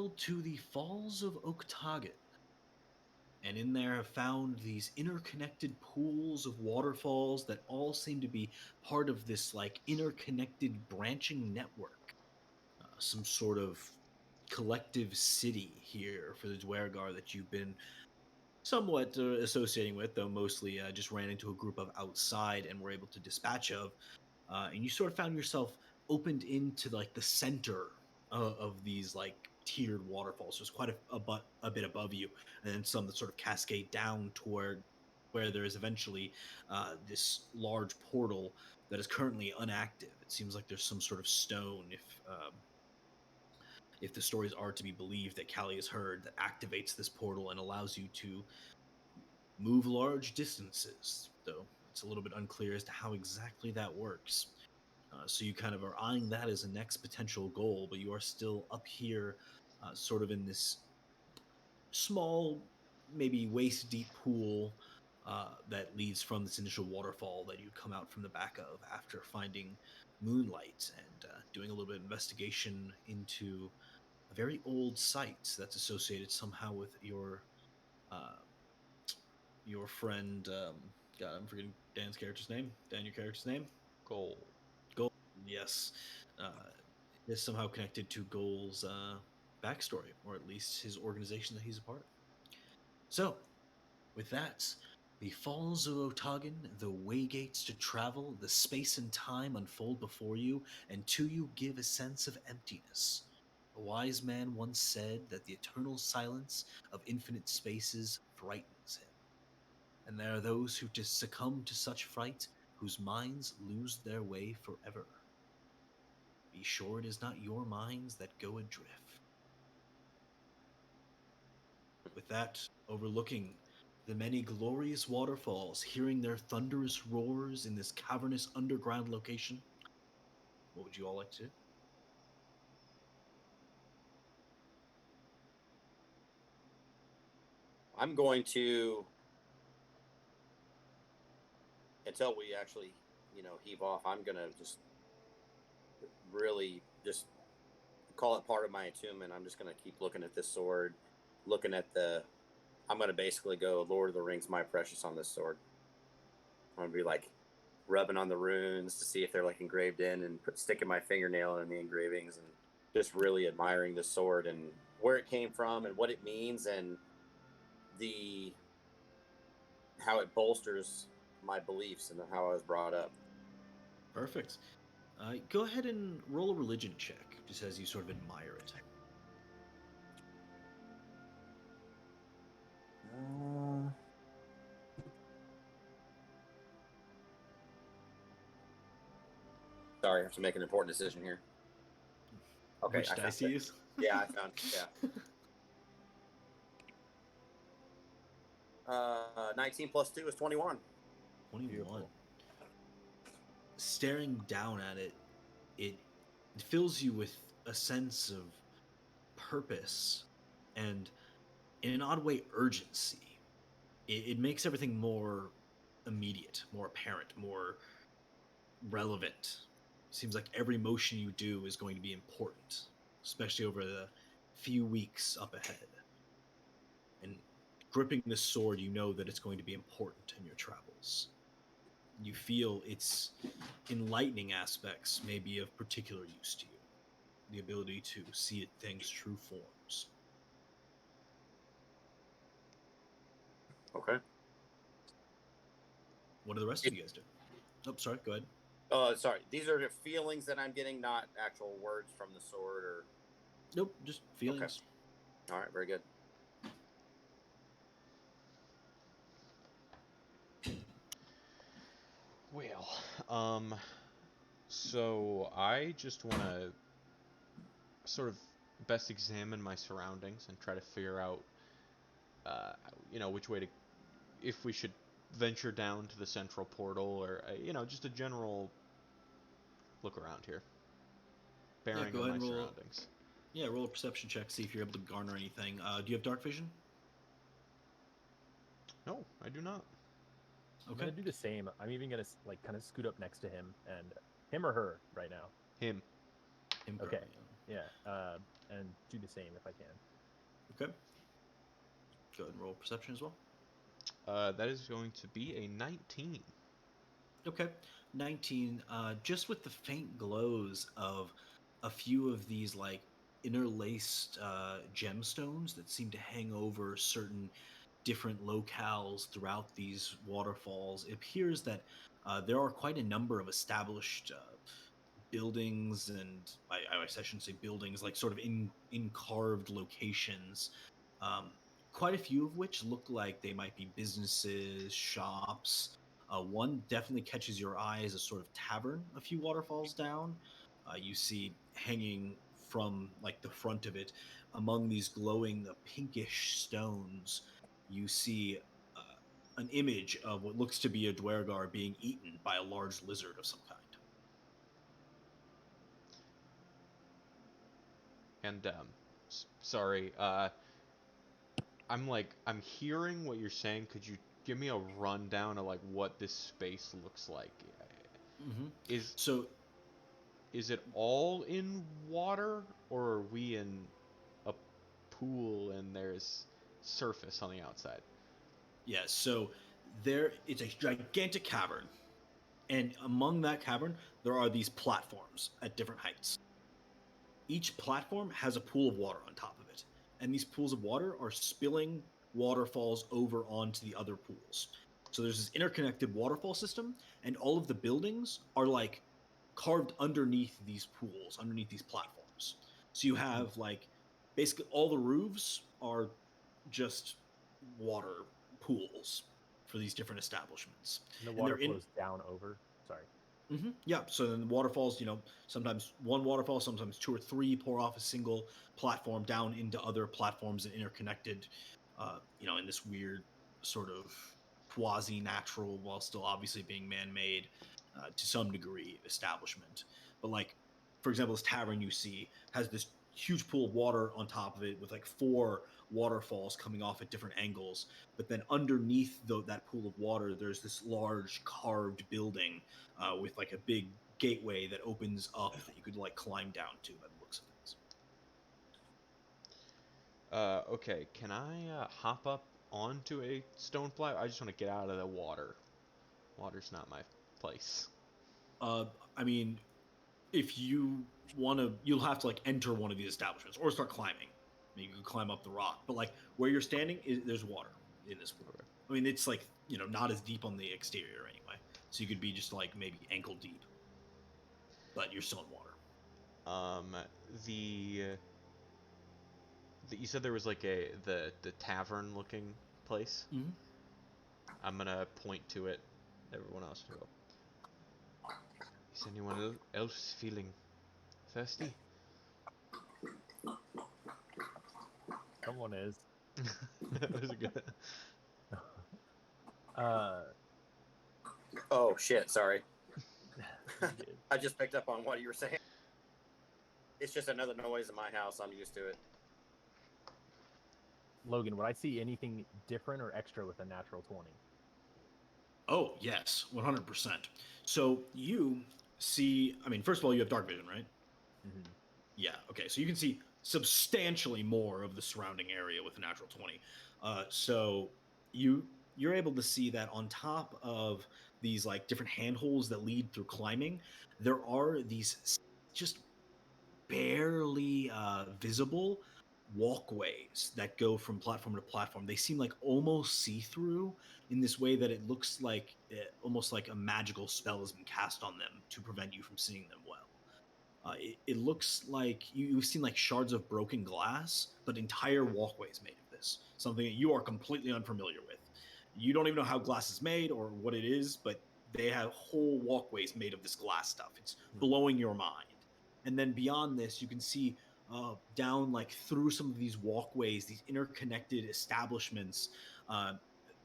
traveled to the Falls of Oktagan, and in there have found these interconnected pools of waterfalls that all seem to be part of this like interconnected branching network, some sort of collective city here for the Dwergar that you've been somewhat associating with, though mostly just ran into a group of outside and were able to dispatch of. And you sort of found yourself opened into like the center of these like tiered waterfalls. So it's quite a bit above you, and then some that sort of cascade down toward where there is eventually this large portal that is currently unactive. It seems like there's some sort of stone, if the stories are to be believed that Callie has heard, that activates this portal and allows you to move large distances, though it's a little bit unclear as to how exactly that works. So you kind of are eyeing that as a next potential goal, but you are still up here, sort of in this small, maybe waist deep pool that leads from this initial waterfall that you come out from the back of after finding moonlight and doing a little bit of investigation into a very old site that's associated somehow with uh, your friend. God, I'm forgetting Dan's character's name. Dan, your character's name? Goal. Goal. Yes, is somehow connected to Goal's backstory, or at least his organization that he's a part of. So, with that, the Falls of Otagan, the waygates to travel, the space and time unfold before you, and to you give a sense of emptiness. A wise man once said that the eternal silence of infinite spaces frightens him. And there are those who just succumb to such fright, whose minds lose their way forever. Be sure it is not your minds that go adrift. With that, overlooking the many glorious waterfalls, hearing their thunderous roars in this cavernous underground location, what would you all like to do? I'm going to, until we actually, heave off, I'm going to just really just call it part of my attunement. I'm just going to keep looking at this sword, looking at I'm going to basically go Lord of the Rings, my precious on this sword. I'm going to be like rubbing on the runes to see if they're like engraved in and sticking my fingernail in the engravings and just really admiring the sword and where it came from and what it means and the how it bolsters my beliefs and how I was brought up. Perfect. Go ahead and roll a religion check, just as you sort of admire it. Sorry, I have to make an important decision here. Okay, Which I found dice to it. use? Yeah, I found it. Yeah. 19 plus 2 is 21. 21. Beautiful. Staring down at it, it fills you with a sense of purpose and, in an odd way, urgency. It makes everything more immediate, more apparent, more relevant. Seems like every motion you do is going to be important, especially over the few weeks up ahead. And gripping this sword, you know that it's going to be important in your travels. You feel its enlightening aspects may be of particular use to you. The ability to see things true forms. Okay. What do the rest of you guys do? Oh, sorry, go ahead. Sorry. These are the feelings that I'm getting, not actual words from the sword or. Nope, just Okay. feelings. All right. Very good. Well, so I just want to sort of best examine my surroundings and try to figure out, which way to, if we should venture down to the central portal or, just a general look around here, Yeah, bearing go on ahead my and roll. surroundings. Yeah, roll a perception check. See if you're able to garner anything. Do you have dark vision? No, I do not. I'm Okay. gonna do the same. I'm even gonna like kind of scoot up next to him and him or her right now. Him. Him Okay. currently. Yeah. and do the same if I can. Okay. Go ahead and roll perception as well. That is going to be a 19. Okay. 19. Just with the faint glows of a few of these like interlaced gemstones that seem to hang over certain different locales throughout these waterfalls, it appears that there are quite a number of established buildings, and I shouldn't say buildings, like sort of in carved locations. Um, Quite a few of which look like they might be businesses, shops. One definitely catches your eye as a sort of tavern a few waterfalls down. You see hanging from like the front of it, among these glowing pinkish stones, you see an image of what looks to be a Dwergar being eaten by a large lizard of some kind. And sorry, I'm hearing what you're saying. Could you give me a rundown of like what this space looks like? Mm-hmm. Is So is it all in water, or are we in a pool and there's surface on the outside? yeah, so there it's a gigantic cavern, and among that cavern there are these platforms at different heights. Each platform has a pool of water on top of it, and these pools of water are spilling waterfalls over onto the other pools. So there's this interconnected waterfall system, and all of the buildings are like carved underneath these pools, underneath these platforms. So you have like basically all the roofs are just water pools for these different establishments, And the and they're water in. flows down over. Sorry. Yeah. So then the waterfalls, sometimes one waterfall, sometimes two or three pour off a single platform down into other platforms and interconnected, in this weird sort of quasi natural, while still obviously being man made to some degree, establishment. But like, for example, this tavern you see has this huge pool of water on top of it with like four waterfalls coming off at different angles. But then underneath that pool of water, there's this large carved building with like a big gateway that opens up that you could like climb down to by the looks of things. Okay, can I hop up onto a stone flat? I just want to get out of the water. Water's not my place. Uh, I mean, if you want to, you'll have to like enter one of these establishments or start climbing. I mean, you can climb up the rock, but like where you're standing, there's water in this pool. Okay. I mean, it's like not as deep on the exterior anyway, so you could be just like maybe ankle deep, but you're still in water. Um, the, you said there was like the tavern looking place. Mm-hmm. I'm gonna point to it. Everyone else to go. Is anyone else feeling thirsty? Someone is. That was good. Uh, Oh shit! Sorry, good. I just picked up on what you were saying. It's just another noise in my house. I'm used to it. Logan, would I see anything different or extra with a natural 20? Oh yes, 100%. So you see, I mean, first of all, you have dark vision, right? Mm-hmm. Yeah. Okay. So you can see substantially more of the surrounding area with a natural 20. So you're able to see that on top of these like different handholds that lead through climbing, there are these just barely visible walkways that go from platform to platform. They seem like almost see-through in this way that it looks like almost like a magical spell has been cast on them to prevent you from seeing them well. It looks like you've seen like shards of broken glass, but entire walkways made of this. Something that you are completely unfamiliar with. You don't even know how glass is made or what it is, but they have whole walkways made of this glass stuff. It's blowing your mind. And then beyond this, you can see down like through some of these walkways, these interconnected establishments. Uh,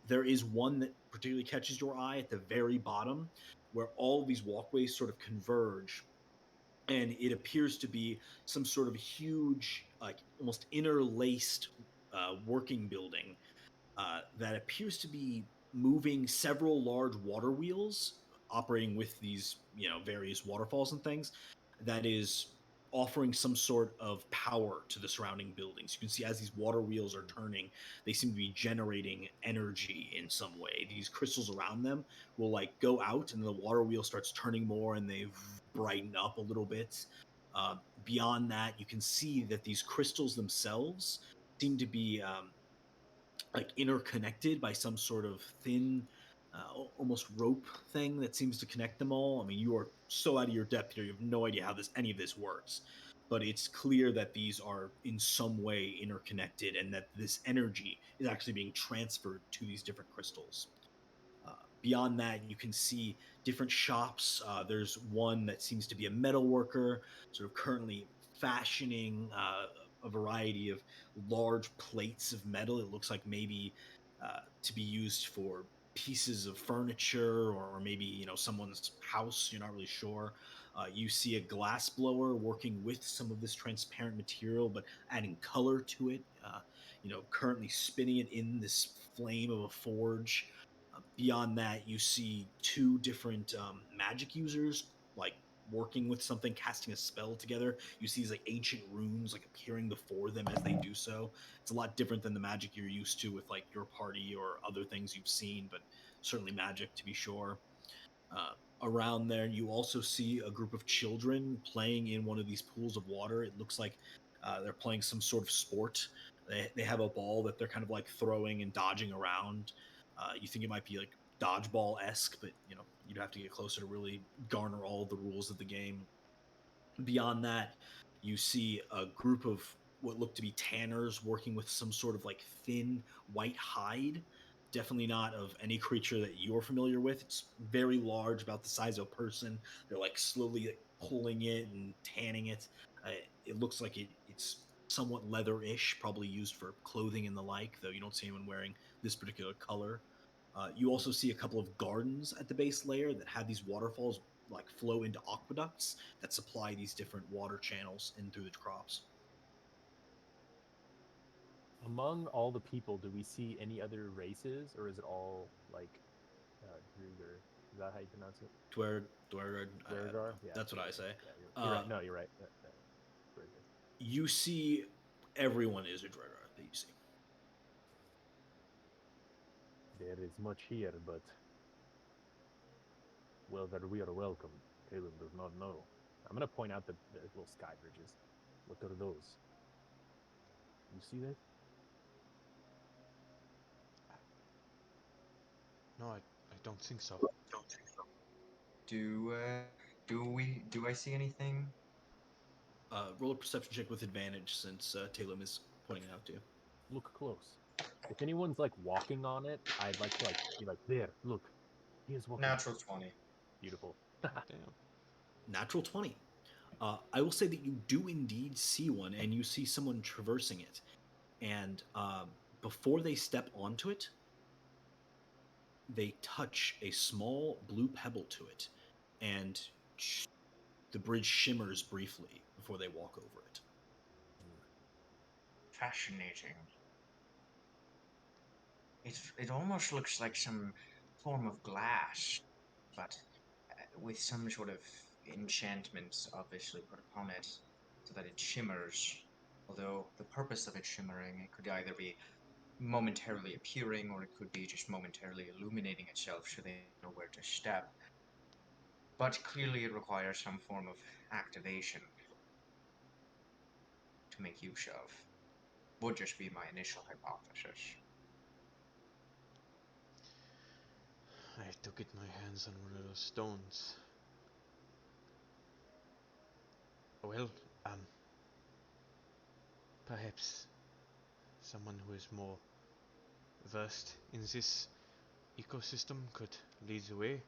there is one that particularly catches your eye at the very bottom, where all of these walkways sort of converge, and it appears to be some sort of huge, like almost interlaced working building that appears to be moving several large water wheels, operating with these various waterfalls and things. That is offering some sort of power to the surrounding buildings. You can see as these water wheels are turning, they seem to be generating energy in some way. These crystals around them will like go out, and the water wheel starts turning more, and they brighten up a little bit. Beyond that, you can see that these crystals themselves seem to be like interconnected by some sort of thin, almost rope thing that seems to connect them all. I mean, you are so out of your depth here; you have no idea how any of this works. But it's clear that these are in some way interconnected, and that this energy is actually being transferred to these different crystals. Uh, Beyond that, you can see different shops. There's one that seems to be a metal worker, sort of currently fashioning a variety of large plates of metal. It looks like maybe to be used for pieces of furniture, or maybe someone's house. You're not really sure. You see a glass blower working with some of this transparent material, but adding color to it. Currently spinning it in this flame of a forge. Beyond that, you see two different magic users like working with something, casting a spell together. You see these like ancient runes like appearing before them as they do so. It's a lot different than the magic you're used to with like your party or other things you've seen, but certainly magic to be sure. Uh, Around there, you also see a group of children playing in one of these pools of water. It looks like they're playing some sort of sport. They have a ball that they're kind of like throwing and dodging around. You think it might be like dodgeball esque, but you'd have to get closer to really garner all the rules of the game. Beyond that, you see a group of what look to be tanners working with some sort of like thin white hide. Definitely not of any creature that you're familiar with. It's very large, about the size of a person. They're like slowly like, pulling it and tanning it. It looks like it's somewhat leather-ish, probably used for clothing and the like, though you don't see anyone wearing this particular color. You also see a couple of gardens at the base layer that have these waterfalls like flow into aqueducts that supply these different water channels in through the crops. Among all the people, do we see any other races, or is it all like Druger? Is that how you pronounce it? Dwerg, I don't Dwergar? know. Yeah, That's what I Dwergar. say. Yeah, you're Uh, right. No, you're right. Dwergar. you see, everyone is a Dwergar that you see. There is much here, but well, that we are welcome. Caleb does not know. I'm gonna point out the little sky bridges. What are those? You see that? No, I don't think so. Do do I see anything? Roll a perception check with advantage since Talum is pointing it out to you. Look close. If anyone's like walking on it, I'd like to like be like, there, look, he is walking. Natural 20. Beautiful. Damn. Natural 20. I will say that you do indeed see one, and you see someone traversing it. And before they step onto it, they touch a small blue pebble to it, and the bridge shimmers briefly before they walk over it. Fascinating. It almost looks like some form of glass, but with some sort of enchantments obviously put upon it, so that it shimmers. Although the purpose of it shimmering, it could either be momentarily appearing, or it could be just momentarily illuminating itself should they know where to step. But clearly, it requires some form of activation to make use of. Would just be my initial hypothesis. I have to get my hands on one of those stones. Well, um, perhaps someone who is more versed in this ecosystem could lead the way.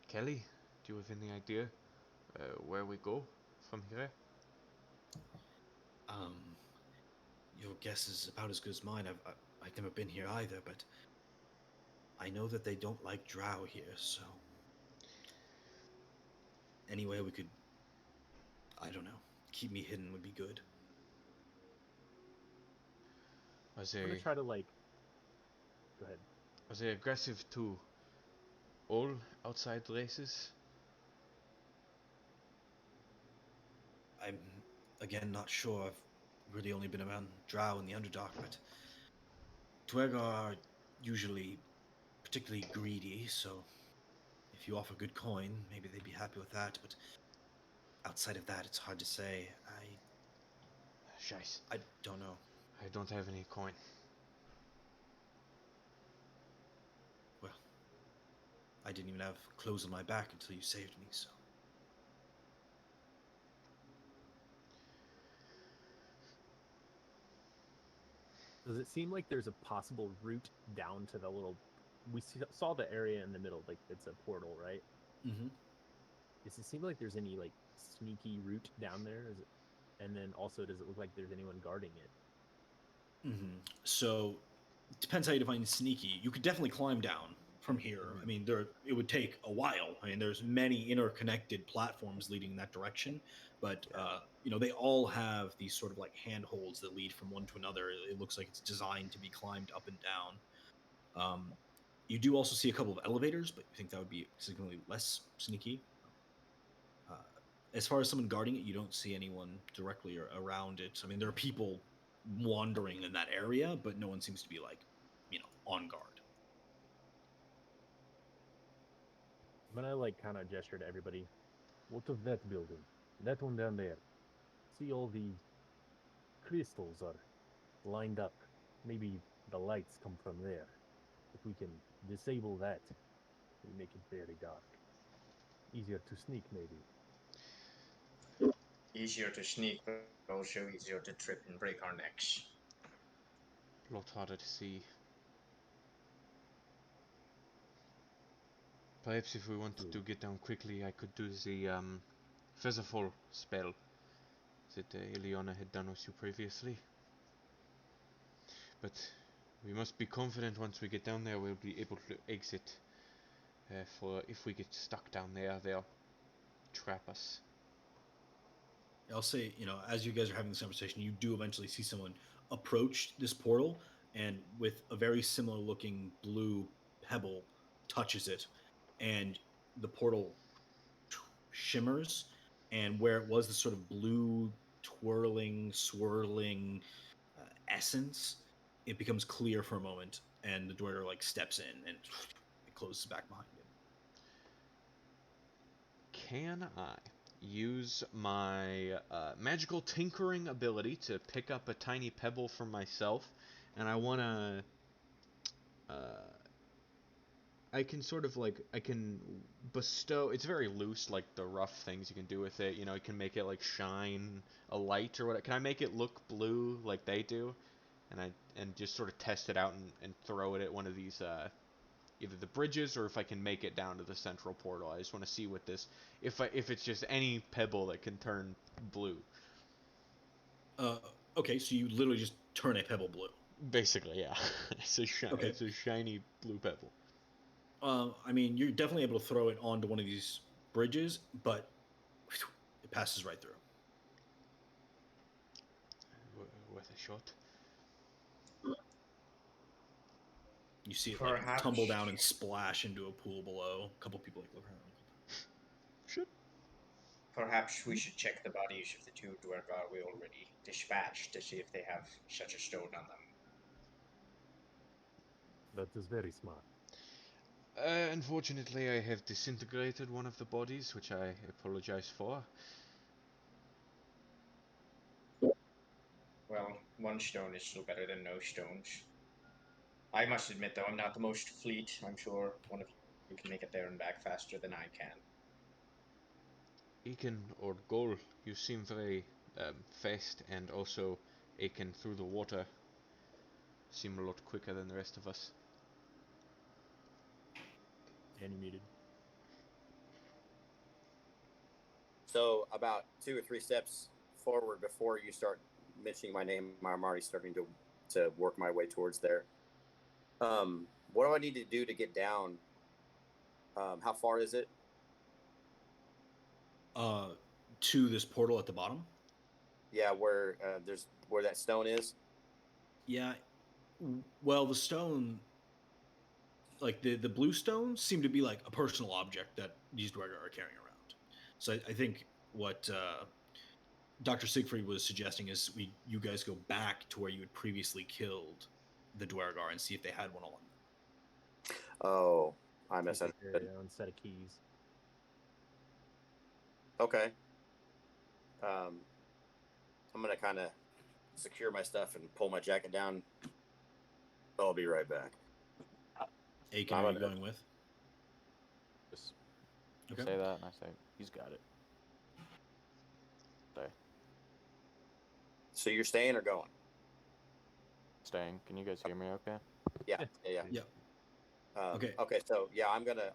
Kelly, do you have any idea where we go from here? Um, your guess is about as good as mine. I've never been here either, but I know that they don't like drow here, so any way we could, I don't know, keep me hidden would be good. Are I'm gonna they try to like. Go ahead. are they aggressive to all outside races? I'm again not sure. I've really only been around Drow in the Underdark, but Dwergar are usually particularly greedy, so if you offer good coin, maybe they'd be happy with that, but outside of that, it's hard to say. Scheiß. I don't know. I don't have any coin. Well, I didn't even have clothes on my back until you saved me, so. Does it seem like there's a possible route down to the little? Saw the area in the middle, like it's a portal, right? Mm-hmm. Does it seem like there's any like sneaky route down there? Is it? And then also, does it look like there's anyone guarding it? Mm-hmm. So, it depends how you define sneaky. You could definitely climb down from here. I mean, it would take a while. I mean, there's many interconnected platforms leading in that direction, but they all have these sort of like handholds that lead from one to another. It looks like it's designed to be climbed up and down. You do also see a couple of elevators, but you think that would be significantly less sneaky. Uh, as far as someone guarding it, you don't see anyone directly around it. I mean, there are people wandering in that area, but no one seems to be like, on guard. I'm gonna like kind of gesture to everybody. What of that building? That one down there. See all the crystals are lined up. Maybe the lights come from there. If we can disable that, we make it very dark. Easier to sneak, maybe. Easier to sneak, but also easier to trip and break our necks. A lot harder to see. Perhaps if we wanted to get down quickly, I could do the Featherfall spell that Ileana had done with you previously. But we must be confident once we get down there we'll be able to exit. For if we get stuck down there, they'll trap us. I'll say, as you guys are having this conversation, you do eventually see someone approach this portal and with a very similar looking blue pebble touches it and the portal shimmers, and where it was the sort of blue twirling swirling essence, it becomes clear for a moment and the dweller like steps in and it closes back behind him. Can I use my magical tinkering ability to pick up a tiny pebble for myself? And I want to. I can sort of like. I can bestow. It's very loose, like the rough things you can do with it. You know, you can make it like shine a light or what. Can I make it look blue like they do? And just sort of test it out and throw it at one of these either the bridges or if I can make it down to the central portal. I just want to see what this if it's just any pebble that can turn blue. Okay, so you literally just turn a pebble blue. Basically, yeah. It's Okay. it's a shiny blue pebble. I mean, you're definitely able to throw it onto one of these bridges, but it passes right through. Worth a shot. You see it like Perhaps, tumble down and splash into a pool below. A couple people like look around. Shit. perhaps we should check the bodies of the two Duergar we already dispatched to see if they have such a stone on them. That is very smart. Unfortunately, I have disintegrated one of the bodies, which I apologize for. Well, one stone is still better than no stones. I must admit, though, I'm not the most fleet. I'm sure one of you can make it there and back faster than I can. Aiken or Gol, you seem very fast, and also Aiken through the water seem a lot quicker than the rest of us. Animated. So about 2 or 3 steps forward before you start mentioning my name, I'm already starting to work my way towards there. What do I need to do to get down? How far is it? To this portal at the bottom. Yeah, where where that stone is. Yeah. Well, the stone, like the blue stones, seem to be like a personal object that these Dwegar are carrying around. So I think what Dr. Siegfried was suggesting is you guys go back to where you had previously killed the Dwergar and see if they had one on them. Oh, I Take misunderstood. their own set of keys. Okay. I'm gonna kind of secure my stuff and pull my jacket down. I'll be right back. Aiken, I'm are you gonna- going with? Just Okay. say that, and I say he's got it. So you're staying or going? Staying. Can you guys hear me? Okay. Yeah. Yeah. Okay. Okay. So yeah, I'm gonna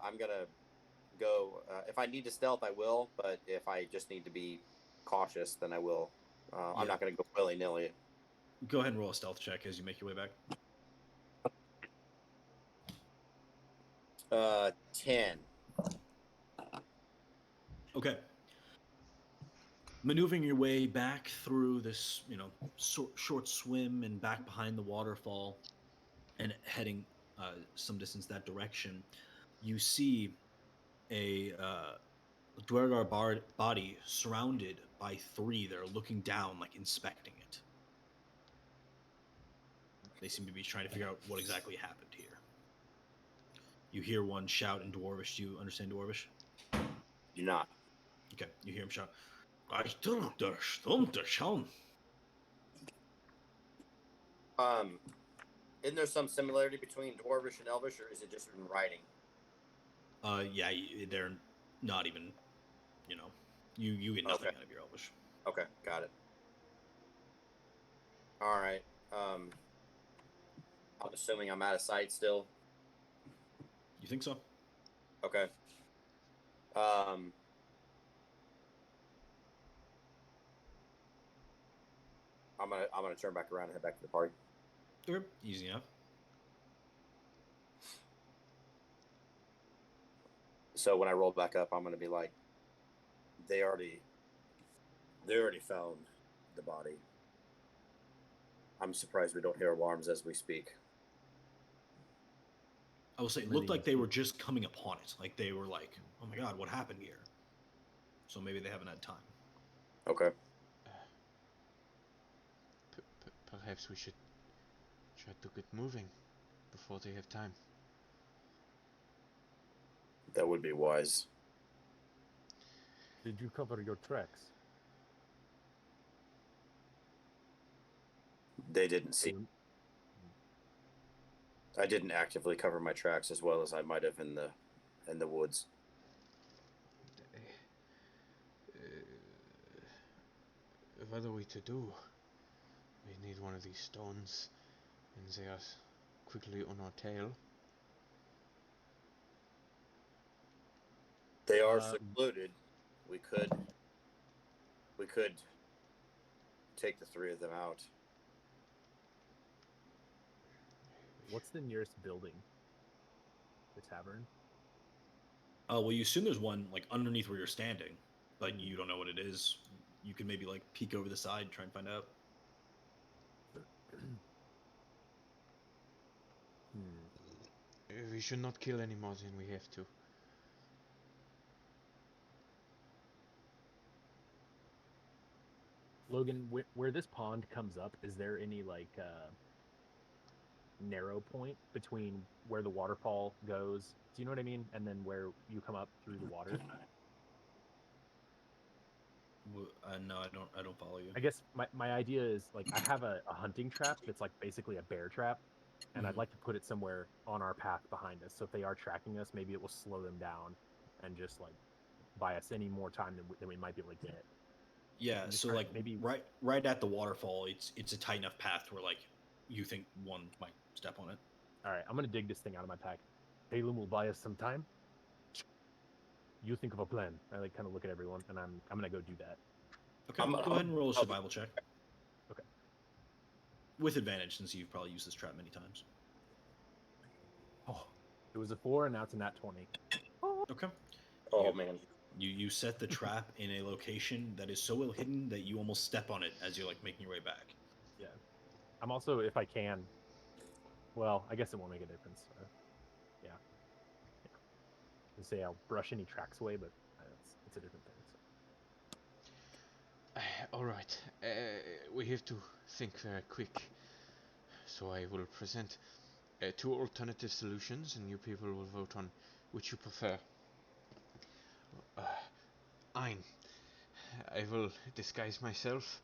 go. If I need to stealth, I will. But if I just need to be cautious, then I will. Yeah. I'm not gonna go willy nilly. Go ahead and roll a stealth check as you make your way back. 10. Okay. Maneuvering your way back through this, short swim and back behind the waterfall and heading some distance that direction, you see a Dwergar body surrounded by three that are looking down, like inspecting it. They seem to be trying to figure out what exactly happened here. You hear one shout in Dwarvish. Do you understand Dwarvish? Do not. Okay, you hear him shout, I don't understand. Isn't there some similarity between Dwarvish and Elvish, or is it just in writing? Yeah, they're not even, you get nothing Okay. out of your Elvish. Okay, got it. All right. I'm assuming I'm out of sight still. You think so? Okay. Um, I'm gonna turn back around and head back to the party. Okay, easy enough. So when I roll back up, I'm gonna be like, they already found the body. I'm surprised we don't hear alarms as we speak. I will say it looked like they were just coming upon it. Like they were like, oh my god, what happened here? So maybe they haven't had time. Okay. Perhaps we should try to get moving before they have time. That would be wise. Did you cover your tracks? They didn't see. I didn't actively cover my tracks as well as I might have in the woods. What are we to do? We need one of these stones, and they are quickly on our tail. They are secluded. We could take the three of them out. What's the nearest building? The tavern? Well, you assume there's one like underneath where you're standing, but you don't know what it is. You could maybe like peek over the side and try and find out. We should not kill any more than we have to. Logan, where this pond comes up, is there any like narrow point between where the waterfall goes? Do you know what I mean? And then where you come up through the water? No, I don't follow you. I guess my idea is like I have a hunting trap that's like basically a bear trap, and I'd like to put it somewhere on our path behind us. So if they are tracking us, maybe it will slow them down and just like buy us any more time than we might be able to get. Yeah, so like maybe right at the waterfall, it's a tight enough path where like you think one might step on it. All right, I'm gonna dig this thing out of my pack. Halem will buy us some time. You think of a plan. I like kind of look at everyone, and I'm gonna go do that. Okay, go ahead and roll a survival check. Okay. With advantage, since you've probably used this trap many times. Oh, it was a 4, and now it's a nat 20. Okay. Oh man. You set the trap in a location that is so well hidden that you almost step on it as you're like making your way back. Yeah. I'm also, if I can, well, I guess it won't make a difference. Yeah. To say I'll brush any tracks away, but it's a different thing. So. All right. We have to think very quick. So I will present two alternative solutions, and you people will vote on which you prefer. Uh, Ein. I will disguise myself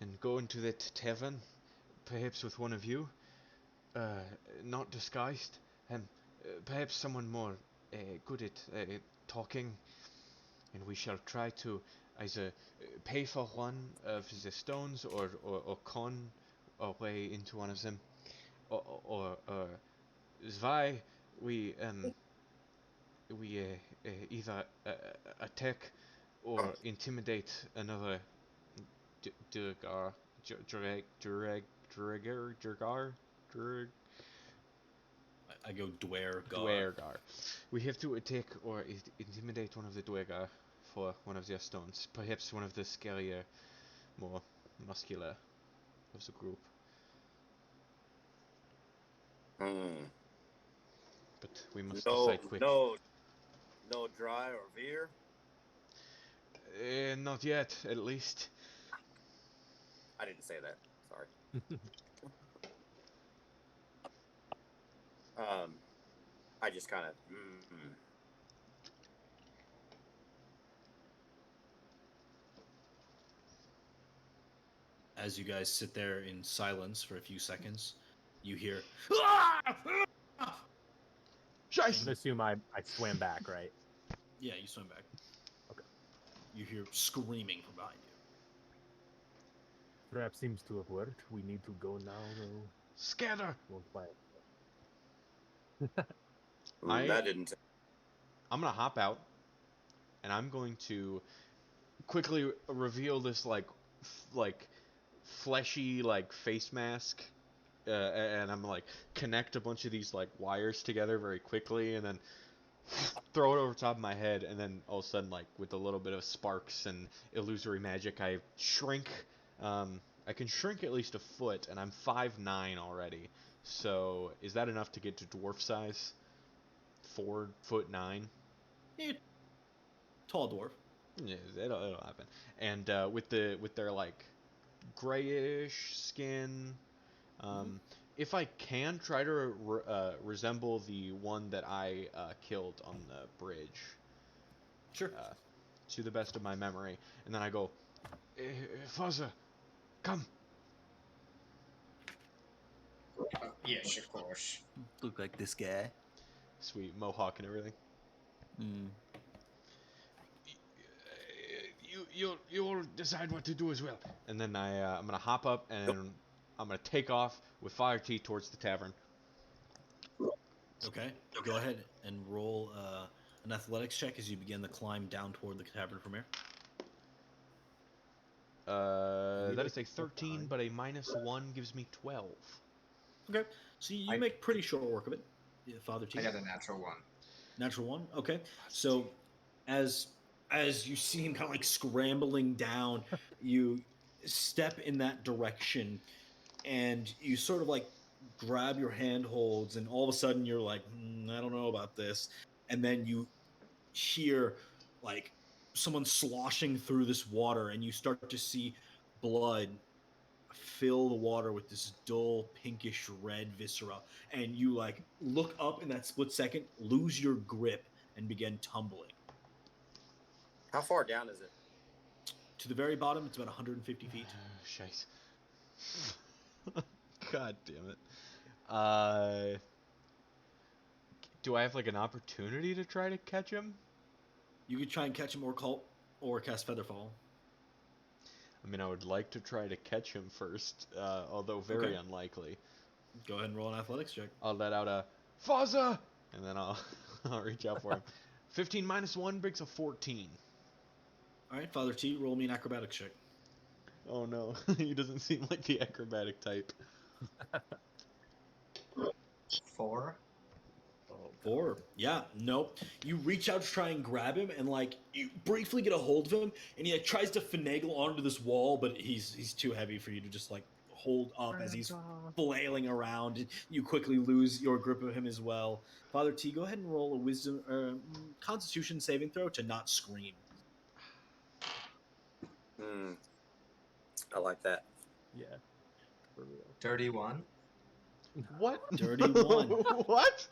and go into that tavern, perhaps with one of you, not disguised, and perhaps someone more good at talking, and we shall try to either pay for one of the stones or con our way into one of them, or zwei, we either attack or intimidate another Durgar, I go Dware Gar. Duergar. We have to attack or intimidate one of the Duergar for one of their stones. Perhaps one of the scarier, more muscular of the group. Hmm. But we must No, decide quick. no dry or veer. Not yet, at least. I didn't say that. Sorry. I just kind of. As you guys sit there in silence for a few seconds, you hear, "Ah! Ah!" I'm Scheiße! gonna assume I swam back, right? Yeah, you swim back. Okay. You hear screaming from behind you. Trap seems to have worked. We need to go now, though. Scatter! Won't play. That didn't. I'm gonna hop out, and I'm going to quickly reveal this like fleshy like face mask, and I'm like connect a bunch of these like wires together very quickly, and then throw it over top of my head, and then all of a sudden, like with a little bit of sparks and illusory magic, I shrink. I can shrink at least a foot, and I'm 5'9" already. So is that enough to get to dwarf size? 4'9". Yeah, tall dwarf. Yeah, it'll happen. And with their like grayish skin, if I can try to resemble the one that I killed on the bridge, Sure. to the best of my memory, and then I go, Father, come. Yes, of course. Look like this guy. Sweet mohawk and everything. Mm. You'll decide what to do as well. And then I'm gonna hop up and I'm gonna take off with Fire Tea towards the tavern. Okay. Go ahead and roll an athletics check as you begin the climb down toward the tavern from here. That is a 13, but a -1 gives me 12. Okay. So you make pretty short work of it, Father T. I got a natural one. Natural one. Okay. So as you see him kind of like scrambling down, you step in that direction, and you sort of like grab your handholds, and all of a sudden you're like, I don't know about this, and then you hear like someone sloshing through this water, and you start to see blood fill the water with this dull pinkish red viscera, and you like look up in that split second, lose your grip, and begin tumbling How far down is it? to the very bottom. It's about 150 feet. Scheiße. God damn it. Do I have like an opportunity to try to catch him? You could try and catch him, or cast Featherfall. I mean, I would like to try to catch him first, although very unlikely. Go ahead and roll an athletics check. I'll let out a Faza, and then I'll I'll reach out for him. 15 -1 brings a 14. All right, Father T, roll me an acrobatics check. Oh no, he doesn't seem like the acrobatic type. 4. 4. Yeah, nope. You reach out to try and grab him, and like you briefly get a hold of him, and he like tries to finagle onto this wall, but he's too heavy for you to just like hold up as he's flailing around. And you quickly lose your grip of him as well. Father T, go ahead and roll a wisdom Constitution saving throw to not scream. I like that. Yeah, for real. Dirty one. What? Dirty one. What?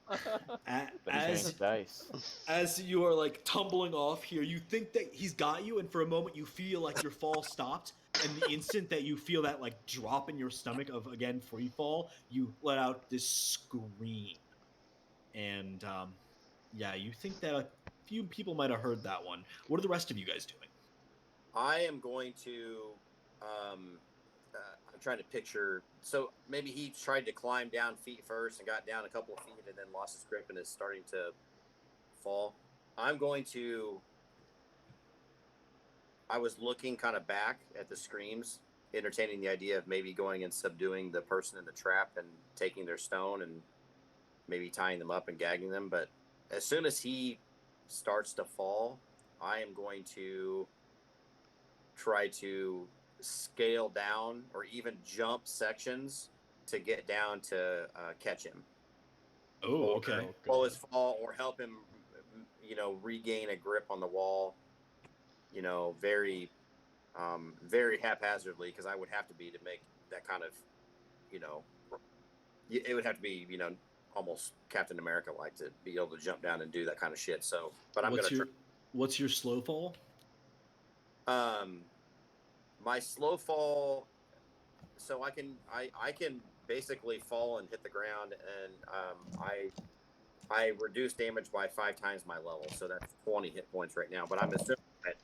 But he's As dice. as you are like tumbling off here, you think that he's got you, and for a moment you feel like your fall stopped. And the instant that you feel that like drop in your stomach of again free fall, you let out this scream. And yeah, you think that a few people might have heard that one. What are the rest of you guys doing? I am going to. I'm trying to picture. So maybe he tried to climb down feet first and got down a couple of feet and then lost his grip and is starting to fall. I'm going to. I was looking kind of back at the screams, entertaining the idea of maybe going and subduing the person in the trap and taking their stone and maybe tying them up and gagging them. But as soon as he starts to fall, I am going to try to scale down or even jump sections to get down to catch him. Oh, Or okay. slow his fall or help him, regain a grip on the wall, very, very haphazardly because I would have to be to make that kind of, it would have to be, almost Captain America like to be able to jump down and do that kind of shit. So, but I'm What's going to what's your slow fall? my slow fall, so I can basically fall and hit the ground, and I reduce damage by 5 times my level, so that's 20 hit points right now. But I'm assuming that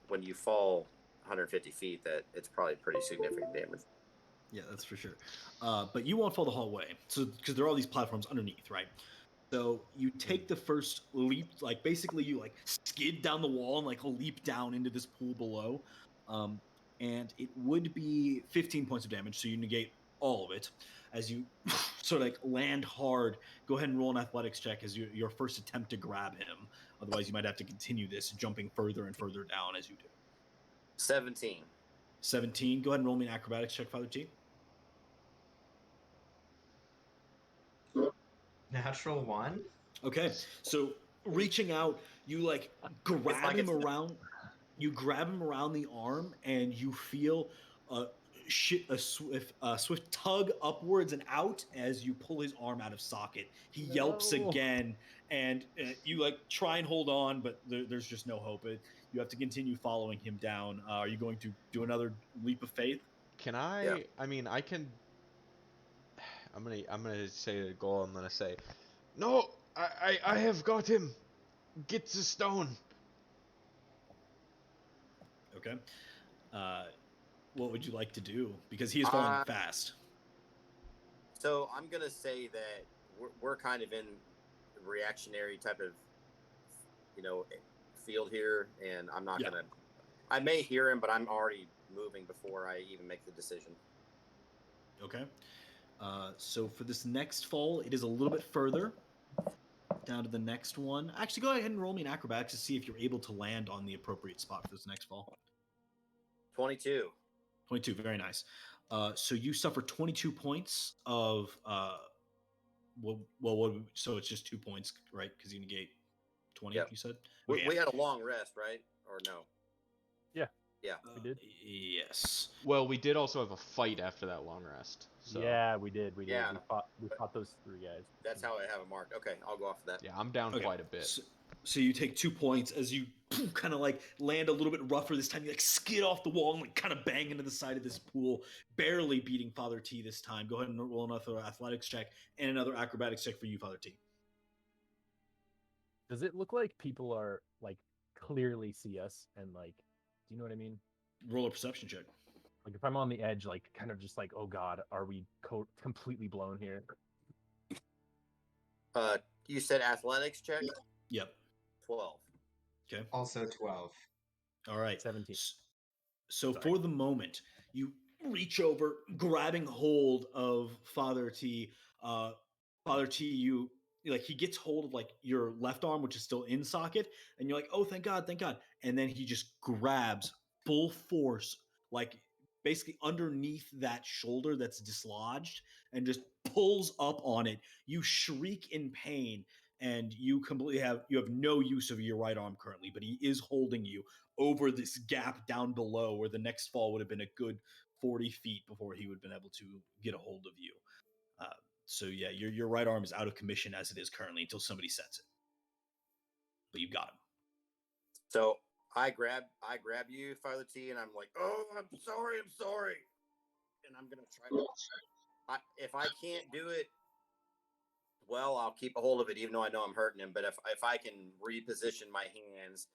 when you fall 150 feet, that it's probably pretty significant damage. Yeah, that's for sure. But you won't fall the whole way, so because there are all these platforms underneath, right? So you take the first leap, like basically you like skid down the wall and like leap down into this pool below, and it would be 15 points of damage. So you negate all of it as you sort of like land hard. Go ahead and roll an athletics check as your first attempt to grab him. Otherwise, you might have to continue this, jumping further and further down as you do. 17. 17. Go ahead and roll me an acrobatics check, Father T. Natural one. Okay, so reaching out, you like grab him around. You grab him around the arm, and you feel a swift tug upwards and out as you pull his arm out of socket. He yelps again, and you like try and hold on, but there's just no hope. You have to continue following him down. Are you going to do another leap of faith? Can I? Yeah. I mean, I can. I'm gonna say the goal. I'm gonna say, no. I have got him. Get the stone. Okay. What would you like to do? Because he is falling fast. So I'm gonna say that we're kind of in reactionary type of, field here, and I'm not gonna. I may hear him, but I'm already moving before I even make the decision. Okay. So for this next fall, it is a little bit further down to the next one. Actually, go ahead and roll me an acrobatics to see if you're able to land on the appropriate spot for this next fall. 22. 22, very nice. So you suffer 22 points of so it's just 2 points, right? Because you negate 20. Yep. You said We had a long rest, right? Or no? Yeah. Yeah. We did. Yes. Well, we did also have a fight after that long rest. So. Yeah, we did. We did. Yeah. We fought those 3 guys. That's how I have it marked. Okay, I'll go off of that. Yeah, I'm down quite a bit. So you take 2 points as you kind of like land a little bit rougher this time. You like skid off the wall and like kind of bang into the side of this pool, barely beating Father T this time. Go ahead and roll another athletics check and another acrobatics check for you, Father T. Does it look like people are like clearly see us and like, do you know what I mean? Roll a perception check. Like if I'm on the edge, like kind of just like, oh God, are we completely blown here? You said athletics check? Yep. 12. Okay. Also 12. All right. 17. So for the moment, you reach over, grabbing hold of Father T. Father T, you like he gets hold of like your left arm, which is still in socket, and you're like, oh, thank God, thank God. And then he just grabs full force, like basically underneath that shoulder that's dislodged, and just pulls up on it. You shriek in pain. and you completely have no use of your right arm currently, but he is holding you over this gap down below where the next fall would have been a good 40 feet before he would have been able to get a hold of you. Uh, so yeah, your right arm is out of commission as it is currently until somebody sets it. But you got him. So I grab you, Father T, and I'm like, oh, I'm sorry, and I'm gonna try to. If I can't do it, well, I'll keep a hold of it, even though I know I'm hurting him. But if I can reposition my hands,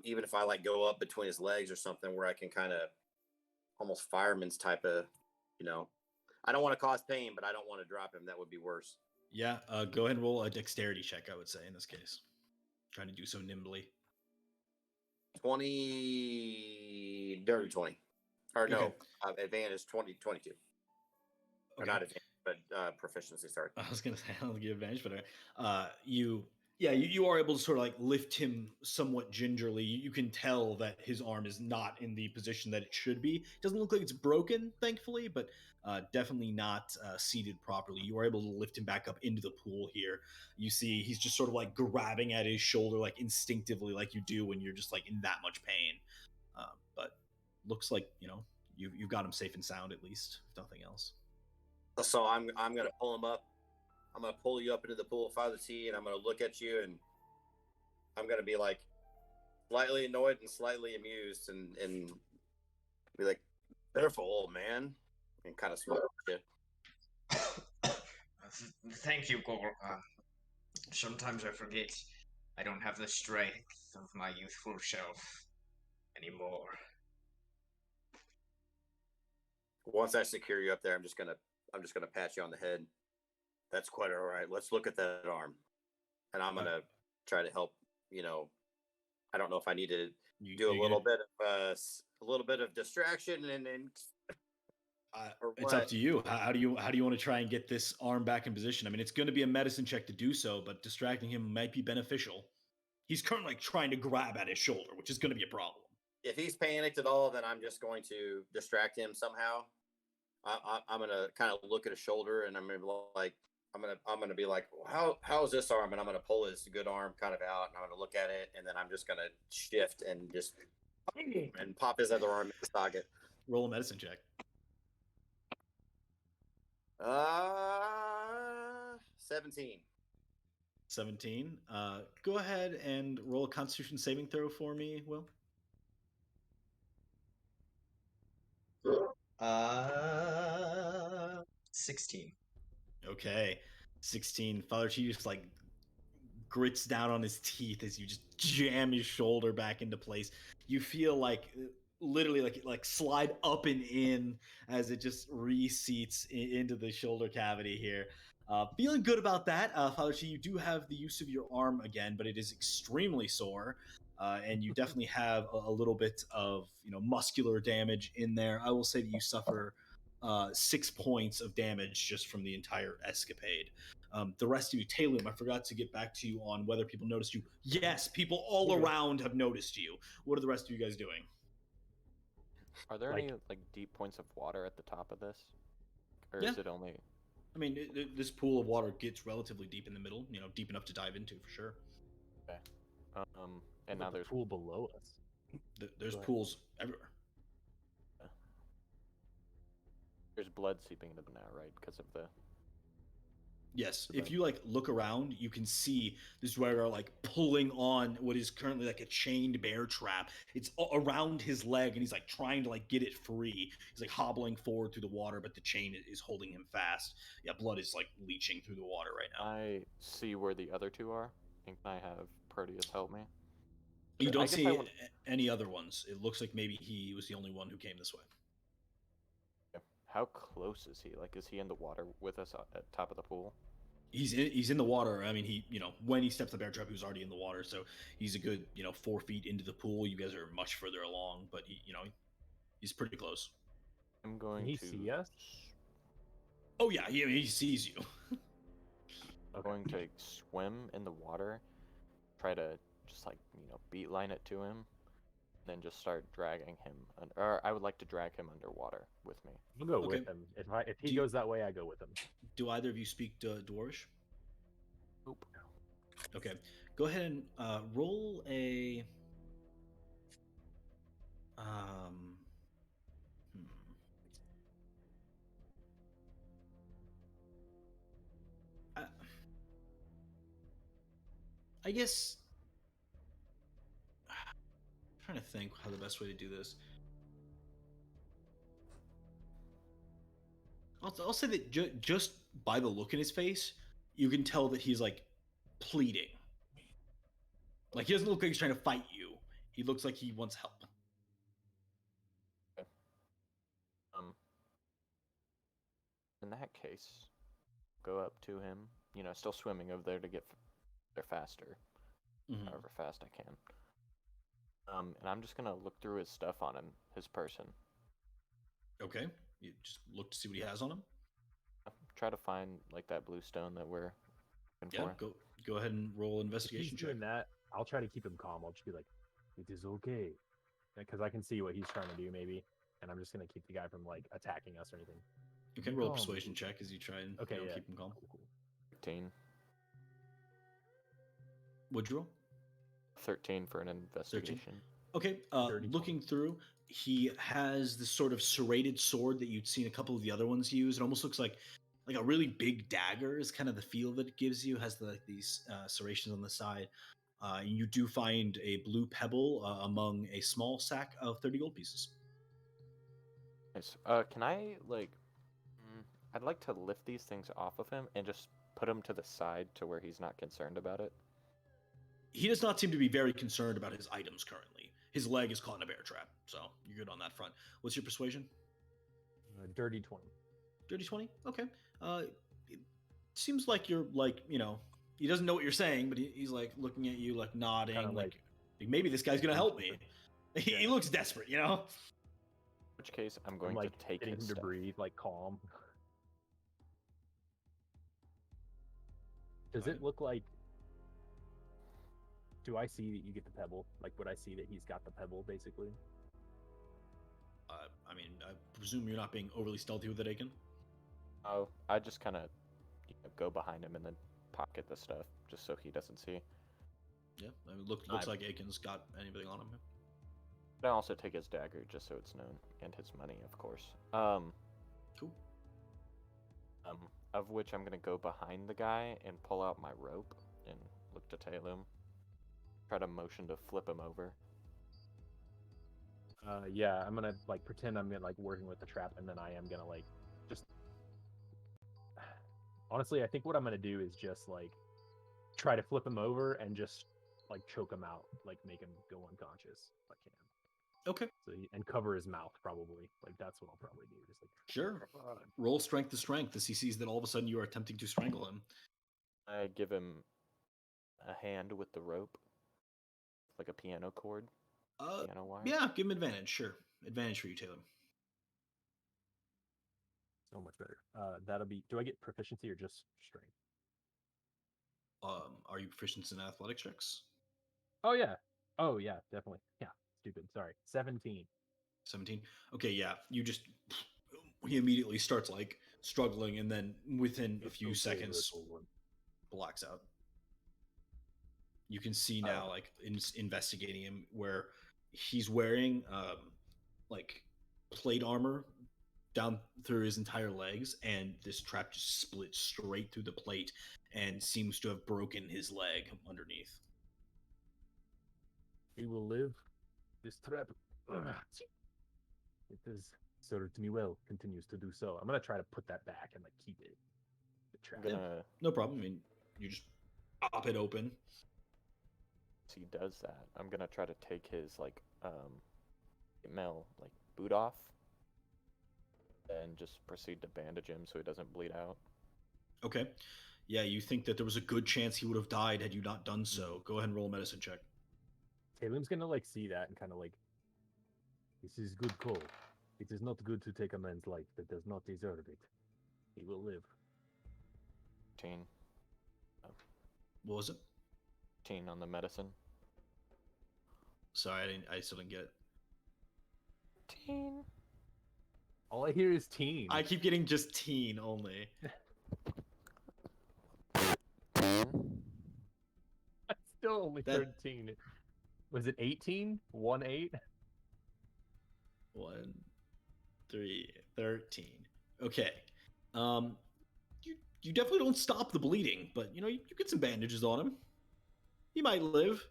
even if I like go up between his legs or something, where I can kind of almost fireman's type of, I don't want to cause pain, but I don't want to drop him. That would be worse. Yeah, go ahead and roll a dexterity check, I would say, in this case. Trying to do so nimbly. dirty 20. Or no, Okay. advantage 22. Or Okay. not advantage, but proficiency, sorry. I was gonna say I don't give you advantage, but you are able to sort of like lift him somewhat gingerly. You can tell that his arm is not in the position that it should be. It doesn't look like it's broken, thankfully, but definitely not seated properly. You are able to lift him back up into the pool here. You see he's just sort of like grabbing at his shoulder, like instinctively, like you do when you're just like in that much pain. But looks like you've got him safe and sound, at least, if nothing else. So I'm gonna pull him up. I'm gonna pull you up into the pool, Father T, and I'm gonna look at you, and I'm gonna be like slightly annoyed and slightly amused, and be like, "Careful, old man," and kind of smile at you. Thank you, Gor. Sometimes I forget I don't have the strength of my youthful self anymore. Once I secure you up there, I'm just gonna pat you on the head. That's quite all right. Let's look at that arm, and I'm gonna try to help. I don't know if I need to do a little bit of distraction and it's up to you. How do you want to try and get this arm back in position? I mean, it's going to be a medicine check to do so, but distracting him might be beneficial. He's currently like trying to grab at his shoulder, which is going to be a problem. If he's panicked at all, then I'm just going to distract him somehow. I'm gonna kind of look at his shoulder, and I'm gonna be like, how's this arm? And I'm gonna pull his good arm kind of out, and I'm gonna look at it, and then I'm just gonna shift and just and pop his other arm in the socket. Roll a medicine check. 17. 17. Go ahead and roll a Constitution saving throw for me, Will. 16. Okay. 16. Father Chi just like grits down on his teeth as you just jam his shoulder back into place. You feel like literally like slide up and in as it just reseats into the shoulder cavity here. Feeling good about that, Father Chi. You do have the use of your arm again, but it is extremely sore, and you definitely have a little bit of muscular damage in there. I will say that you suffer 6 points of damage just from the entire escapade. The rest of you, Talum, I forgot to get back to you on whether people noticed you. Yes, people all around have noticed you. What are the rest of you guys doing? Are there any like deep points of water at the top of this, or Yeah. is it only? I mean, this pool of water gets relatively deep in the middle. Deep enough to dive into for sure. Okay. And now there's pool below us. There's pools everywhere. There's blood seeping into them now, right? Because of the. Yes, if you like look around, you can see this rider like pulling on what is currently like a chained bear trap. It's around his leg, and he's like trying to like get it free. He's like hobbling forward through the water, but the chain is holding him fast. Yeah, blood is like leaching through the water right now. I see where the other two are, and can I have Proteus help me? You don't see any other ones. It looks like maybe he was the only one who came this way. How close is he? Like, is he in the water with us at top of the pool? He's in the water. I mean, when he steps the bear trap, he was already in the water. So he's a good 4 feet into the pool. You guys are much further along, but he's pretty close. I'm going to. Can he see us? Oh yeah, he sees you. I'm going to swim in the water, try to just like beeline it to him. Then just start dragging him, or I would like to drag him underwater with me. We'll go with him. If he goes that way, I go with him. Do either of you speak Dwarvish? Nope. Okay. Go ahead and roll a. Um, hmm. I, I guess. I'm trying to think how the best way to do this. I'll say that just by the look in his face, you can tell that he's like pleading. Like he doesn't look like he's trying to fight you. He looks like he wants help. Um, in that case, go up to him. You know, still swimming over there to get there faster, Mm-hmm. however fast I can. And I'm just gonna look through his stuff on him, his person. Okay. You just look to see what he has on him. Try to find like that blue stone that we're looking Yeah. for. Go ahead and roll If investigation he's check. doing that, I'll try to keep him calm. I'll just be like, "It is okay," because I can see what he's trying to do, maybe, and I'm just gonna keep the guy from like attacking us or anything. You can Be roll a calm, persuasion dude. check as you try and Okay, yeah. keep him calm. Cool. 13. What'd you roll? 13 for an investigation. Okay, 30, looking through, he has this sort of serrated sword that you'd seen a couple of the other ones use. It almost looks like a really big dagger is kind of the feel that it gives you. It has these serrations on the side. You do find a blue pebble among a small sack of 30 gold pieces. Nice. Can I like? I'd like to lift these things off of him and just put him to the side to where he's not concerned about it. He does not seem to be very concerned about his items currently. His leg is caught in a bear trap, so you're good on that front. What's your persuasion? Dirty 20. Dirty 20? Okay. It seems like you're like, he doesn't know what you're saying, but he's like looking at you, like nodding, Kinda like maybe this guy's gonna help me. He looks desperate, In which case, I'm going like to take getting his him to stuff. breathe, like calm. Does Right. it look like? Do I see that you get the pebble? Like, would I see that he's got the pebble, basically? I mean, I presume you're not being overly stealthy with it, Aiken? Oh, I just kind of go behind him and then pocket the stuff just so he doesn't see. Yeah, I mean, looks like Aiken's got anything on him. But I also take his dagger just so it's known, and his money, of course. Cool. Of which I'm gonna go behind the guy and pull out my rope and look to tail him. Try to motion to flip him over. Yeah, I'm gonna like pretend I'm like working with the trap, and then I am gonna like just. Honestly, I think what I'm gonna do is just like try to flip him over and just like choke him out, like make him go unconscious if I can. Okay. So and cover his mouth probably. Like that's what I'll probably do. Just like Sure. Roll strength to strength as he sees that all of a sudden you are attempting to strangle him. I give him a hand with the rope, like a piano cord. Piano wire. Yeah, give him advantage. Sure, advantage for you, Taylor. so much better. That'll be. Do I get proficiency or just strength? Are you proficient in athletics checks? Oh yeah. Oh yeah, definitely. Yeah. Stupid. Sorry. 17. 17. Okay, yeah. He immediately starts like struggling, and then within a few seconds, blacks out. You can see now, like investigating him, where he's wearing like plate armor down through his entire legs, and this trap just splits straight through the plate and seems to have broken his leg underneath. He will live. This trap. It has served me well. Continues to do so. I'm gonna try to put that back and like keep it. The trap. Yeah, no problem. I mean, you just pop it open. As he does that, I'm gonna try to take his like boot off, and just proceed to bandage him so he doesn't bleed out. Okay. Yeah, you think that there was a good chance he would have died had you not done so. Go ahead and roll a medicine check. Talim's gonna like see that and kind of like, this is good call. It is not good to take a man's life that does not deserve it. He will live. 15. What was it? 15 on the medicine. Sorry, I still didn't get it. 15. All I hear is teen. I keep getting just teen only. Still only That- 13. Was it 18? 1-8? 1, 3, 13. Okay. You definitely don't stop the bleeding, but you get some bandages on him. He might live.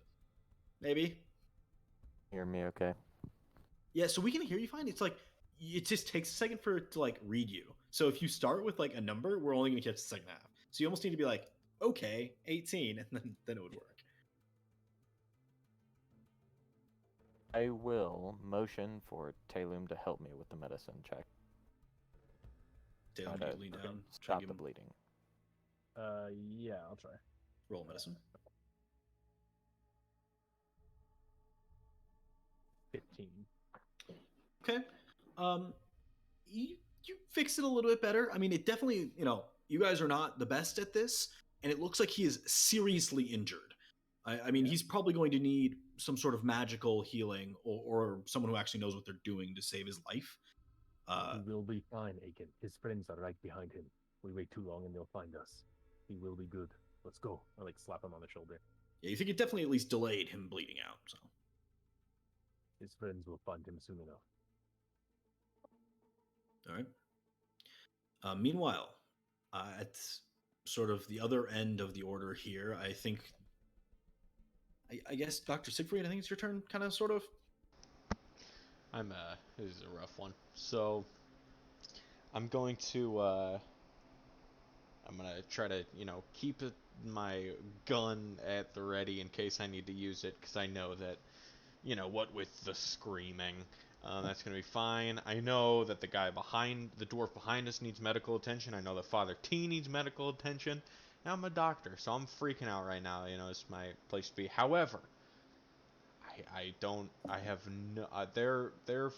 Maybe. Hear me okay? Yeah, so we can hear you fine. It's like it just takes a second for it to like read you. So if you start with like a number, we're only gonna catch the second half. So you almost need to be like, okay, 18, and then it would work. I will motion for Talum to help me with the medicine check. Taylor, Try you to lean down, try to stop give the him bleeding. Yeah, I'll try. roll medicine. 15. Okay. You fix it a little bit better. I mean, it definitely, you guys are not the best at this, and it looks like he is seriously injured. I mean, he's probably going to need some sort of magical healing or someone who actually knows what they're doing to save his life. He will be fine, Aiken. His friends are right behind him. We wait too long and they'll find us. He will be good. Let's go. I slap him on the shoulder. Yeah, you think it definitely at least delayed him bleeding out. So His friends will find him soon enough. all right. Meanwhile, at sort of the other end of the order here, I think, I guess, Dr. Siegfried, I think it's your turn, kind of, sort of. This is a rough one. So, I'm going to, I'm gonna try to, keep my gun at the ready in case I need to use it, because I know that, what with the screaming, that's gonna be fine. I know that the dwarf behind us needs medical attention. I know that Father T needs medical attention. Now I'm a doctor, so I'm freaking out right now. It's my place to be. However, I have no, their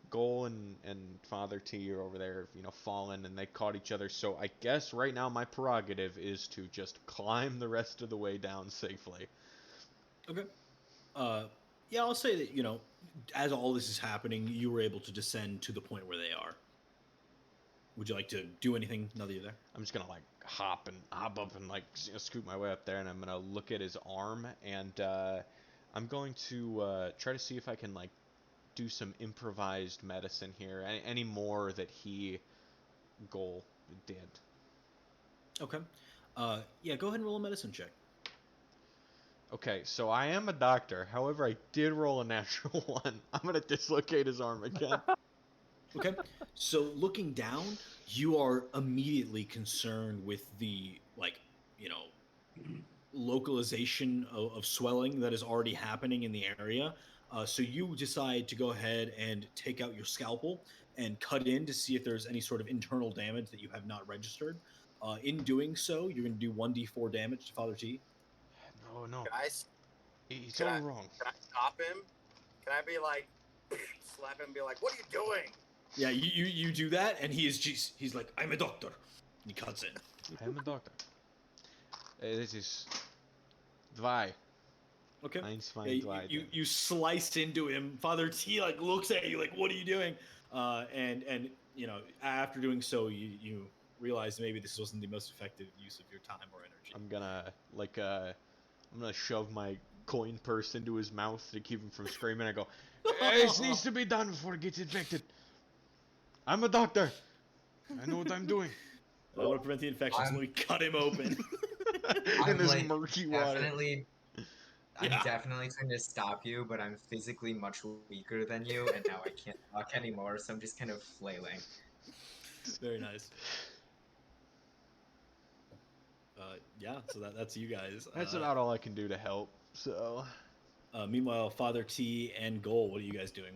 Goal and Father T are over there, fallen, and they caught each other. So I guess right now my prerogative is to just climb the rest of the way down safely. Okay. Yeah, I'll say that, as all this is happening, you were able to descend to the point where they are. Would you like to do anything now that you're there? I'm just gonna hop up and scoot my way up there, and I'm gonna look at his arm, and I'm going to try to see if I can do some improvised medicine here. Any more that Goal did. Okay. Yeah, go ahead and roll a medicine check. Okay, so I am a doctor. However, I did roll a natural 1. I'm gonna dislocate his arm again. Okay. So looking down, you are immediately concerned with the localization of swelling that is already happening in the area. So you decide to go ahead and take out your scalpel and cut in to see if there's any sort of internal damage that you have not registered. In doing so, you're going to do 1d4 damage to Father T. No. Guys, He's can all I wrong. can I stop him? Can I be like slap him and be like, "What are you doing?" Yeah, you do that, and he's like, "I'm a doctor." And he cuts in. I am a doctor. This is Zwei. Okay. Eins, zwei, Yeah, drei. you slice into him. Father T looks at you like, "What are you doing?" And after doing so, you realize maybe this wasn't the most effective use of your time or energy. I'm gonna shove my coin purse into his mouth to keep him from screaming. I go, "This needs to be done before it gets infected. I'm a doctor. I know what I'm doing." I want to prevent the infection, so let me cut him open. In this murky water. I'm definitely trying to stop you, but I'm physically much weaker than you, and now I can't talk anymore, so I'm just kind of flailing. Very nice. Yeah, so that's you guys. That's about all I can do to help. So. Meanwhile, Father T and Goal, what are you guys doing?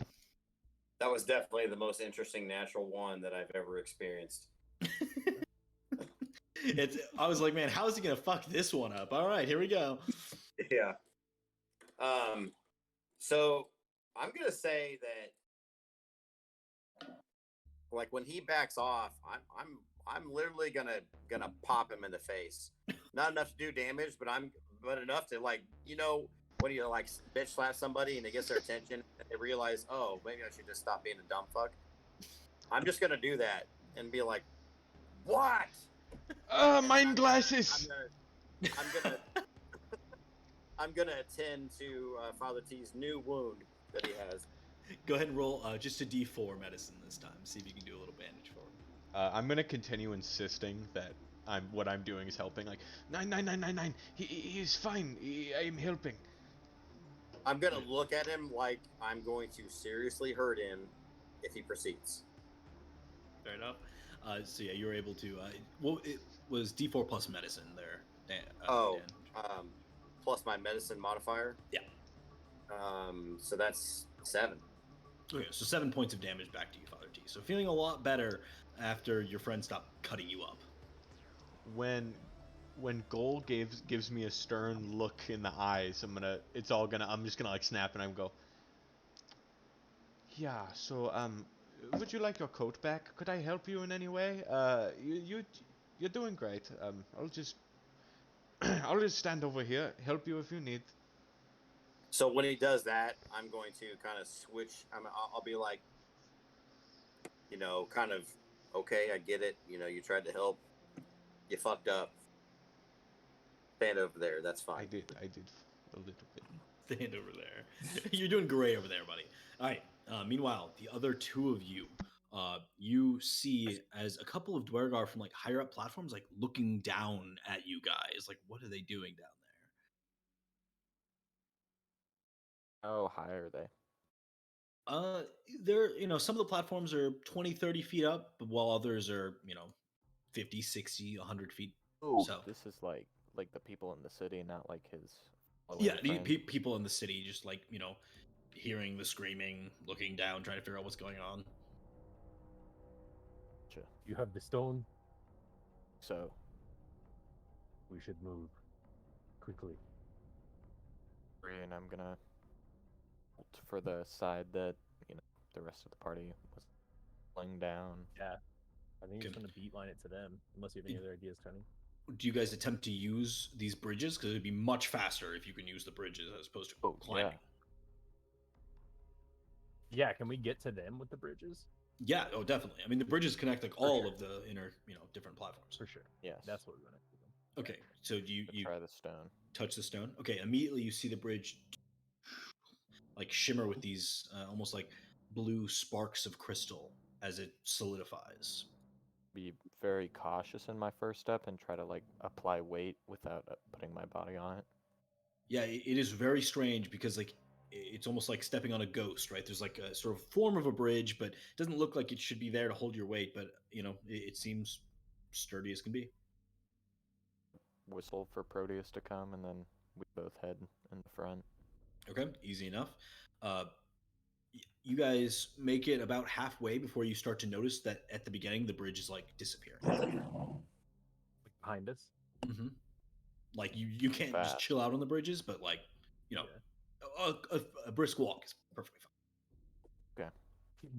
That was definitely the most interesting natural one that I've ever experienced. I was like, man, how is he gonna fuck this one up? All right, here we go. Yeah. So I'm gonna say that, when he backs off, I'm literally gonna pop him in the face. Not enough to do damage, but enough to when you bitch slap somebody and it gets their attention and they realize, oh, maybe I should just stop being a dumb fuck. I'm just gonna do that and be like, what? Mine glasses. I'm gonna attend to Father T's new wound that he has. Go ahead and roll just a D4 medicine this time. See if you can do a little bandage for him. I'm gonna continue insisting that what I'm doing is helping. Like 99999. He's fine. I'm helping. I'm gonna look at him like I'm going to seriously hurt him if he proceeds. Fair enough. So yeah, you were able to. Well, it was D4 plus medicine there. Dan, Dan. Plus my medicine modifier. Yeah. So that's 7. Okay, so 7 points of damage back to you, Father T. So feeling a lot better after your friend stopped cutting you up. When Goal gives me a stern look in the eyes, I'm just gonna like snap and I'm go. Yeah. So would you like your coat back? Could I help you in any way? You're doing great. I'll just stand over here, help you if you need. So when he does that, I'm going to kind of switch. I'll be like, kind of, okay, I get it. You tried to help. You fucked up. Stand over there. That's fine. I did a little bit. Stand over there. You're doing great over there, buddy. All right. Meanwhile, the other two of you, you see as a couple of Dwergar from like higher up platforms, like looking down at you guys. Like, what are they doing down there? How high are they? They're, some of the platforms are 20, 30 feet up, while others are, 50, 60, 100 feet. Oh, So this is like the people in the city, not like his. yeah, people in the city just like, hearing the screaming, looking down, trying to figure out what's going on. You have the stone. So we should move quickly. And I'm gonna for the side that the rest of the party was laying down. Yeah, I think it's gonna beat line it to them. Unless you have any other ideas, Tony. Do you guys attempt to use these bridges? Because it'd be much faster if you can use the bridges as opposed to climbing. Yeah, can we get to them with the bridges? Yeah, oh, definitely. I mean, the bridges connect like all of the inner, different platforms. For sure. Yes. That's what we're gonna do. Okay, so do you try the stone? Touch the stone. Okay, immediately you see the bridge like shimmer with these almost like blue sparks of crystal as it solidifies. Be very cautious in my first step and try to like apply weight without putting my body on it. Yeah, it is very strange because like it's almost like stepping on a ghost, right? There's like a sort of form of a bridge, but it doesn't look like it should be there to hold your weight, but it seems sturdy as can be. Whistle for Proteus to come, and then we both head in the front. Okay, easy enough. You guys make it about halfway before you start to notice that at the beginning the bridge is like disappearing. Like behind us? Mm-hmm. Like you can't just chill out on the bridges, but like, a brisk walk is perfectly fine.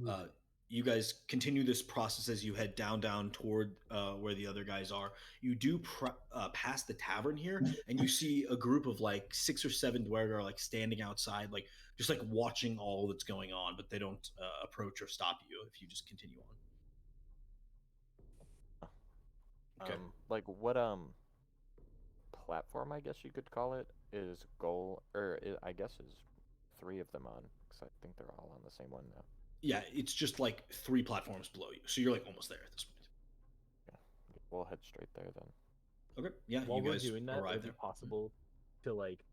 Okay. You guys continue this process as you head down toward where the other guys are. You do pass the tavern here, and you see a group of like 6 or 7 Dwergar like standing outside, like just like watching all that's going on, but they don't approach or stop you if you just continue on. Okay. Like what platform, I guess you could call it, is Goal, or I guess is 3 of them on, because I think they're all on the same one now. Yeah, it's just like 3 platforms below you, so you're like almost there at this point. Yeah, we'll head straight there then. Okay, yeah. While you we're guys doing that, arrive is it possible to like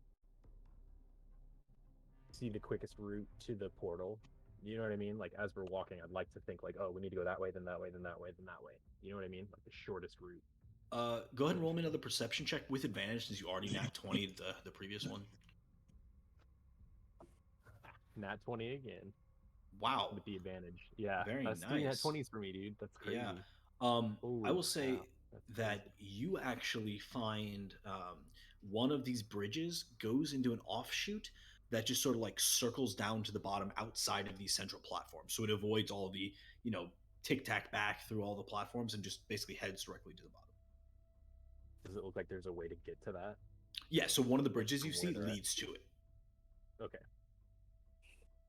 see the quickest route to the portal? You know what I mean? Like as we're walking, I'd like to think like, oh, we need to go that way, then that way, then that way, then that way. You know what I mean? Like the shortest route. Go ahead and roll me another perception check with advantage since you already nat 20 the previous one. Nat 20 again. Wow. With the advantage. Yeah. Very that's nice. 3 nat 20s for me, dude. That's crazy. Yeah. I will say that you actually find one of these bridges goes into an offshoot that just sort of like circles down to the bottom outside of these central platforms. So it avoids all the, tic-tac back through all the platforms and just basically heads directly to the bottom. Does it look like there's a way to get to that? Yeah, so one of the bridges you see leads to it. Okay.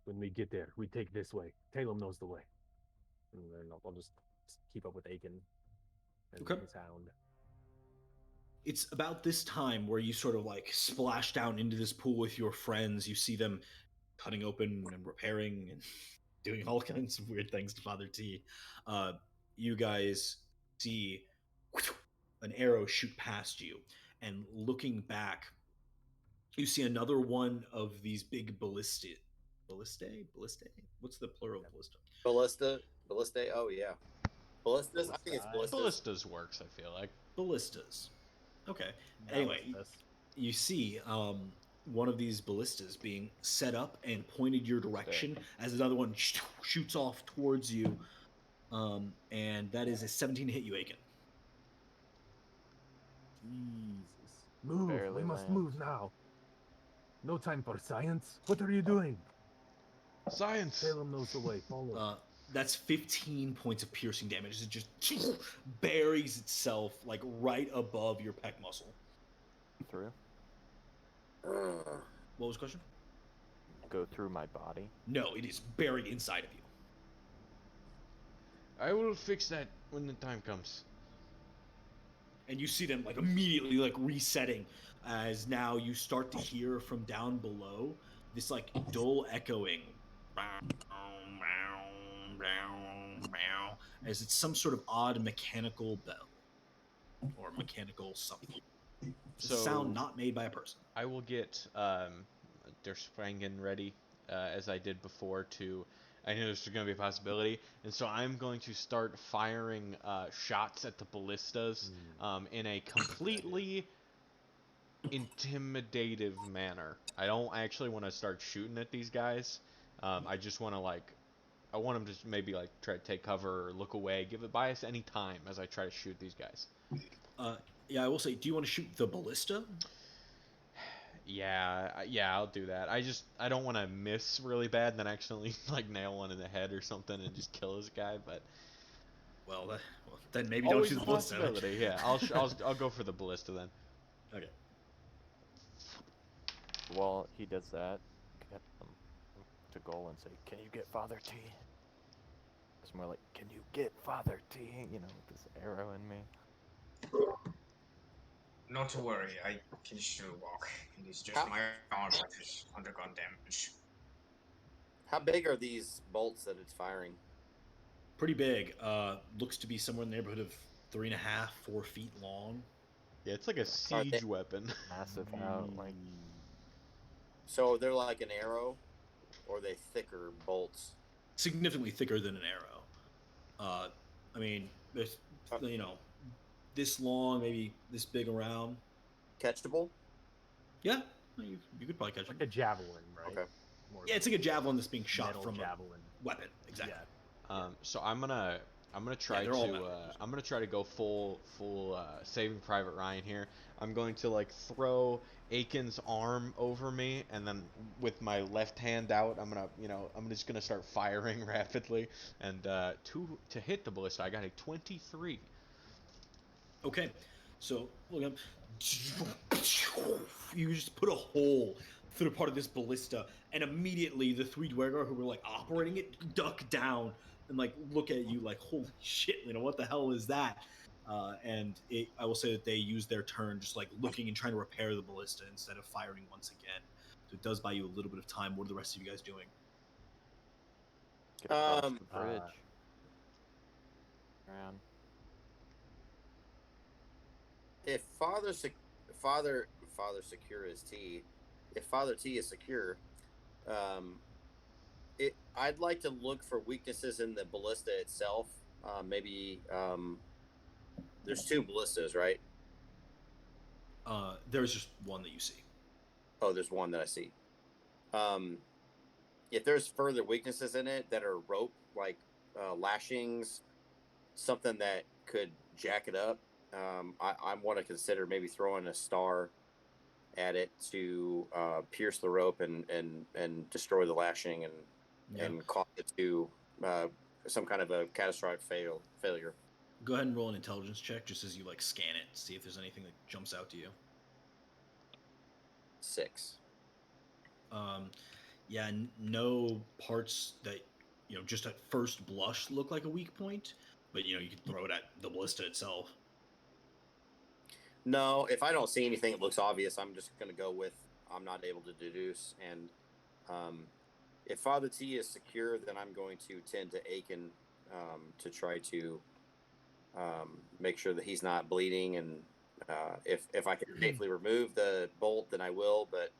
When we get there, we take this way. Talem knows the way. And then I'll just keep up with Aiken and his hound. it's about this time where you sort of like splash down into this pool with your friends. You see them cutting open and repairing and doing all kinds of weird things to Father T. You guys see an arrow shoot past you, and looking back, you see another one of these big ballistae. Ballistae? What's the plural of ballista? Ballista. Oh yeah, ballistas. I think it's ballistas. Ballistas works, I feel like. Ballistas. Okay. That Anyway, was this. you see one of these ballistas being set up and pointed your direction as another one shoots off towards you. And that is a 17 to hit you, Aiken. Jesus. Move. Barely We must land. move now. No time for science. What are you doing? Science! Salem knows the way. Follow. That's 15 points of piercing damage. It just buries itself like right above your pec muscle. Through? What was the question? Go through my body? No, it is buried inside of you. I will fix that when the time comes. And you see them like immediately like resetting as now you start to hear from down below this like dull echoing as it's some sort of odd mechanical bell or mechanical something. It's a sound not made by a person. I will get Der Sprangen ready as I did before to. I knew this was going to be a possibility, and so I'm going to start firing shots at the ballistas in a completely intimidative manner. I don't actually want to start shooting at these guys. I just want to I want them to maybe like try to take cover or look away, give it by us any time as I try to shoot these guys. Yeah, I will say, do you want to shoot the ballista? Yeah, I'll do that. I don't want to miss really bad and then accidentally like nail one in the head or something and just kill this guy. But then maybe always don't shoot a the ballista. possibility. Yeah, I'll go for the ballista then. Okay. While he does that, get to goal and say, "Can you get Father T?" It's more like, "Can you get Father T?" You know, with this arrow in me. Not to worry, I can still walk. It is just my arm that has undergone damage. How big are these bolts that it's firing? Pretty big. Looks to be somewhere in the neighborhood of 3.5, 4 feet long. Yeah, it's like a siege weapon. Massive out, like. So they're like an arrow, or are they thicker bolts? Significantly thicker than an arrow. I mean, there's, this long, maybe this big around. Catchable? Yeah, you could probably catch like it. a javelin, right? Okay. Yeah, it's like a javelin that's being shot from javelin a weapon. Exactly. Yeah. So I'm gonna try to go full Saving Private Ryan here. I'm going to like throw Aiken's arm over me, and then with my left hand out, I'm just gonna start firing rapidly. And to hit the ballista, I got a 23. Okay, so look up. You just put a hole through part of this ballista, and immediately the three Dwergar who were like operating it duck down and like look at you like, holy shit, what the hell is that? I will say that they use their turn just like looking and trying to repair the ballista instead of firing once again. So it does buy you a little bit of time. What are the rest of you guys doing? Get across the bridge. Around. If Father secure is T, if Father T is secure, I'd like to look for weaknesses in the ballista itself. Maybe there's two ballistas, right? There's just one that you see. Oh, there's one that I see. If there's further weaknesses in it that are rope, like lashings, something that could jack it up, I want to consider maybe throwing a star at it to pierce the rope and destroy the lashing and cause it to some kind of a catastrophic failure. Go ahead and roll an intelligence check just as you like scan it, see if there's anything that jumps out to you. 6. No parts that just at first blush look like a weak point, but you can throw it at the ballista itself. No, if I don't see anything that looks obvious, I'm just going to go with I'm not able to deduce. And if Father T is secure, then I'm going to tend to Aiken to try to make sure that he's not bleeding. And if I can safely remove the bolt, then I will. But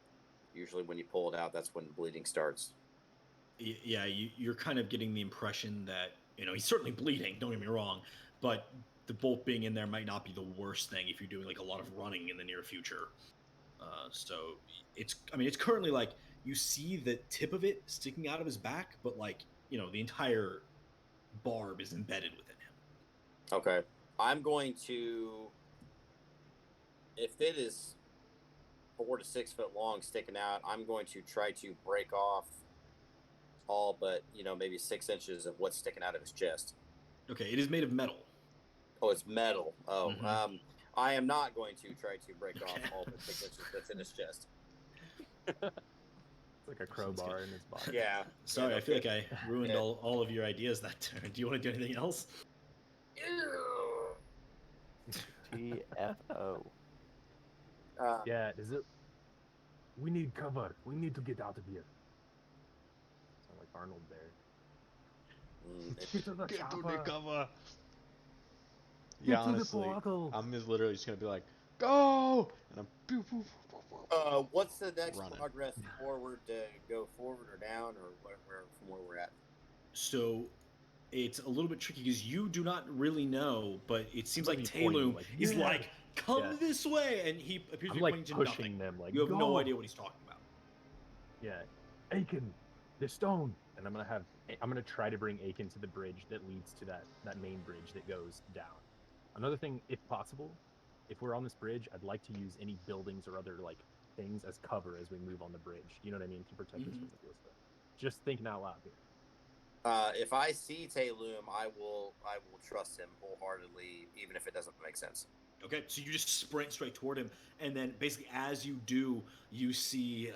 usually when you pull it out, that's when bleeding starts. Yeah, you're kind of getting the impression that he's certainly bleeding. Don't get me wrong, but the bolt being in there might not be the worst thing if you're doing like a lot of running in the near future. So it's currently like you see the tip of it sticking out of his back, but like the entire barb is embedded within him. Okay, I'm going to, if it is 4 to 6 foot long sticking out, I'm going to try to break off all but maybe 6 inches of what's sticking out of his chest. Okay, it is made of metal. Oh, it's metal. Oh, Mhm. I am not going to try to break off Okay. all but 6 inches that's in his chest. It's like a crowbar in his body. Yeah. Sorry, no I feel like kidding. I ruined Yeah. all of your ideas that turn. Do you want to do anything else? TFO. Yeah, is it? We need cover. We need to get out of here. Sound like Arnold there. Get to the Get to the chopper. cover. Get Yeah, to the honestly, portal. I'm just literally just gonna be like, go, and I'm pew, pew, pew, pew, pew, What's the next running. progress forward to go forward or down or where from where we're at? So it's a little bit tricky because you do not really know, but it seems like Somebody pointing, Taylum like, is yeah. like, come Yeah. this way, and he appears to I'm be like pointing to pushing nothing. them, like, You have no go. idea what he's talking about. Yeah, Aiken, the stone, and I'm gonna try to bring Aiken to the bridge that leads to that main bridge that goes down. Another thing, if possible, if we're on this bridge, I'd like to use any buildings or other like things as cover as we move on the bridge. You know what I mean? To protect us from the ballista. Just thinking out loud here. If I see Taylum, I will trust him wholeheartedly, even if it doesn't make sense. Okay, so you just sprint straight toward him, and then basically as you do, you see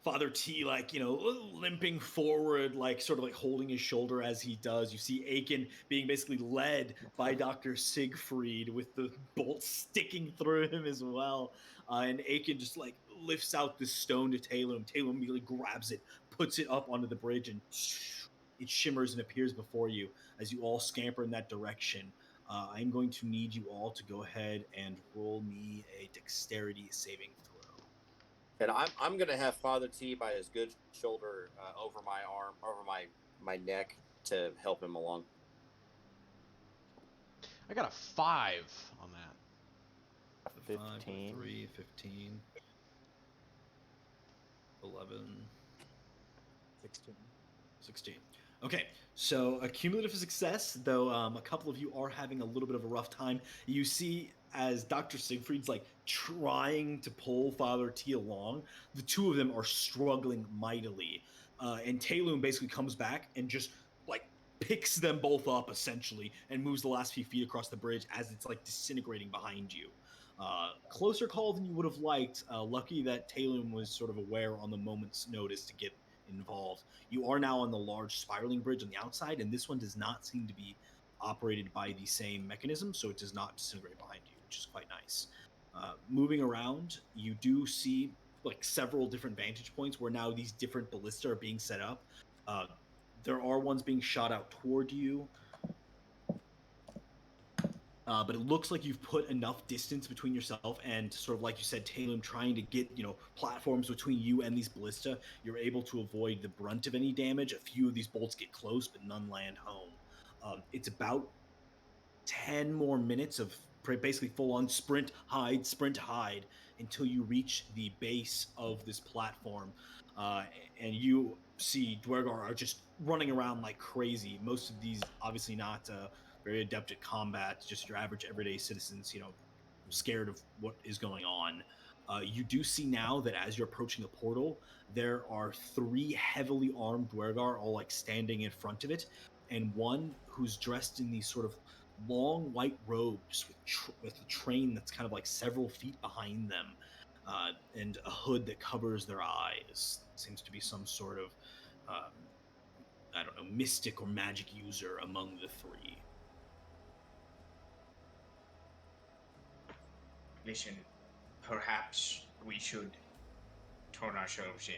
Father T, like, limping forward, like, sort of like holding his shoulder as he does. You see Aiken being basically led by Dr. Siegfried with the bolt sticking through him as well. And Aiken just, like, lifts out the stone to Talum. Talum immediately grabs it, puts it up onto the bridge, and it shimmers and appears before you as you all scamper in that direction. I'm going to need you all to go ahead and roll me a dexterity saving throw. And I'm gonna have Father T by his good shoulder over my arm, over my neck to help him along. I got a 5 on that. 15. 3, 15, 11, 16. 16. Okay, so a cumulative success, though a couple of you are having a little bit of a rough time. You see as Dr. Siegfried's like trying to pull Father T along, the two of them are struggling mightily. And Talum basically comes back and just like picks them both up essentially and moves the last few feet across the bridge as it's like disintegrating behind you. Closer call than you would have liked. Lucky that Talum was sort of aware on the moment's notice to get involved. You are now on the large spiraling bridge on the outside, and this one does not seem to be operated by the same mechanism, so it does not disintegrate behind you, which is quite nice. Moving around, you do see like several different vantage points where now these different ballista are being set up. There are ones being shot out toward you. But it looks like you've put enough distance between yourself and sort of like you said, Talum, trying to get, platforms between you and these ballista. You're able to avoid the brunt of any damage. A few of these bolts get close, but none land home. It's about 10 more minutes of basically full on sprint, hide until you reach the base of this platform. And you see Dwergar are just running around like crazy. Most of these, obviously, not very adept at combat, just your average everyday citizens, scared of what is going on. You do see now that as you're approaching the portal, there are 3 heavily armed Dwergar all like standing in front of it, and one who's dressed in these sort of long white robes with a train that's kind of like several feet behind them, and a hood that covers their eyes. Seems to be some sort of I don't know, mystic or magic user among the 3. Listen, perhaps we should turn ourselves in.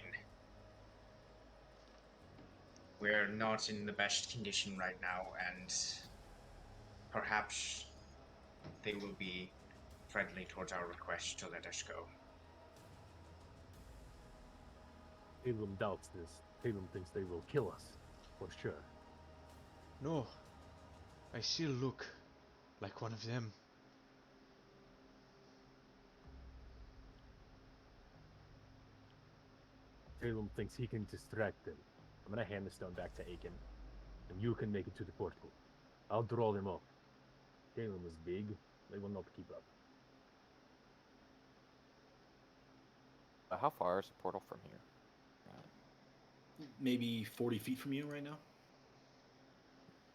We're not in the best condition right now, and perhaps they will be friendly towards our request to let us go. Caleb doubts this. Caleb thinks they will kill us, for sure. No, I still look like one of them. Caleb thinks he can distract them. I'm gonna hand the stone back to Aiken, and you can make it to the portal. I'll draw them up. Caleb is big. They will not keep up. How far is the portal from here? Maybe 40 feet from you right now?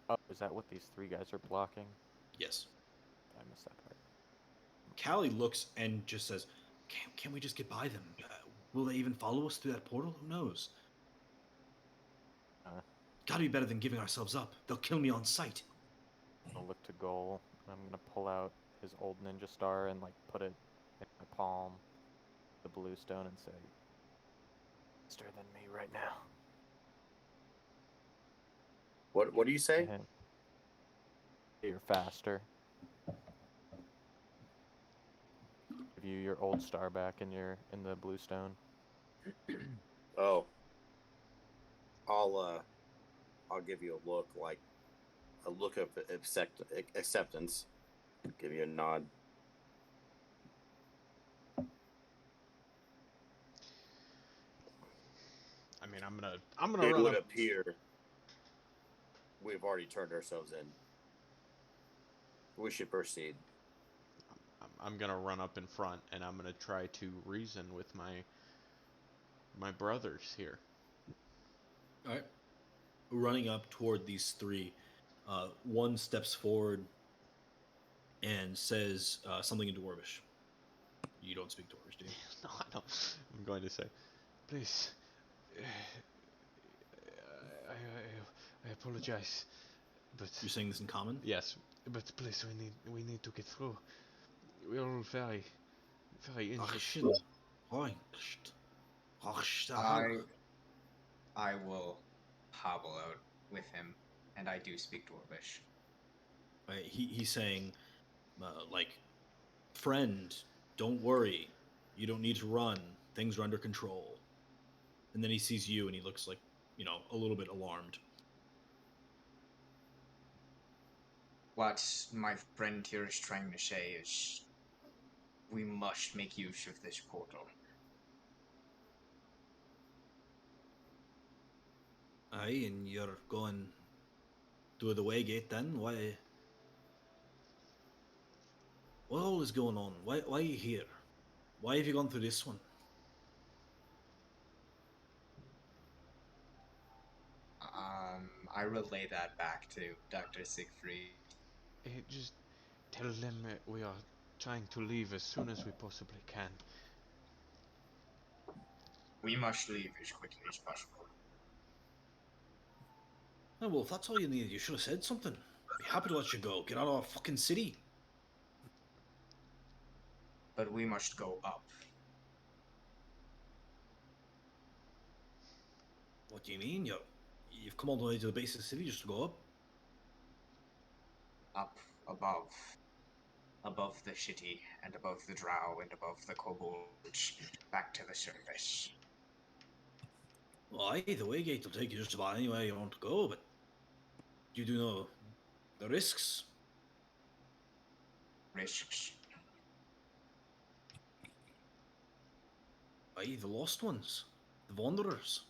Oh, is that what these three guys are blocking? Yes. I missed that part. Callie looks and just says, can we just get by them? Will they even follow us through that portal? Who knows? Gotta be better than giving ourselves up. They'll kill me on sight. I'll look to Goal. I'm gonna pull out his old ninja star and like put it in my palm, the blue stone, and say, "Faster than me right now." What do you say? And you're faster. Give you your old star back in the blue stone. Oh, I'll give you a look of acceptance. Give you a nod. I mean, I'm gonna It run would up. appear we've already turned ourselves in. We should proceed. I'm gonna run up in front, and I'm gonna try to reason with my brothers here. All right. Running up toward these three, one steps forward and says something in Dwarvish. You don't speak Dwarvish, do you? No, I don't. I'm going to say, please. I apologize, but You're saying this in common? yes, but please, we need to get through. We're all very, very injured. I will hobble out with him, and I do speak Dwarvish. Right, he's saying, like, friend, don't worry. You don't need to run. Things are under control. And then he sees you and he looks like, a little bit alarmed. What my friend here is trying to say is we must make use of this portal. Aye, and you're going through the way gate then? Why? What all is going on? Why are you here? Why have you gone through this one? I relay that back to Dr. Siegfried. Just tell them we are trying to leave as soon as we possibly can. We must leave as quickly as possible. Oh, well, if that's all you needed, you should have said something. I'd be happy to let you go. Get out of our fucking city. But we must go up. What do you mean? You've come all the way to the base of the city just to go up? Up above. Above the city, and above the drow, and above the kobolds, back to the surface. Well, aye, the way gate will take you just about anywhere you want to go, but you do know the risks. Risks. Aye, the lost ones, the wanderers.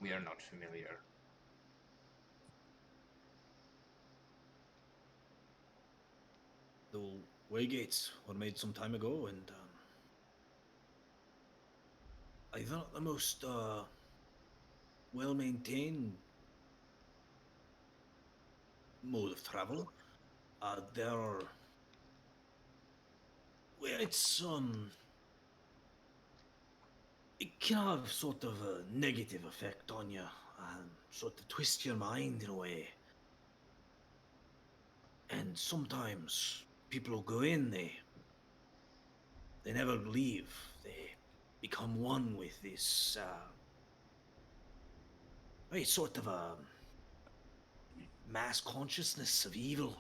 We are not familiar. The way gates were made some time ago, and they're not the most well-maintained mode of travel. They're well, it can have sort of a negative effect on you, and sort of twist your mind in a way. And sometimes people who go in, they never leave. They become one with this sort of a mass consciousness of evil.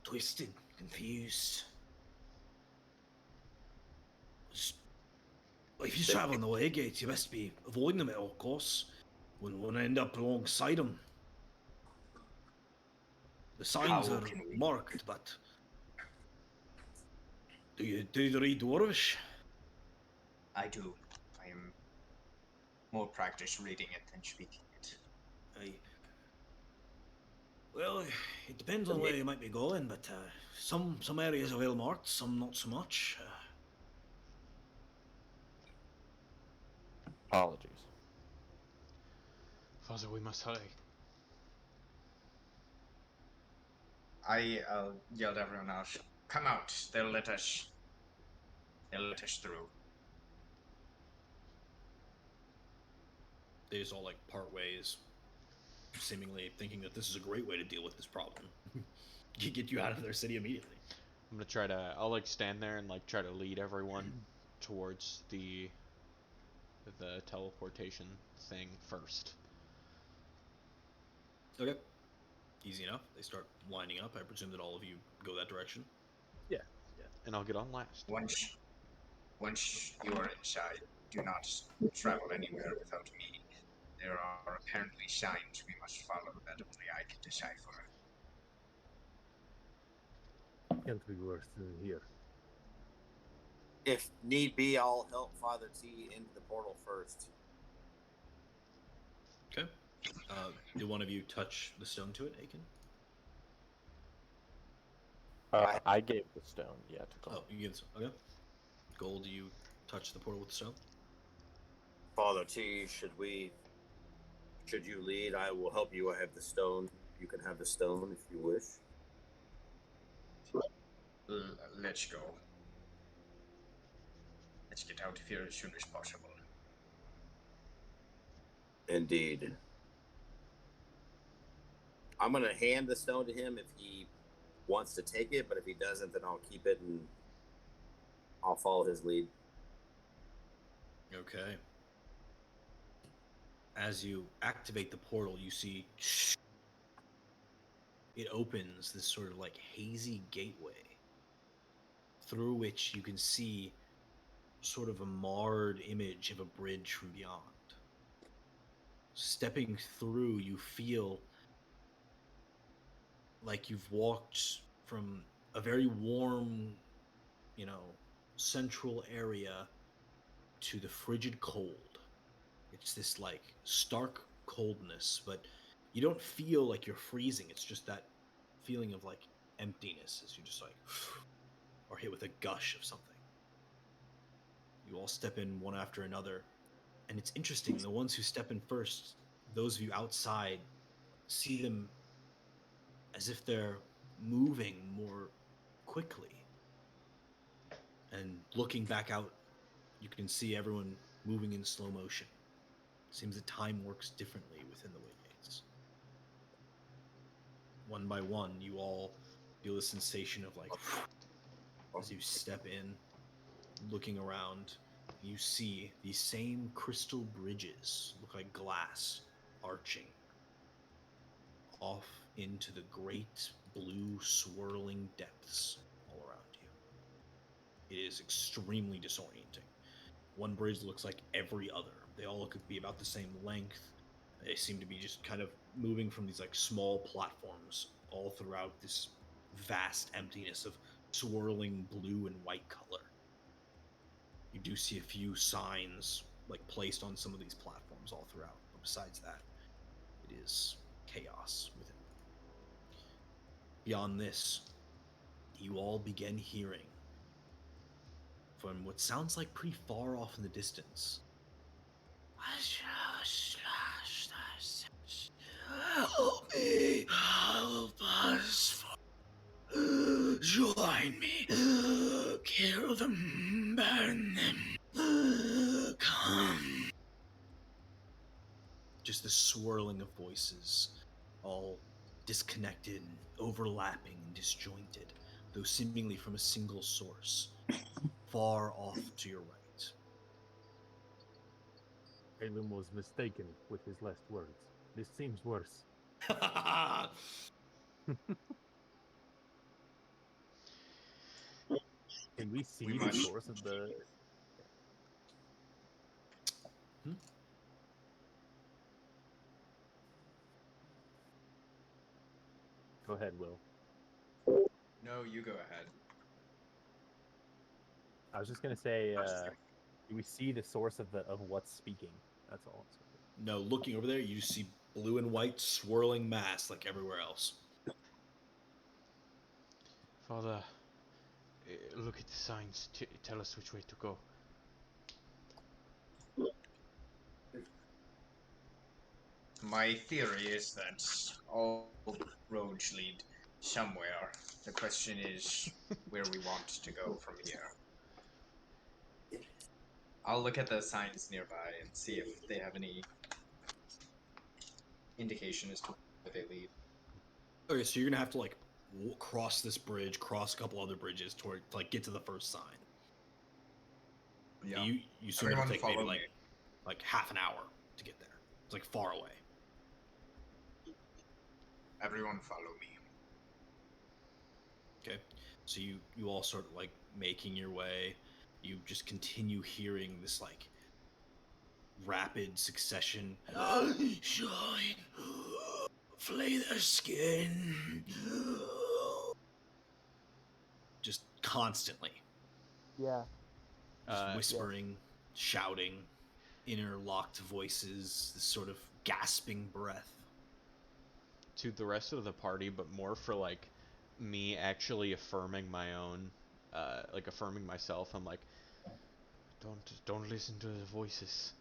Twisted, confused. If you're traveling the way gates, you best be avoiding them at all costs. Wouldn't want to end up alongside them. The signs How are can we? marked, but do you read Dwarvish? I do. I am more practiced reading it than speaking it. Well, it depends on where you might be going, but some areas are well marked, some not so much. Apologies. Father, we must hurry. I yelled at everyone else, "Come out! They'll let us through." They just all like part ways, seemingly thinking that this is a great way to deal with this problem. Get you out of their city immediately. I'm gonna I'll like stand there and like try to lead everyone towards the teleportation thing first. Okay. Easy enough. They start lining up. I presume that all of you go that direction. Yeah. And I'll get on last. Once you are inside, do not travel anywhere without me. There are apparently signs we must follow that only I can decipher. Can't be worse than here. If need be, I'll help Father T into the portal first. Okay. Do one of you touch the stone to it, Aiken? I gave the stone, yeah, to Gold. Oh, you give some. Okay. Gold, do you touch the portal with the stone? Father T, should you lead, I will help you. I have the stone. You can have the stone if you wish. Let's go. Let's get out of here as soon as possible. Indeed. I'm going to hand the stone to him if he wants to take it, but if he doesn't, then I'll keep it and I'll follow his lead. Okay. As you activate the portal, you see it opens this sort of like hazy gateway through which you can see sort of a marred image of a bridge from beyond. Stepping through, you feel like you've walked from a very warm, central area to the frigid cold. It's this like stark coldness, but you don't feel like you're freezing. It's just that feeling of like emptiness as you just like are hit with a gush of something. You all step in one after another, and it's interesting. The ones who step in first, those of you outside, see them as if they're moving more quickly. And looking back out, you can see everyone moving in slow motion. Seems that time works differently within the Waygates. One by one, you all feel a sensation of like, as you step in, looking around, you see these same crystal bridges, look like glass, arching off into the great blue swirling depths all around you. It is extremely disorienting. One bridge looks like every other. They all could be about the same length. They seem to be just kind of moving from these like small platforms all throughout this vast emptiness of swirling blue and white color. You do see a few signs like placed on some of these platforms all throughout, but besides that, it is chaos within. Beyond this, you all begin hearing from what sounds like pretty far off in the distance. Help me! Help us! Join me! Kill them! Burn them! Come! Just the swirling of voices, all disconnected, overlapping, and disjointed, though seemingly from a single source, far off to your right. Caleb was mistaken with his last words. This seems worse. Can we see We the must. source of the? Hmm? Go ahead, Will. No, you go ahead. I was just gonna say, I was just gonna. do we see the source of what's speaking? That's all. No, looking over there, you see blue and white swirling mass like everywhere else. Father, look at the signs. Tell us which way to go. My theory is that all roads lead somewhere. The question is where we want to go from here. I'll look at the signs nearby and see if they have any indication as to where they lead. Okay, so you're gonna have to like cross this bridge, cross a couple other bridges to like get to the first sign. Yeah. You soon have Everyone to take maybe follow me. like half an hour to get there. It's like far away. Everyone follow me. Okay, so you all start like making your way. You just continue hearing this like rapid succession. Shine, flay their skin. Just constantly. Yeah. Just Uh, whispering, shouting, interlocked voices, this sort of gasping breath. to the rest of the party, but more for like me actually affirming my own, like affirming myself. I'm like, don't listen to the voices.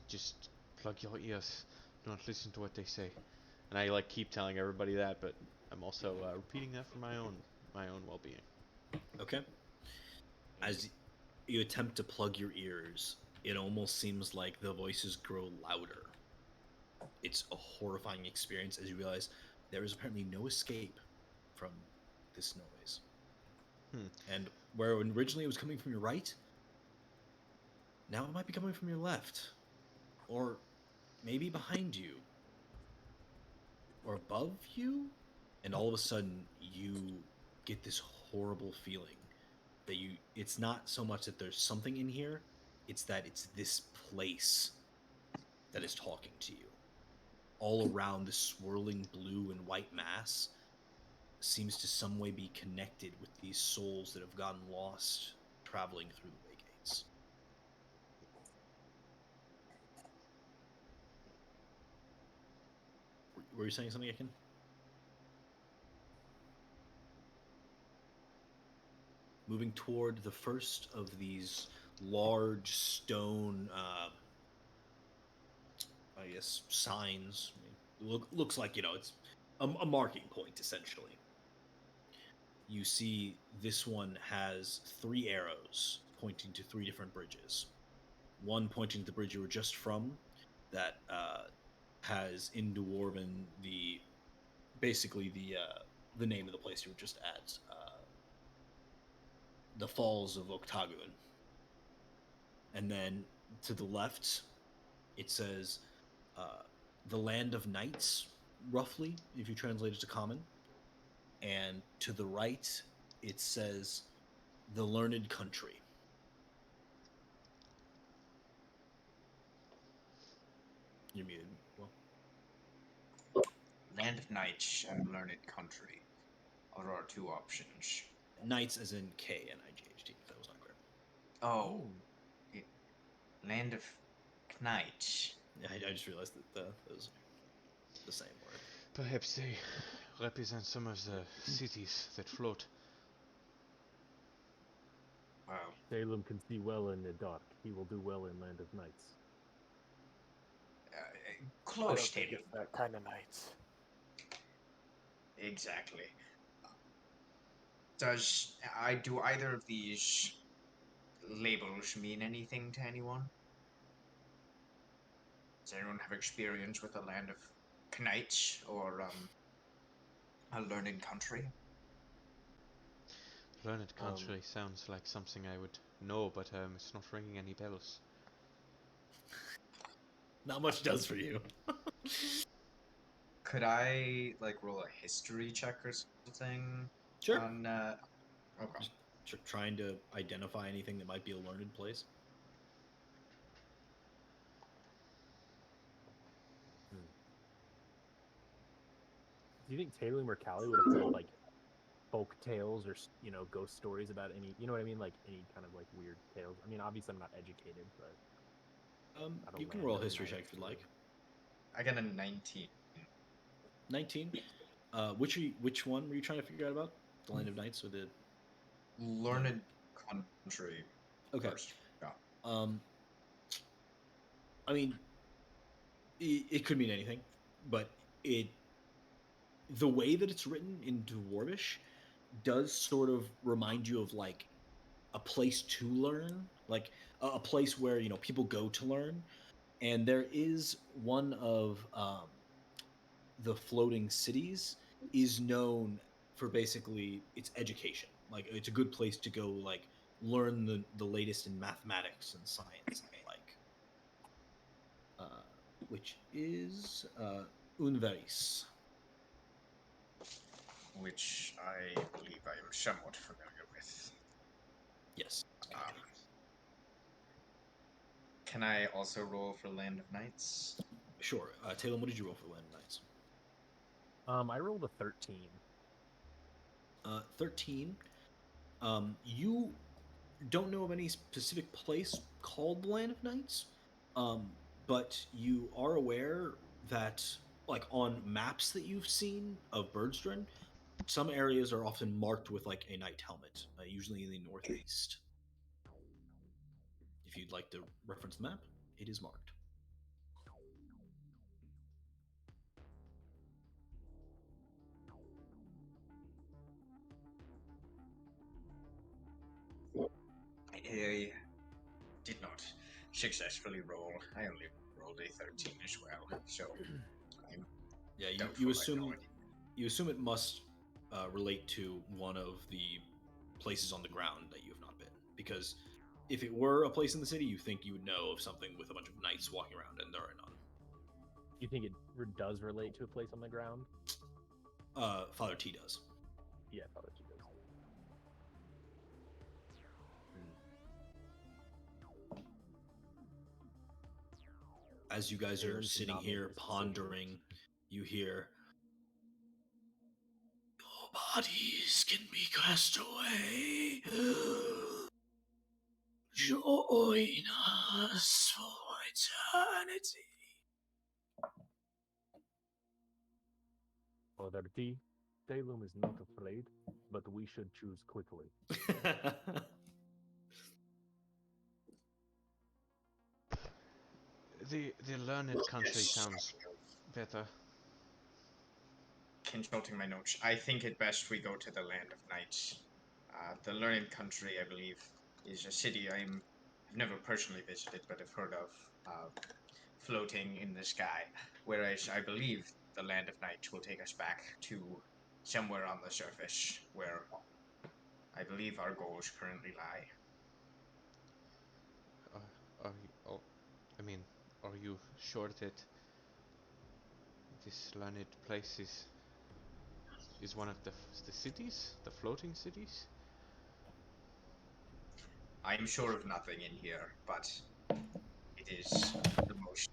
Just plug your ears. Don't listen to what they say. And I like keep telling everybody that, but I'm also repeating that for my own well-being. Okay. As you attempt to plug your ears, it almost seems like the voices grow louder. It's a horrifying experience as you realize there is apparently no escape from this noise. Hmm. And where originally it was coming from your right, now it might be coming from your left. Or maybe behind you. Or above you. And all of a sudden, you get this horrible feeling that it's not so much that there's something in here, it's that it's this place that is talking to you. All around the swirling blue and white mass seems to some way be connected with these souls that have gotten lost traveling through the way gates. Were you saying something, Iken? Moving toward the first of these large stone, I guess, signs. Looks like, it's a marking point, essentially. You see this one has 3 arrows pointing to 3 different bridges. One pointing to the bridge you were just from, that has in Dwarven basically the name of the place you were just at, the Falls of Octagon. And then to the left, it says the Land of Knights, roughly, if you translate it to common. And to the right, it says the Learned Country. You're muted. Well, Land of Knights and Learned Country are our two options. Knights as in Knight, if that was not clear. Oh, Land of Knights. Yeah, I just realized that those are the same word. Perhaps they represent some of the cities that float. Well, Salem can see well in the dark. He will do well in Land of Knights. I close don't think to it's that kind of nights. exactly. Do either of these labels mean anything to anyone? Does anyone have experience with the Land of Knights or a learned country? Learned country sounds like something I would know, but it's not ringing any bells. Not much does for you. Could I like roll a history check or something Sure. on? Okay. Just trying to identify anything that might be a learned place. Do you think Taylor or Callie would have heard like folk tales or ghost stories about any, you know what I mean, like any kind of like weird tales? I mean, obviously I'm not educated, but You can roll a history check if you'd like. I got a 19. 19. Which one were you trying to figure out about? The Land of Knights or the Learned country. Okay. First. Yeah. I mean, it could mean anything, but the way that it's written in Dwarvish does sort of remind you of like a place to learn, like a place where people go to learn. And there is one of the floating cities is known for basically its education. Like it's a good place to go, like learn the latest in mathematics and science and the like. Which is Unveris. Which I believe I am somewhat familiar with. Yes. Gotcha. Can I also roll for Land of Knights? Sure. Taylor, what did you roll for Land of Knights? I rolled a 13. 13. You don't know of any specific place called the Land of Knights, but you are aware that, like on maps that you've seen of Birdstren, some areas are often marked with like a knight helmet, usually in the northeast. If you'd like to reference the map, it is marked. I did not successfully roll. I only rolled a 13 as well, so I'm Yeah, doubtful I know it. you assume it must relate to one of the places on the ground that you have not been, because if it were a place in the city, you think you would know of something with a bunch of knights walking around, and there are none. You think it does relate to a place on the ground? Father T does. Yeah, Father T does. As you guys are sitting here pondering, you hear, "Your bodies can be cast away. Join us for eternity." Father T, Talum is not afraid, but we should choose quickly. The learned country Yes. sounds better. Consulting my notes, I think it best we go to the Land of Knights. The learned country, I believe, is a city I've never personally visited, but have heard of, floating in the sky. Whereas I believe the Land of Knights will take us back to somewhere on the surface where I believe our goals currently lie. Are you, oh, I mean, are you sure that this learned place is one of the cities, the floating cities? I'm sure of nothing in here, but it is the most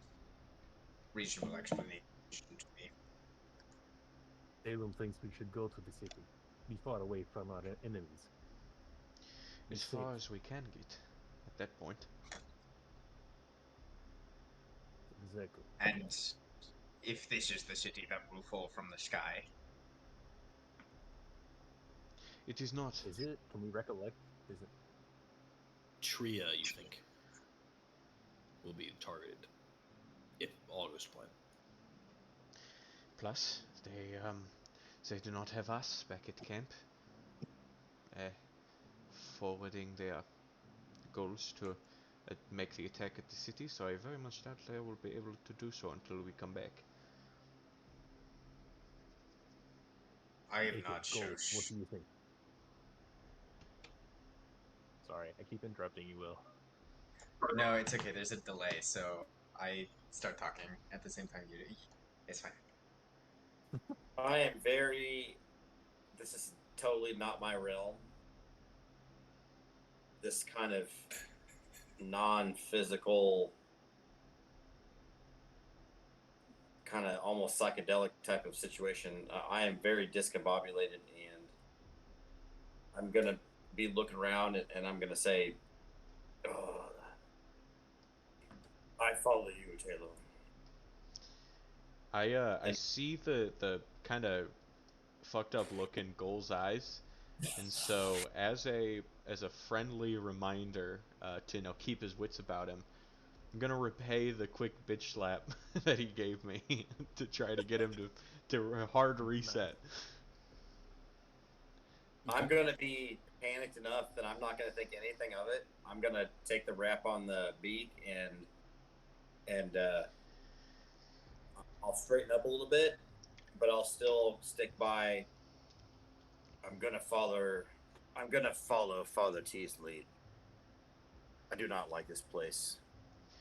reasonable explanation to me. Talum thinks we should go to the city, be far away from our enemies. Be As safe. far as we can get at that point. Exactly. And if this is the city that will fall from the sky, It is not. Is it? Can we recollect? Is it? Tria, you think, will be targeted if all goes to plan. Plus, they do not have us back at camp, uh, forwarding their goals to make the attack at the city. So I very much doubt they will be able to do so until we come back. I am Okay, not Gold, sure. what do you think? Sorry, I keep interrupting you, Will. No, it's okay. There's a delay, so I start talking at the same time you do. It's fine. I am very. This is totally not my realm. This kind of non-physical, kind of almost psychedelic type of situation. I am very discombobulated, and I'm gonna be looking around, and I'm gonna say, oh, "I follow you, Taylor." I And see the kind of fucked up look in Goal's eyes, and so as a friendly reminder to keep his wits about him, I'm gonna repay the quick bitch slap that he gave me to try to get him to hard reset. I'm gonna be panicked enough that I'm not gonna think anything of it. I'm gonna take the rap on the beak, and I'll straighten up a little bit, but I'll still stick by. I'm gonna follow. I'm gonna follow Father T's lead. I do not like this place.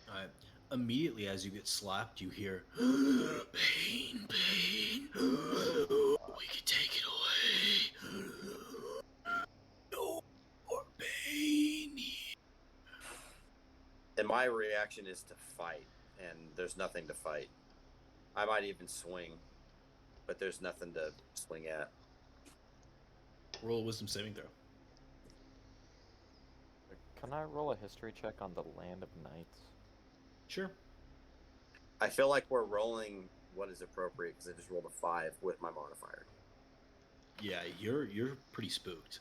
All right. Immediately as you get slapped, you hear pain, pain. We can take it away. No more pain. And my reaction is to fight, and there's nothing to fight. I might even swing, but there's nothing to swing at. Roll a wisdom saving throw. Can I roll a history check on the Land of Knights? Sure. I feel like we're rolling what is appropriate because I just rolled a 5 with my modifier. Yeah, you're pretty spooked.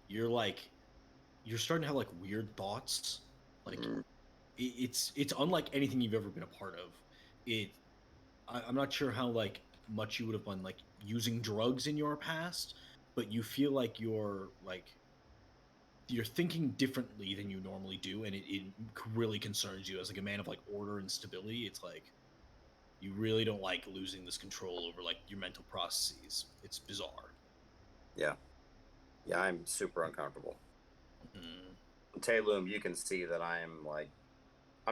You're starting to have like weird thoughts. Like it's unlike anything you've ever been a part of. I'm not sure how like much you would have been like using drugs in your past, but you feel like you're thinking differently than you normally do, and it really concerns you as like a man of like order and stability. It's like you really don't like losing this control over like your mental processes. It's bizarre. Yeah. Yeah, I'm super uncomfortable. Mm. Taylum, you can see that I'm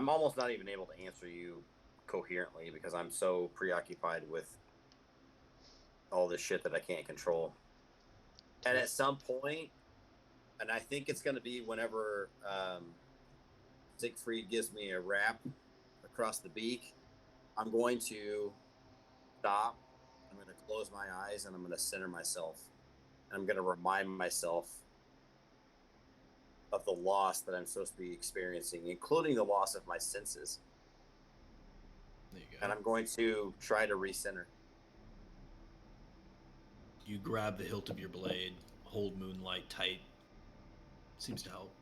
almost not even able to answer you coherently because I'm so preoccupied with all this shit that I can't control. And at some point, and I think it's going to be whenever Siegfried gives me a rap across the beak, I'm going to stop. I'm going to close my eyes and I'm going to center myself. I'm going to remind myself of the loss that I'm supposed to be experiencing, including the loss of my senses. There you And go. I'm going to try to recenter. You grab the hilt of your blade, hold Moonlight tight. Seems to help.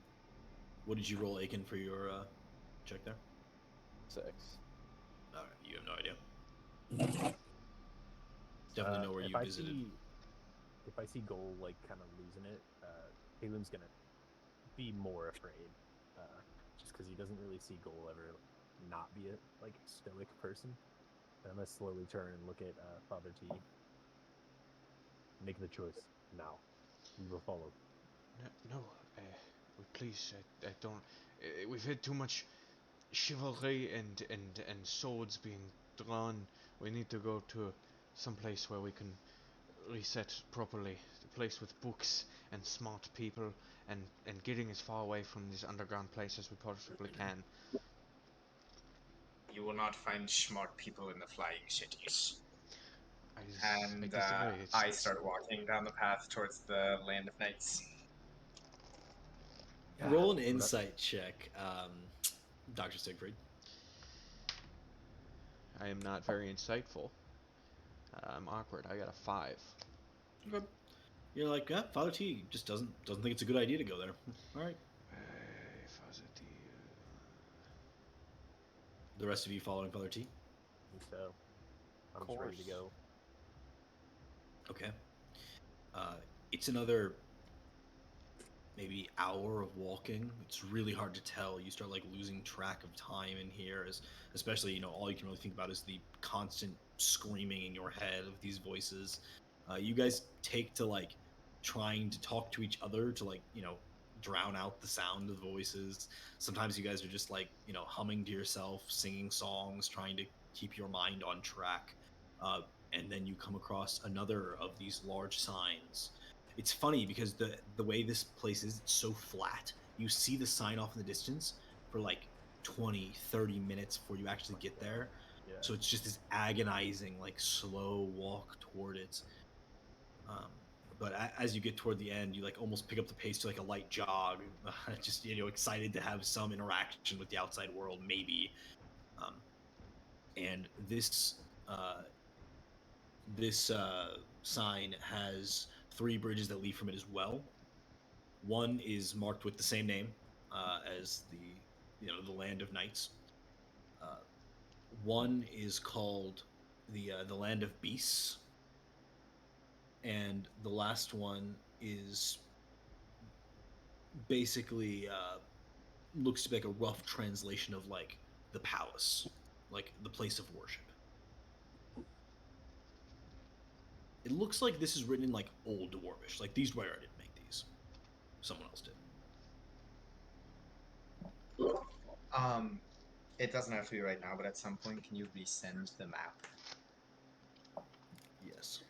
What did you roll, Aiken, for your check there? 6. All right, you have no idea. Definitely know where you visited. If I see Goal like kind of losing it, Caitlin's gonna be more afraid, just because he doesn't really see Goal ever not be a like stoic person. And I'm gonna slowly turn and look at Father T. Make the choice now. We will follow. No, please, I don't. We've had too much chivalry and swords being drawn. We need to go to some place where we can reset properly. A place with books and smart people, and getting as far away from this underground place as we possibly can. You will not find smart people in the flying cities. I And disagree. I start walking down the path towards the Land of Knights. Roll an insight check, Dr. Siegfried. I am not very insightful. I'm awkward. I got a 5. Okay. You're like, yeah, Father T just doesn't think it's a good idea to go there. All right. The rest of you following Father T? So I'm just ready to go. Okay. It's another maybe hour of walking. It's really hard to tell. You start like losing track of time in here, especially all you can really think about is the constant screaming in your head of these voices. You guys take to like trying to talk to each other to like drown out the sound of the voices. Sometimes you guys are just like humming to yourself, singing songs, trying to keep your mind on track. And then you come across another of these large signs. It's funny because the way this place is, it's so flat. You see the sign off in the distance for like 20-30 minutes before you actually get there. Yeah. So it's just this agonizing like slow walk toward it. um, but as you get toward the end, you like almost pick up the pace to like a light jog, just excited to have some interaction with the outside world, maybe. um, and this sign has three bridges that lead from it as well. One is marked with the same name as the Land of Knights. Uh, One is called the Land of Beasts, and the last one is basically looks to be like a rough translation of like the palace, like the place of worship. It looks like this is written in like old dwarvish. Like these writer didn't make these. Someone else did. Um, it doesn't have to be right now, but at some point, can you resend the map? Yes.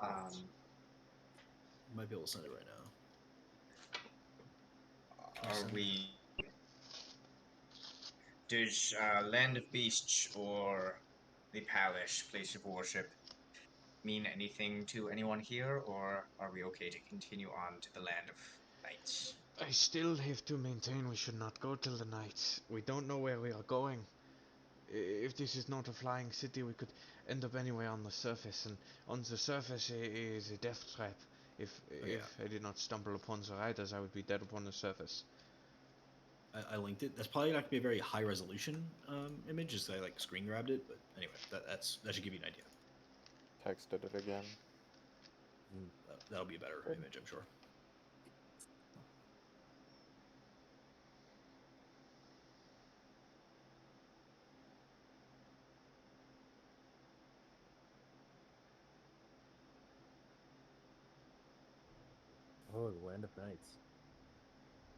Um, You might be able to send it right now. Can you are send it? we? Does Land of Beasts or the Palace, place of worship, mean anything to anyone here, or are we okay to continue on to the Land of Knights? I still have to maintain we should not go till the night. We don't know where we are going. If this is not a flying city, we could end up anywhere on the surface, and on the surface is a death trap. If Oh yeah, if I did not stumble upon the riders, I would be dead upon the surface. I linked it. That's probably not gonna be a very high resolution image, just I like screen grabbed it. But anyway, that should give you an idea. Texted it again. That'll be a better Good. image, I'm sure. Oh, the Land of Knights.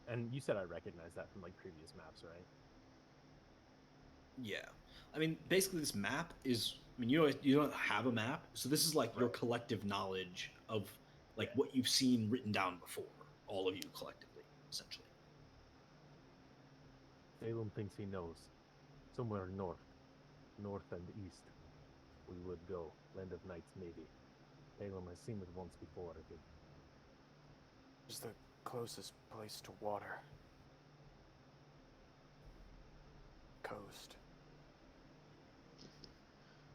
And you said I recognize that from like previous maps, right? Yeah, I mean, basically, this map is. I mean, you don't have a map, so this is like your Right. collective knowledge of like Yeah. what you've seen written down before. All of you collectively, essentially. Salem thinks he knows. Somewhere north and east, we would go. Land of Knights, maybe. Salem has seen it once before, I think. It's the closest place to water. Coast.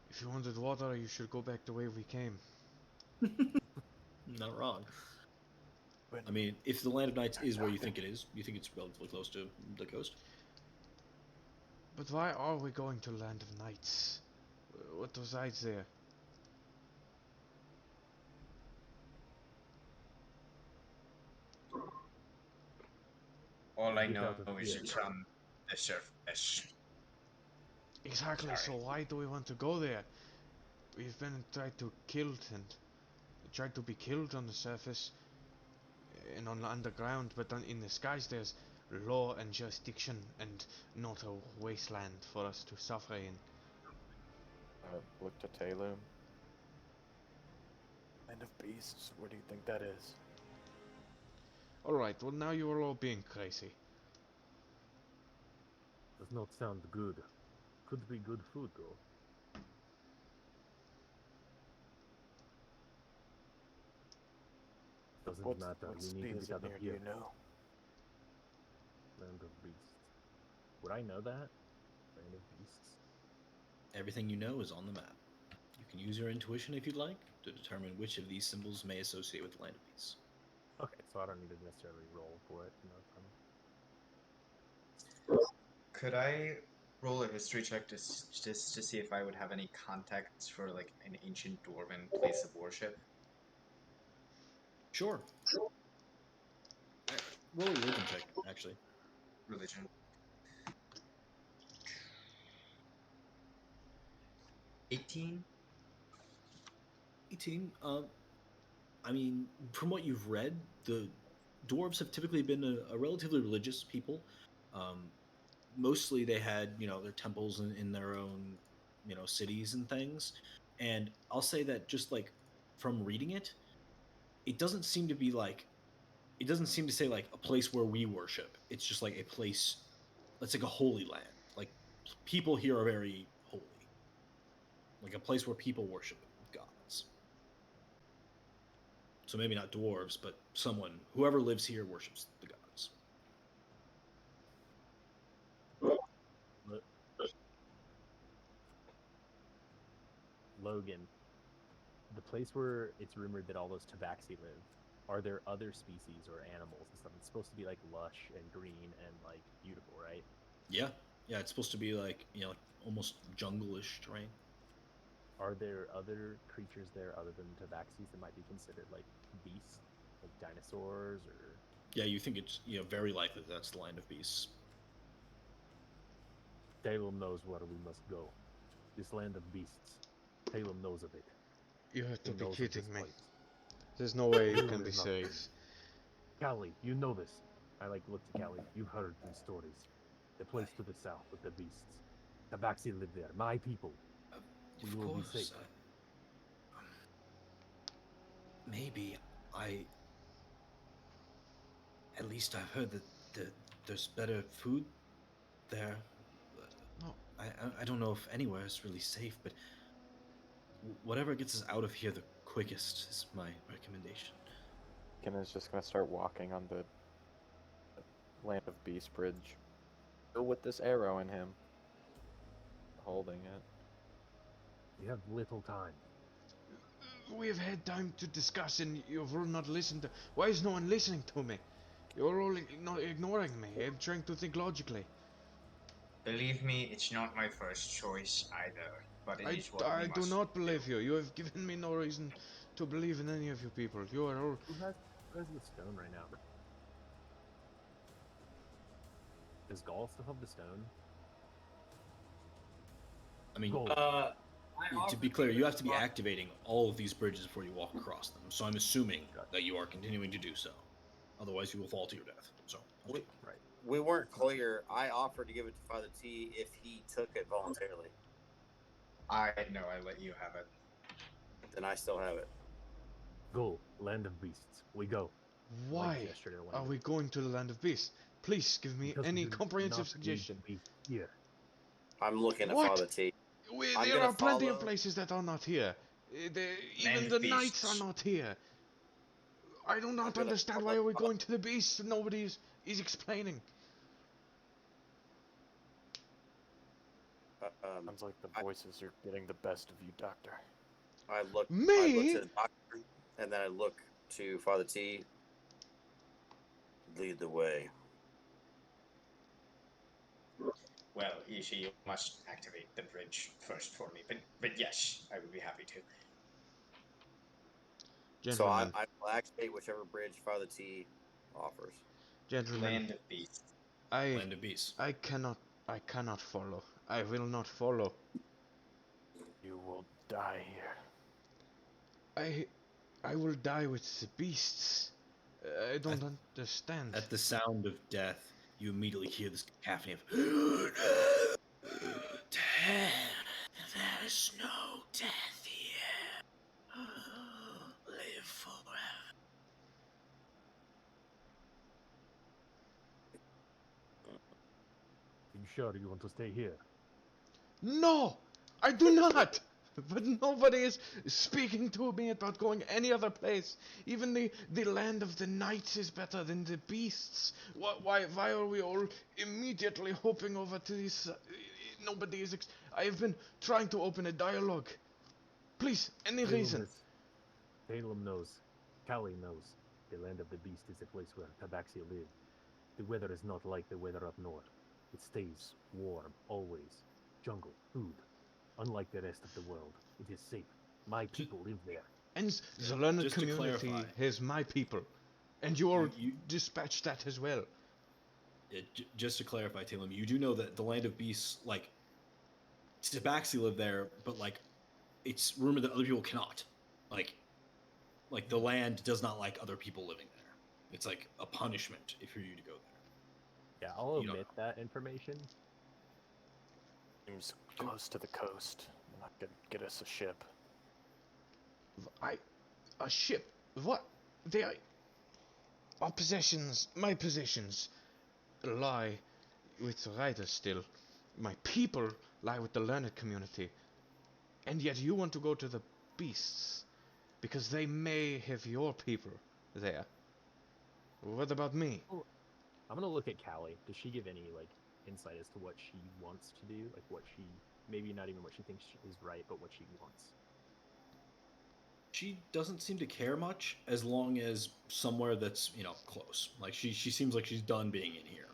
If you wanted water, you should go back the way we came. Not wrong. But I mean, if the Land of Knights is where you think it is, you think it's relatively close to the coast. But why are we going to Land of Knights? What resides there? All I Get know out of is here. it's on the surface. Exactly. Sorry. So why do we want to go there? We've been tried to be killed on the surface and on the underground, but in the skies there's law and jurisdiction and not a wasteland for us to suffer in. look to Talum. Land of Beasts, where do you think that is? Alright, well now you are all being crazy. Does not sound good. Could be good food, though. Doesn't matter. What We need city to is get it out of near? Do here. you know? Land of Beasts. Would I know that? Land of Beasts. Everything you know is on the map. You can use your intuition if you'd like to determine which of these symbols may associate with the Land of Beasts. Okay, so I don't need to necessarily roll for it. No, Could I roll a history check just to see if I would have any context for like an ancient dwarven place of worship? Sure. Roll a religion check, actually. Religion. 18? 18. I mean, from what you've read, the dwarves have typically been a relatively religious people. Um, Mostly, they had their temples in their own cities and things. And I'll say that just like from reading it, it doesn't seem to be like it doesn't seem to say like a place where we worship. It's just like a place. It's like a holy land. Like people here are very holy. Like a place where people worship gods. So maybe not dwarves, but whoever lives here worships the gods. Lo- Logan, the place where it's rumored that all those tabaxi live, are there other species or animals and stuff? It's supposed to be like lush and green and like beautiful, right? Yeah, yeah. It's supposed to be like like almost jungle-ish terrain. Are there other creatures there other than tabaxis that might be considered like beasts, like dinosaurs or? Yeah, you think it's very likely that that's the land of beasts. Talem knows where we must go. This land of beasts. Talem knows of it. You have He to be knows of this kidding me. place. There's no way you Talem can be is not serious. Callie, you know this. I like look to Callie. You've heard these stories. The place to the south with the beasts. Tabaxi live there. My people. We Of will be course. safe. Maybe I. At least I've heard that there's better food there. No. I don't know if anywhere is really safe, but whatever gets us out of here the quickest is my recommendation. Kenna's just gonna start walking on the Land of Beast Bridge. Still with this arrow in him. Holding it. We have little time. We have had time to discuss and you've all not listened to... Why is no one listening to me? You're all ignoring me. I'm trying to think logically. Believe me, it's not my first choice either, but it is what we I do must not believe do. you. You have given me no reason to believe in any of you people. You are all... Who has the stone right now? Does Gaul still have the stone? I mean, Gaul. to be clear, you have to be activating all of these bridges before you walk across them. So I'm assuming that you are continuing to do so. Otherwise, you will fall to your death. So We weren't clear. I offered to give it to Father T if he took it voluntarily. I let you have it. Then I still have it. Go, land of beasts. We go. Why are we going to the land of beasts? Please give me Because any we do comprehensive not need suggestion. to be here. I'm looking at What? Father T. There are plenty of places that are not here. Even the knights are not here. I do not understand why are we going to the beasts. Nobody is explaining. Sounds like the voices are getting the best of you, Doctor. I look to the doctor, and then I look to Father T. Lead the way. Well, you see, you must activate the bridge first for me, but yes, I would be happy to. Gentlemen. So I will activate whichever bridge Father T offers. Gentlemen. Land of beasts. Land of beasts. I cannot follow. I will not follow. You will die here. I will die with the beasts. I don't understand. At the sound of death, you immediately hear this cacophony of There's no death here. Live forever. Are you sure you want to stay here? No! I do not! But nobody is speaking to me about going any other place. Even the land of the knights is better than the beasts. Why are we all immediately hopping over to this? Nobody is... I have been trying to open a dialogue. Please, any reason. Talem knows. Callie knows. The land of the beast is a place where tabaxi live. The weather is not like the weather up north. It stays warm, always. Jungle, food. Unlike the rest of the world, it is safe. My people live there. And the learned community has my people. And you all dispatch that as well. Just to clarify, Talem, you do know that the land of beasts, like, Tabaxi live there, but, like, it's rumored that other people cannot. Like Like the land does not like other people living there. It's like a punishment for you to go there. Yeah, I'll You don't omit that information. Seems close to the coast. That could get us a ship. A ship? What? Our possessions, my possessions, lie with the riders still. My people lie with the learned community. And yet you want to go to the beasts, because they may have your people there. What about me? Oh, I'm gonna look at Callie. Does she give any like insight as to what she wants to do? Like what she maybe not even what she thinks is right, but what she wants. She doesn't seem to care much as long as somewhere that's, close. Like she seems like she's done being in here.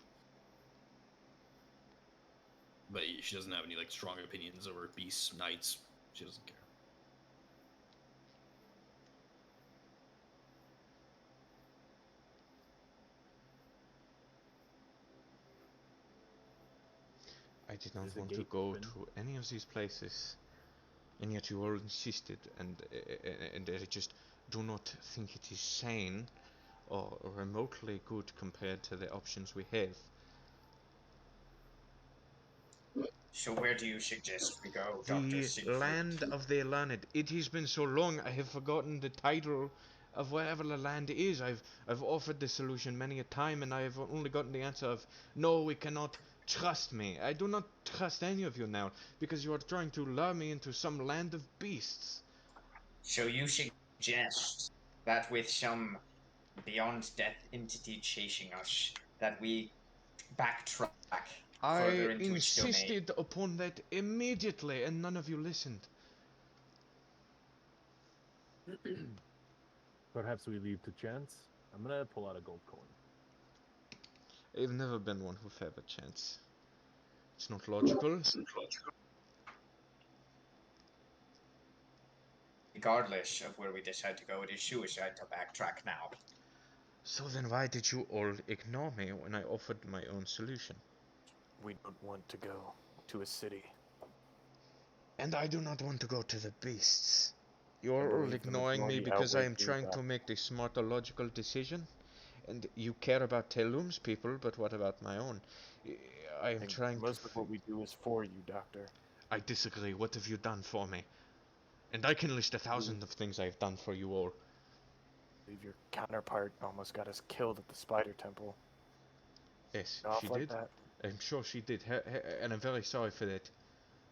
But she doesn't have any like strong opinions over beasts, knights. She doesn't care. I did not Is the want to gate go open? to any of these places, and yet you all insisted, and I just do not think it is sane or remotely good compared to the options we have. So where do you suggest we go, Dr. The Siegfried? land of the learned. It has been so long I have forgotten the title of wherever the land is. I've offered the solution many a time, and I have only gotten the answer of no, we cannot. Trust me. I do not trust any of you now, because you are trying to lure me into some land of beasts. So you suggest that with some beyond death entity chasing us, that we backtrack further I into its domain? insisted upon that immediately, and none of you listened. Perhaps we leave to chance. I'm gonna pull out a gold coin. I've never been one who had a chance. It's not logical. Regardless of where we decide to go, it is suicide to backtrack now. So then why did you all ignore me when I offered my own solution? We don't want to go to a city. And I do not want to go to the beasts. You I are all believe the ignoring me majority because I outweighs am you, trying to make the smarter logical decision. And you care about Telum's people, but what about my own? I am And trying to... most of what we do is for you, Doctor. I disagree. What have you done for me? And I can list 1,000 of things I have done for you all. I believe your counterpart almost got us killed at the Spider Temple. Yes, Off she like did. that. I'm sure she did. And I'm very sorry for that.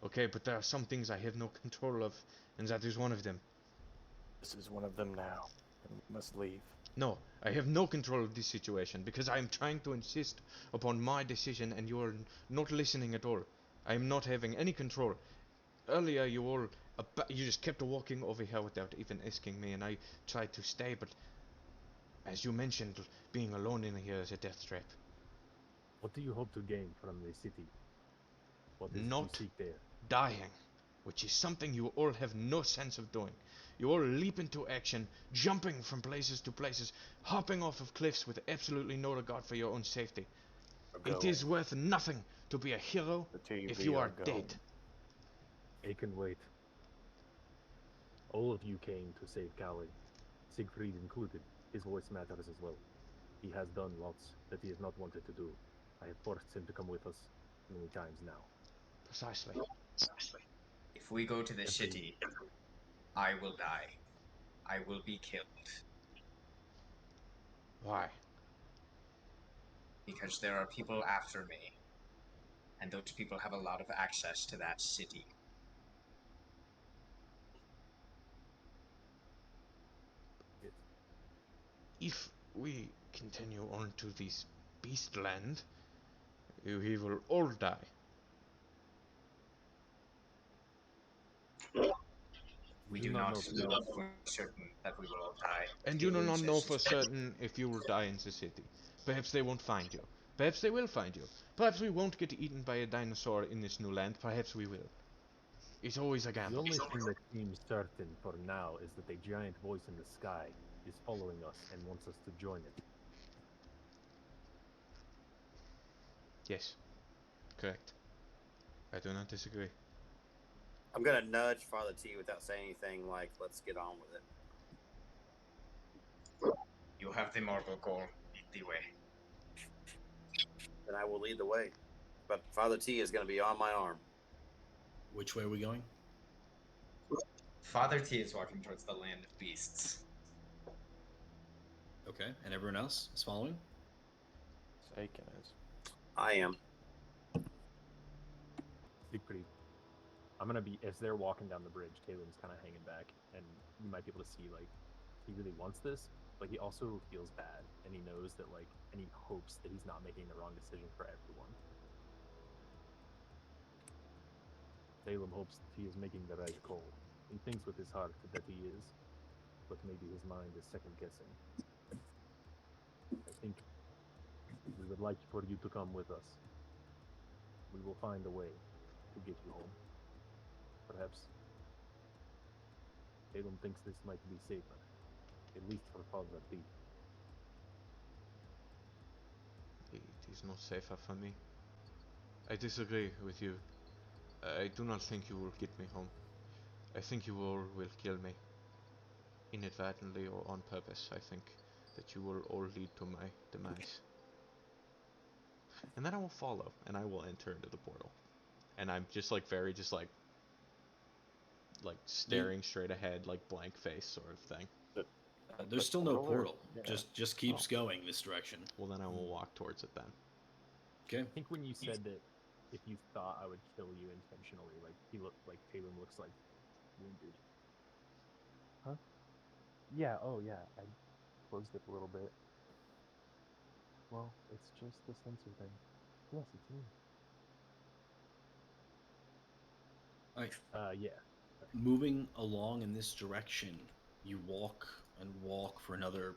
Okay, but there are some things I have no control of, and that is one of them. This is one of them now, and we must leave. No, I have no control of this situation because I am trying to insist upon my decision and you are not listening at all. I am not having any control. Earlier you all, you just kept walking over here without even asking me, and I tried to stay, but as you mentioned, being alone in here is a death trap. What do you hope to gain from the city? What is it you Not seek there? dying, which is something you all have no sense of doing. You all leap into action, jumping from places to places, hopping off of cliffs with absolutely no regard for your own safety. It is worth nothing to be a hero The if you are dead. It can wait. All of you came to save Callie, Siegfried included. His voice matters as well. He has done lots that he has not wanted to do. I have forced him to come with us many times now. Precisely. If we go to the Every- city, I will die. I will be killed. Why? Because there are people after me. And those people have a lot of access to that city. If we continue on to this beastland, we will all die. We Do do not not know know for certain that we will all die. And you You do not know insist. for certain if you will die in the city. Perhaps they won't find you. Perhaps they will find you. Perhaps we won't get eaten by a dinosaur in this new land. Perhaps we will. It's always a The gamble. only thing that seems certain for now is that a giant voice in the sky is following us and wants us to join it. Yes, correct. I do not disagree. I'm gonna nudge Father T without saying anything. Like, let's get on with it. You have the marble core. Lead the way. Then I will lead the way. But Father T is going to be on my arm. Which way are we going? Father T is walking towards the land of beasts. Okay, and everyone else is following? Aiken is. I am. Siegfried, I'm gonna be, as they're walking down the bridge, Taylor's kind of hanging back, and you might be able to see, like, he really wants this, but he also feels bad, and he knows that, like, and he hopes that he's not making the wrong decision for everyone. Salem hopes that he is making the right call. He thinks with his heart that he is, but maybe his mind is second guessing. I think we would like for you to come with us. We will find a way to get you home. Perhaps Salem thinks this might be safer, at least for Father T. It is not safer for me. I disagree with you. I do not think you will get me home. I think you all will kill me. Inadvertently or on purpose. I think that you will all lead to my demise. And then I will follow, and I will enter into the portal. And I'm just like very just like staring straight ahead, like blank face sort of thing. There's still no portal. Yeah. Just keeps going this direction. Well, then I will walk towards it then. Okay. I think when you said that if you thought I would kill you intentionally, like, he looked like Taylor looks like wounded. Huh? Yeah, oh yeah, I closed it a little bit. Well, it's just the sensor thing. Yes, it's me. All right. Yeah. Moving along in this direction, you walk and walk for another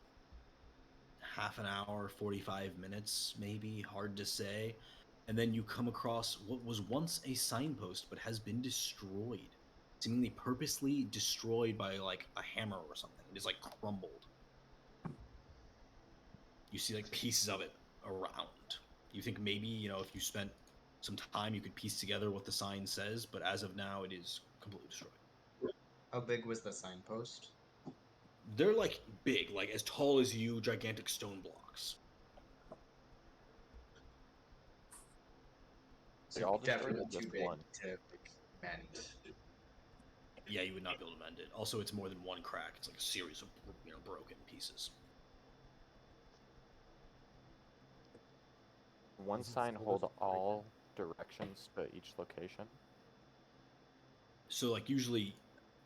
half an hour, 45 minutes, maybe, hard to say. And then you come across what was once a signpost but has been destroyed, seemingly purposely destroyed by like a hammer or something. It is like crumbled. You see like pieces of it around. You think maybe, if you spent some time, you could piece together what the sign says, but as of now, it is completely destroyed. How big was the signpost? They're like big, like as tall as you, gigantic stone blocks. They all destroyed definitely or just too big one? to like mend. Yeah, you would not be able to mend it. Also, it's more than one crack. It's like a series of broken pieces. One Is it sign supposed hold to break all directions to each location. So like usually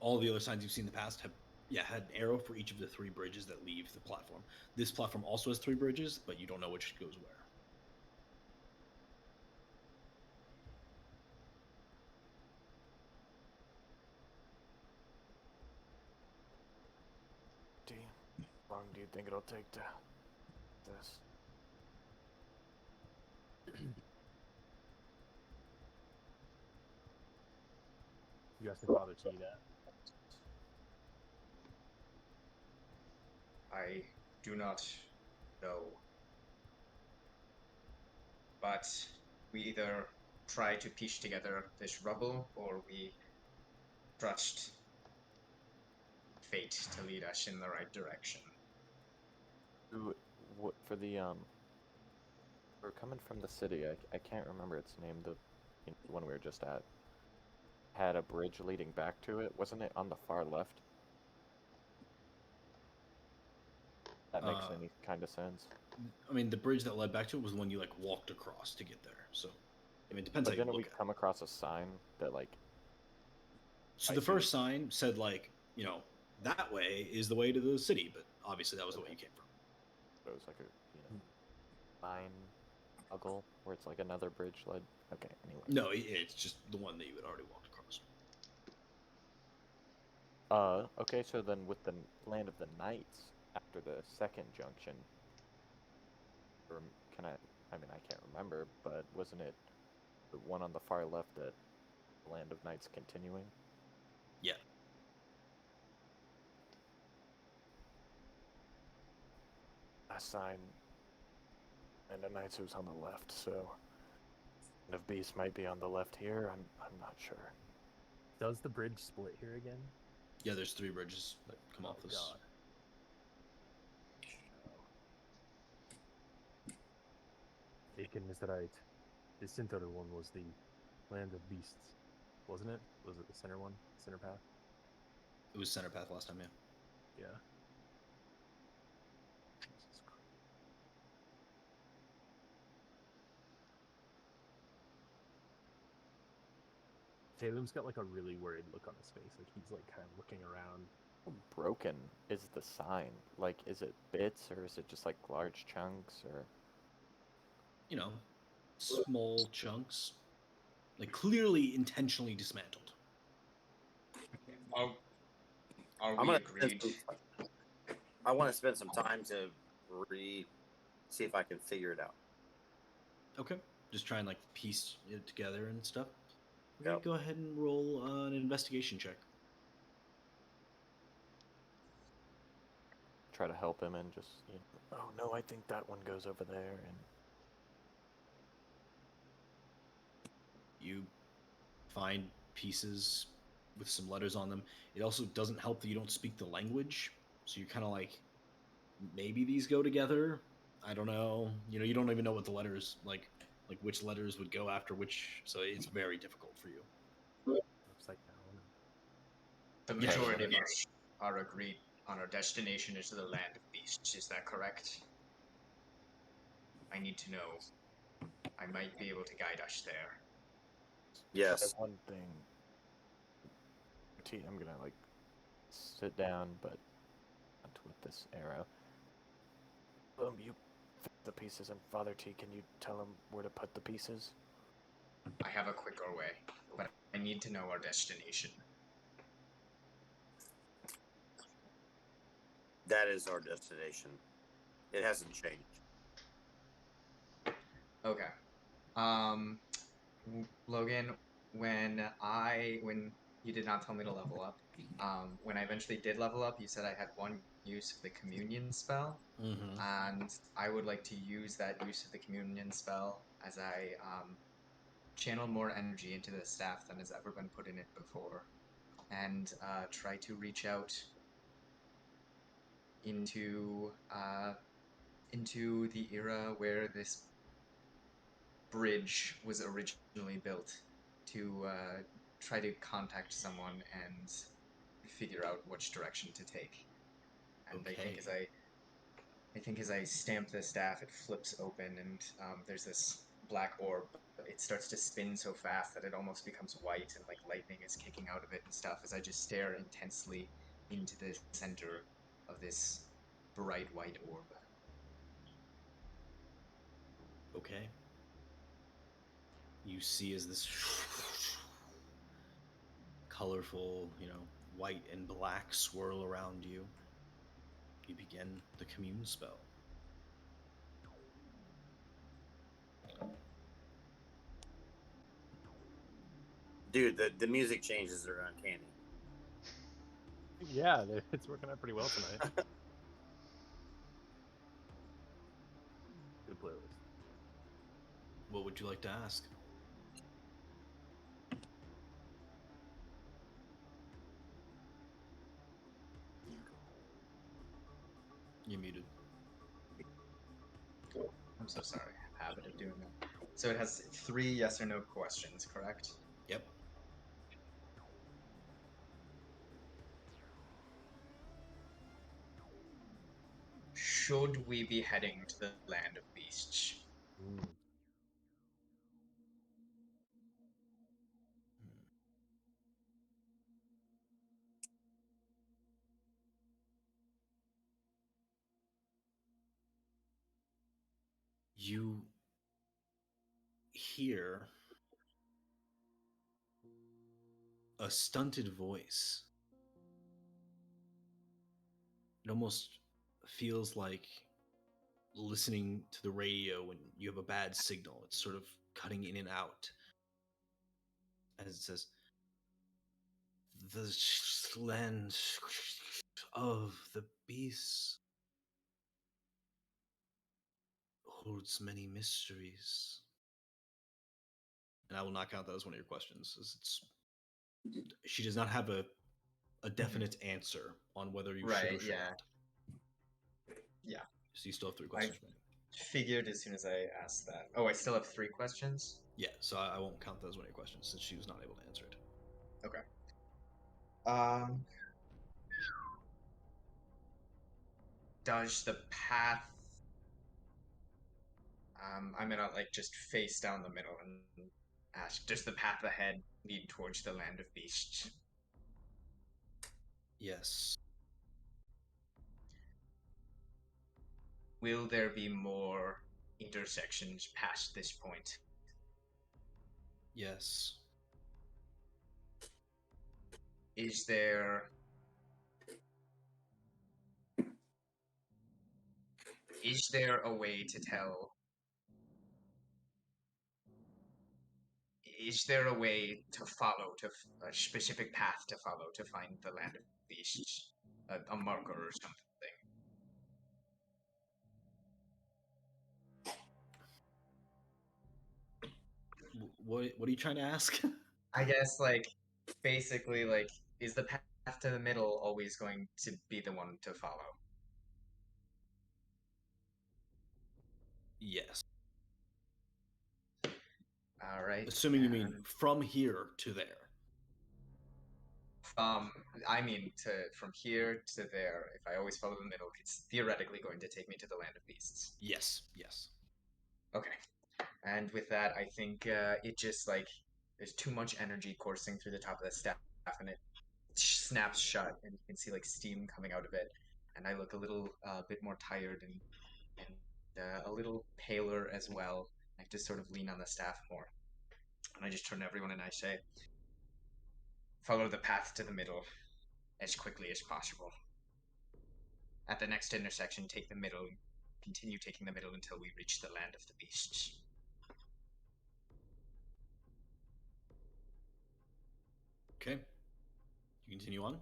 all the other signs you've seen in the past have had an arrow for each of the three bridges that leave the platform. This platform also has three bridges, but you don't know which goes where. How long do you think it'll take to this? You asking Father T that? I do not know. But we either try to piece together this rubble or we trust fate to lead us in the right direction. For the we're coming from the city. I can't remember its name. The one we were just at had a bridge leading back to it. Wasn't it on the far left? That makes any kind of sense. I mean, the bridge that led back to it was the one you like walked across to get there. So, I mean, it depends But how you didn't we look at it. come across a sign that like? So I the see. first sign said like, that way is the way to the city, but obviously that was the way you came from. It was like a sign toggle where it's like another bridge led. Okay, anyway. No, it's just the one that you had already walked across. Okay, so then with the Land of the Knights after the second junction, I mean, I can't remember, but wasn't it the one on the far left that Land of Knights continuing? Yeah. Last sign, Land of Knights was on the left, so Land of Beast might be on the left here. I'm not sure. Does the bridge split here again? Yeah, there's three bridges that come off this. God. checking is right, the center one was the land of beasts, wasn't it? Was it the center one? Center path? It was center path last time, yeah. Yeah. Jesus Christ. Tatum's got like a really worried look on his face. Like he's like kind of looking around. How broken is the sign? Like, is it bits or is it just like large chunks or? You know, small chunks. Like clearly intentionally dismantled. Are, are I'm we gonna agreed? I want to spend some time to see if I can figure it out. Okay. Just try and like piece it together and stuff. Okay, Yep. go ahead and roll an investigation check. Try to help him and just, oh no, I think that one goes over there, and You find pieces with some letters on them. It also doesn't help that you don't speak the language, so you're kind of like, maybe these go together. I don't know. You know, you don't even know what the letters like which letters would go after which. So it's very difficult for you. Upside down. The Yeah, majority of yeah. us are agreed on our destination is to the land of beasts. Is that correct? I need to know. I might be able to guide us there. Yes. try one thing. I'm gonna like sit down, but not with this arrow. You fit the pieces, and Father T, can you tell him where to put the pieces? I have a quicker way, but I need to know our destination. That is our destination. It hasn't changed. Okay. Logan, when you did not tell me to level up, when I eventually did level up, you said I had one use of the communion spell, Mm-hmm. and I would like to use that use of the communion spell as I channel more energy into the staff than has ever been put in it before, and try to reach out into the era where this bridge was originally built to try to contact someone and figure out which direction to take. And Okay. I think as I stamp the staff, it flips open, and there's this black orb. But it starts to spin so fast that it almost becomes white, and like lightning is kicking out of it and stuff. As I just stare intensely into the center of this bright white orb. Okay. You see as this colorful, white and black swirl around you. You begin the commune spell. Dude, the music changes are uncanny. Yeah, it's working out pretty well tonight. Good playlist. What would you like to ask? You're muted. I'm so sorry. I have a habit of doing that. So it has 3 yes or no questions, correct? Yep. Should we be heading to the land of beasts? Mm. You hear a stunted voice. It almost feels like listening to the radio when you have a bad signal. It's sort of cutting in and out. As it says, the land of the beasts holds many mysteries. And I will not count that as one of your questions. She does not have a definite answer on whether you should or Right, should yeah. not. Yeah. So you still have 3 questions remaining. figured as soon as I asked that. Oh, I still have 3 questions? Yeah, so I won't count those one of your questions since she was not able to answer it. Okay. Um, does the path... I'm gonna, like, just face down the middle and ask, does the path ahead lead towards the land of beasts? Yes. Will there be more intersections past this point? Yes. Is there... Is there a way to tell... Is there a way to follow, a specific path to follow to find the land of beasts? A marker or something? What are you trying to ask? I guess, like, basically, like, is the path to the middle always going to be the one to follow? Yes. All right. Assuming you mean from here to there. I mean, from here to there, if I always follow the middle, it's theoretically going to take me to the land of beasts. Yes. Yes. Okay. And with that, I think it just, like, there's too much energy coursing through the top of the staff, and it snaps shut, and you can see, like, steam coming out of it. And I look a little bit more tired and a little paler as well. I just sort of lean on the staff more. And I just turn to everyone and I say, follow the path to the middle as quickly as possible. At the next intersection, take the middle, continue taking the middle until we reach the land of the beasts. Okay. You continue on.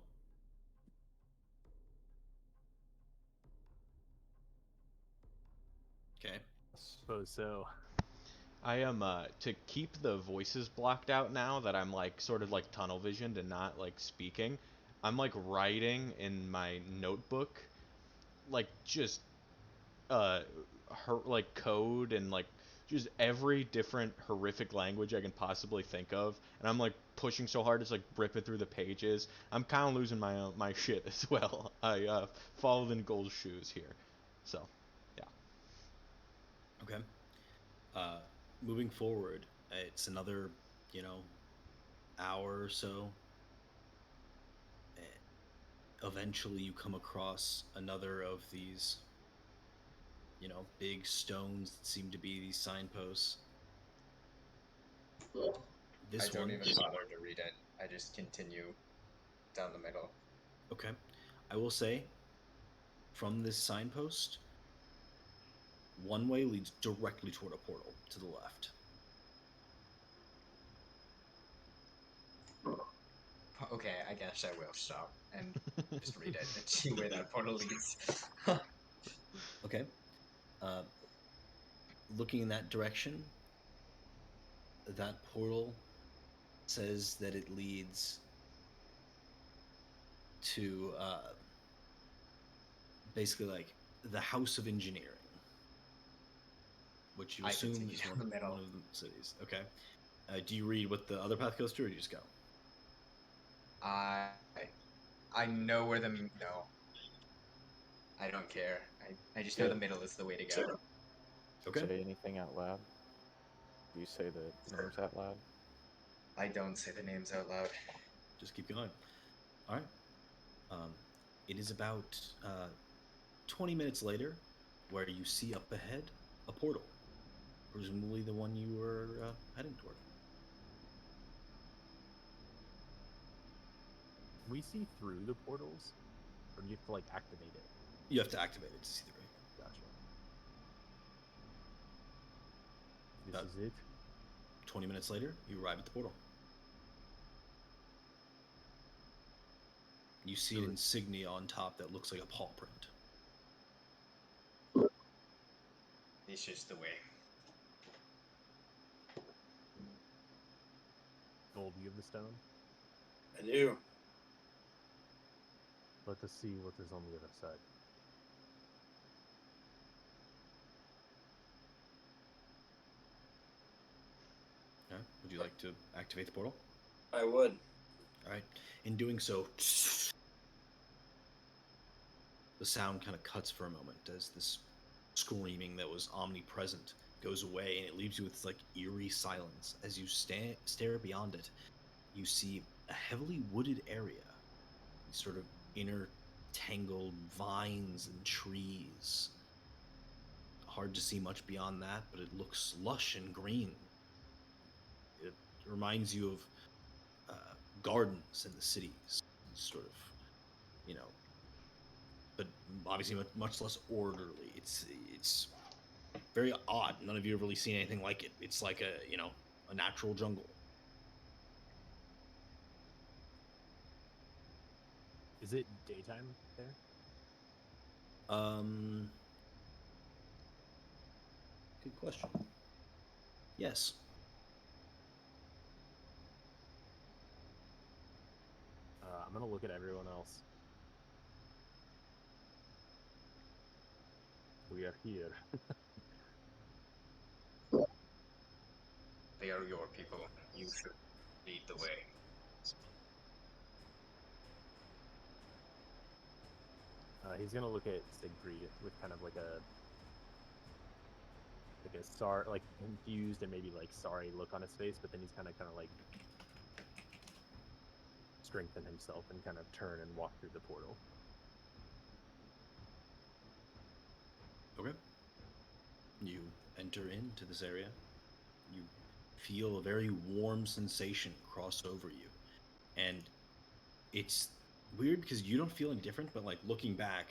Okay. Suppose so. I am to keep the voices blocked out now that I'm like sort of like tunnel visioned and not like speaking. I'm like writing in my notebook, like just like code and like just every different horrific language I can possibly think of, and I'm like pushing so hard it's like ripping through the pages. I'm kind of losing my shit as well. I followed in Gold's shoes here, so yeah. Okay. Uh, moving forward, it's another, hour or so. Eventually, you come across another of these, big stones that seem to be these signposts. I This don't one. even bother to read it. I just continue down the middle. Okay. I will say, from this signpost, one way leads directly toward a portal to the left. Okay, I guess I will stop and just read it and see where that portal leads. Okay. Uh, Looking in that direction, that portal says that it leads to basically like the House of Engineering, which you I assume continue is down one, the middle. one of the cities. Okay. Do you read what the other path goes to, or do you just go? I I know where the no. I don't care. I just know the middle is the way to go. Okay. Say anything out loud? Do you say the names out loud? I don't say the names out loud. Just keep going. All right. It is about 20 minutes later where you see up ahead a portal, presumably the one you were heading toward. We see through the portals, or do you have to like activate it? You have to activate it to see the ring. Gotcha. This About is it. 20 minutes later, you arrive at the portal. You see an insignia on top that looks like a paw print. This is the way. Gold, you have the stone. I do. Let us see what is on the other side. Okay. Would you like to activate the portal? I would. All right. In doing so, the sound kind of cuts for a moment as this screaming that was omnipresent goes away, and it leaves you with this like eerie silence. As you stare beyond it, you see a heavily wooded area, these sort of inner tangled vines and trees. Hard to see much beyond that, but it looks lush and green. It reminds you of gardens in the cities, sort of, you know, but obviously much less orderly. It's very odd. None of you have really seen anything like it. It's like a natural jungle. Is it daytime there? Um, Good question. Yes. I'm gonna look at everyone else. We are here. They are your people. You should lead the way. He's gonna look at Siegfried with kind of like a like confused and maybe like sorry look on his face, but then he's kind of like strengthen himself and kind of turn and walk through the portal. Okay. You enter into this area. You feel a very warm sensation cross over you. And it's weird because you don't feel any different, but like looking back,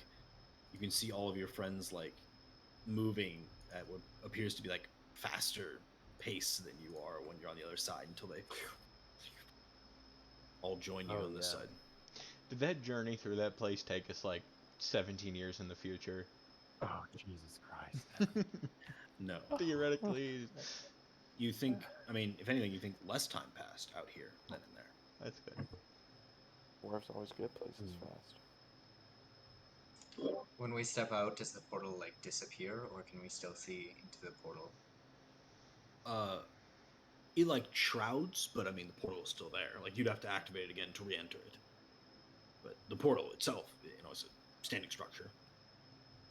you can see all of your friends like moving at what appears to be like faster pace than you are when you're on the other side until they all join you on this side. Did that journey through that place take us like 17 years in the future? Oh, Jesus Christ. No. Theoretically, You think, I mean, if anything, you think less time passed out here than in there. that's good. Dwarves always get places fast. When we step out, does the portal like disappear, or can we still see into the portal? It like shrouds, but I mean, the portal is still there. Like, you'd have to activate it again to re enter it. But the portal itself, is a standing structure.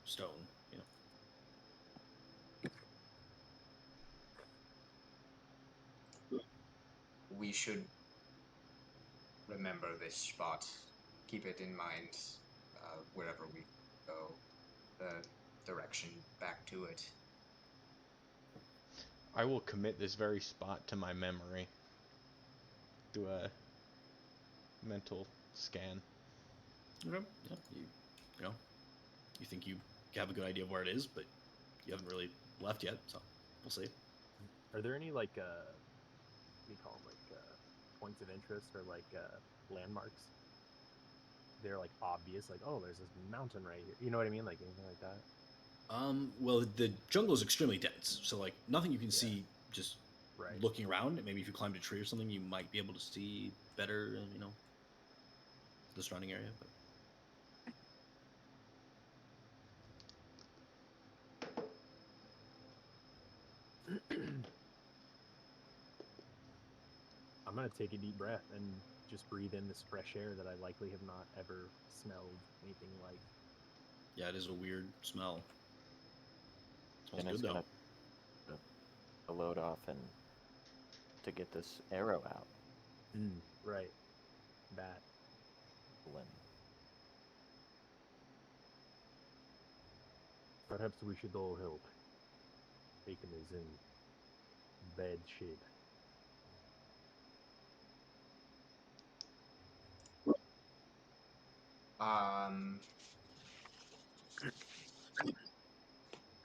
Stone, We should remember this spot. Keep it in mind wherever we go. The direction back to it. I will commit this very spot to my memory. Do a mental scan. Okay. Yeah, you think you have a good idea of where it is, but you haven't really left yet, so we'll see. Are there any like what do you call them, like points of interest or like landmarks? They're like obvious, like, oh, there's this mountain right here. You know what I mean? Like anything like that. Well, the jungle is extremely dense, so like nothing you can see just Right. looking around. Maybe if you climbed a tree or something, you might be able to see better, the surrounding area. But I'm gonna take a deep breath and just breathe in this fresh air that I likely have not ever smelled anything like. yeah, it is a weird smell. Smells And good it's though. gonna load off and to get this arrow out. Right. That. Lynn. Perhaps we should all help. Bacon is in bad shape.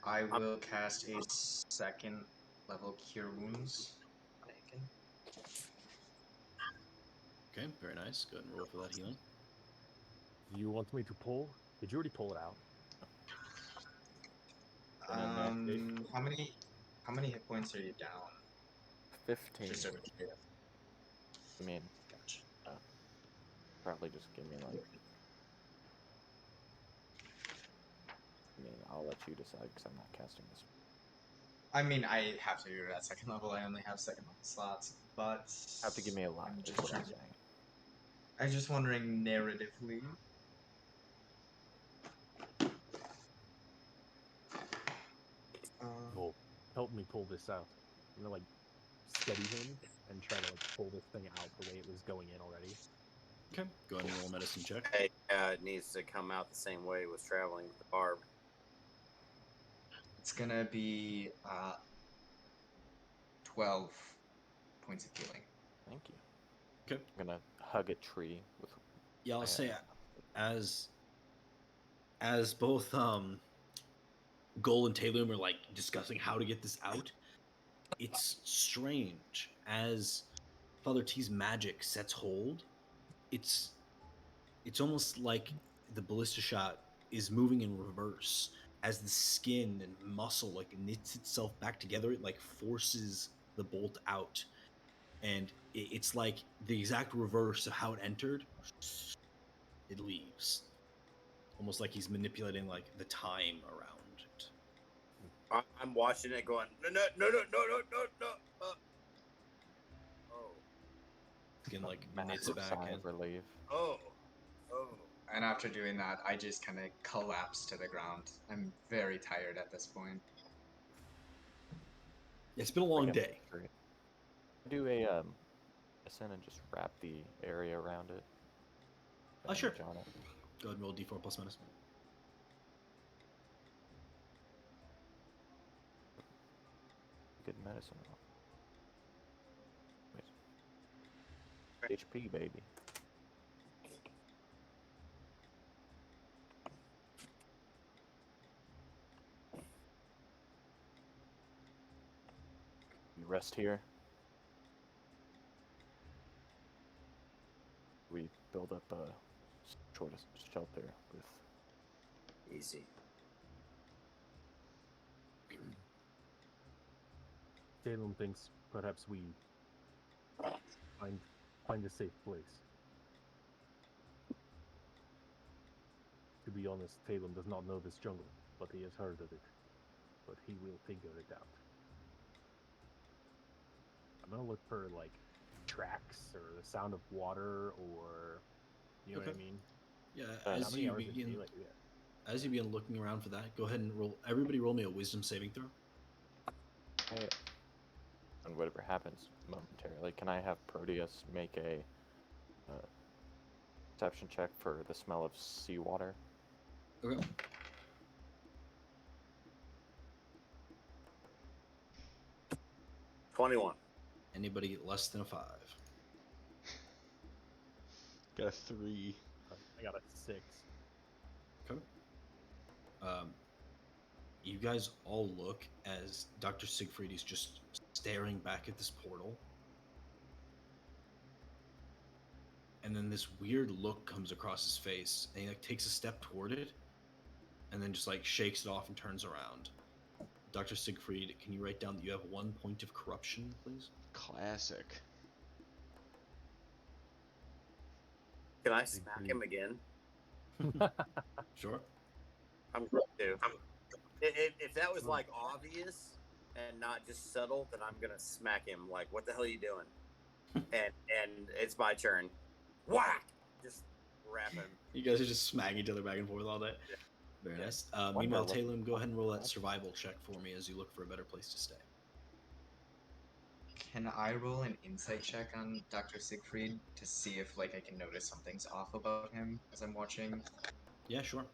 I will cast a second level Cure Wounds on Aiken. Okay, very nice. Go ahead and roll for that healing. Do you want me to pull? Did you already pull it out? How many hit points are you down? 15. Just over here. I mean, Gotcha. probably just give me like. I mean, I'll let you decide because I'm not casting this. I mean, I have to do it at second level. I only have second level slots, but Have to give me a lot. I'm Is just what I'm trying. saying. I'm just wondering narratively. Well, help me pull this out. I'm gonna like steady him and try to like pull this thing out the way it was going in already. Okay, go ahead and roll a medicine check. Hey, it needs to come out the same way it was traveling with the barb. It's gonna be 12 points of healing. Thank you. Okay. I'm gonna hug a tree with. Yeah, I'll my, say as both Goal and Talum are like discussing how to get this out, it's strange as Father T's magic sets hold. It's almost like the ballista shot is moving in reverse as the skin and muscle like knits itself back together. It like forces the bolt out, and it's like the exact reverse of how it entered. It leaves, almost like he's manipulating like the time around it. I'm watching it going, no, no, no, no, no, no, no, no. Oh, Skin a like knits massive back sigh in. of relief. oh, oh. And after doing that, I just kind of collapse to the ground. I'm very tired at this point. It's been a long Freaking day. great. Do a medicine and just wrap the area around it. Sure. Bandage on it. Go ahead and roll D4 plus medicine. Good medicine. HP, baby. We rest here. We build up a sort of shelter with. Easy. Salem thinks perhaps we find a safe place. To be honest, Talon does not know this jungle, but he has heard of it. But he will figure it out. I'm gonna look for like tracks or the sound of water, or you know what I mean. Yeah, How as many you hours of begin daylight do we have? as you begin looking around for that, go ahead and roll. Everybody, roll me a wisdom saving throw. Hey, and whatever happens momentarily, can I have Proteus make a perception check for the smell of seawater? Okay. $21. Anybody less than a 5? Got a 3. I got a 6. Okay. You guys all look as Dr. Siegfried is just staring back at this portal. And then this weird look comes across his face, and he like takes a step toward it, and then just like shakes it off and turns around. Dr. Siegfried, can you write down that you have 1 point of corruption, please? Classic. Can I smack him again? Sure. I'm going to. If that was like obvious and not just subtle, then I'm gonna smack him. Like, what the hell are you doing? and it's my turn. Whack! Just wrap him. You guys are just smacking each other back and forth all day. Yeah. Very nice. Wonder Meanwhile, what- Talum, go ahead and roll that survival check for me as you look for a better place to stay. Can I roll an insight check on Dr. Siegfried to see if like I can notice something's off about him as I'm watching? Yeah, sure.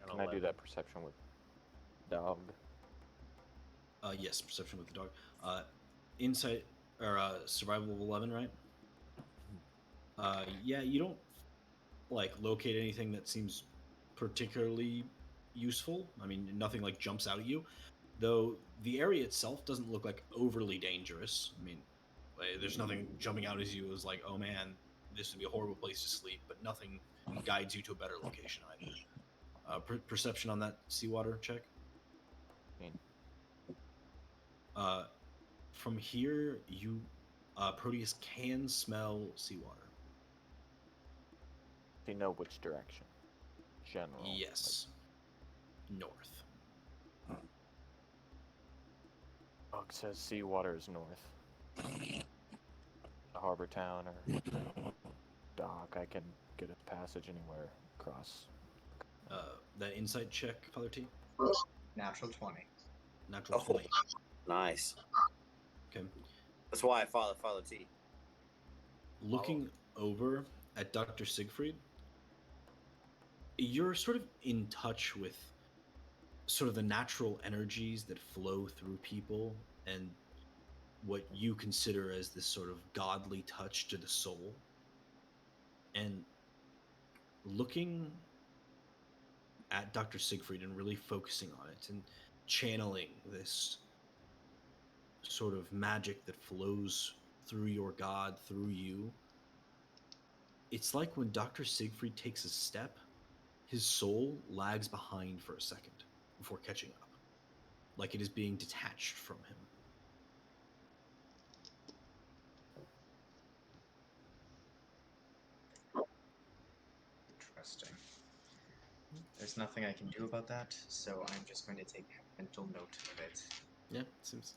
Can I do that perception with dog? Yes, perception with the dog. Insight or survival of 11, right? Yeah, you don't like locate anything that seems particularly useful. I mean, nothing like jumps out at you. Though the area itself doesn't look like overly dangerous. I mean, there's nothing jumping out as you as like, oh man, this would be a horrible place to sleep. But nothing guides you to a better location either. Perception on that seawater check. From here, you Proteus can smell seawater. Do you know which direction? General. Yes. North. Dog says seawater is north. A harbor town or dock, I can get a passage anywhere across. That insight check, Father T. Natural 20. Natural Oh. 20. Nice. Okay. That's why I follow T. Looking over at Dr. Siegfried, you're sort of in touch with sort of the natural energies that flow through people and what you consider as this sort of godly touch to the soul. And looking at Dr. Siegfried and really focusing on it and channeling this sort of magic that flows through your god, through you, it's like when Dr. Siegfried takes a step, his soul lags behind for a second before catching up, like it is being detached from him. Interesting. There's nothing I can do about that, so I'm just going to take mental note of it. Yeah, it seems,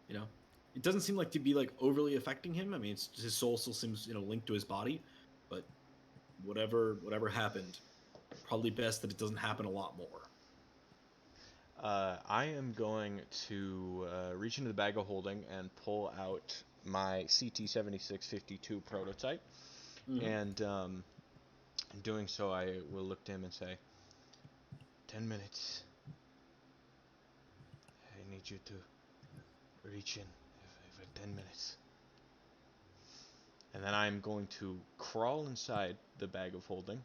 it doesn't seem like to be like overly affecting him. I mean, his soul still seems, linked to his body, but whatever happened, probably best that it doesn't happen a lot more. I am going to reach into the bag of holding and pull out my CT-7652 prototype. Mm-hmm. And in doing so, I will look to him and say, 10 minutes. I need you to reach in for 10 minutes. And then I'm going to crawl inside the bag of holding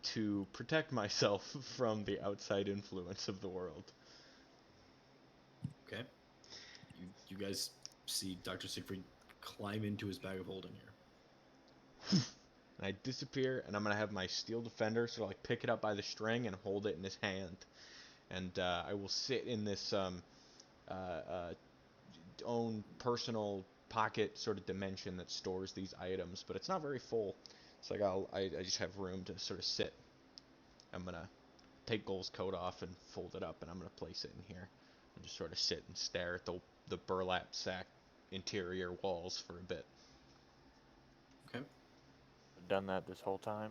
to protect myself from the outside influence of the world. Okay. You guys see Dr. Siegfried climb into his bag of holding here. And I disappear, and I'm gonna have my steel defender sort of like pick it up by the string and hold it in his hand, and I will sit in this own personal pocket sort of dimension that stores these items, but it's not very full. It's like I just have room to sort of sit. I'm gonna take Goal's coat off and fold it up, and I'm gonna place it in here, and just sort of sit and stare at the burlap sack interior walls for a bit. Okay. I've done that this whole time.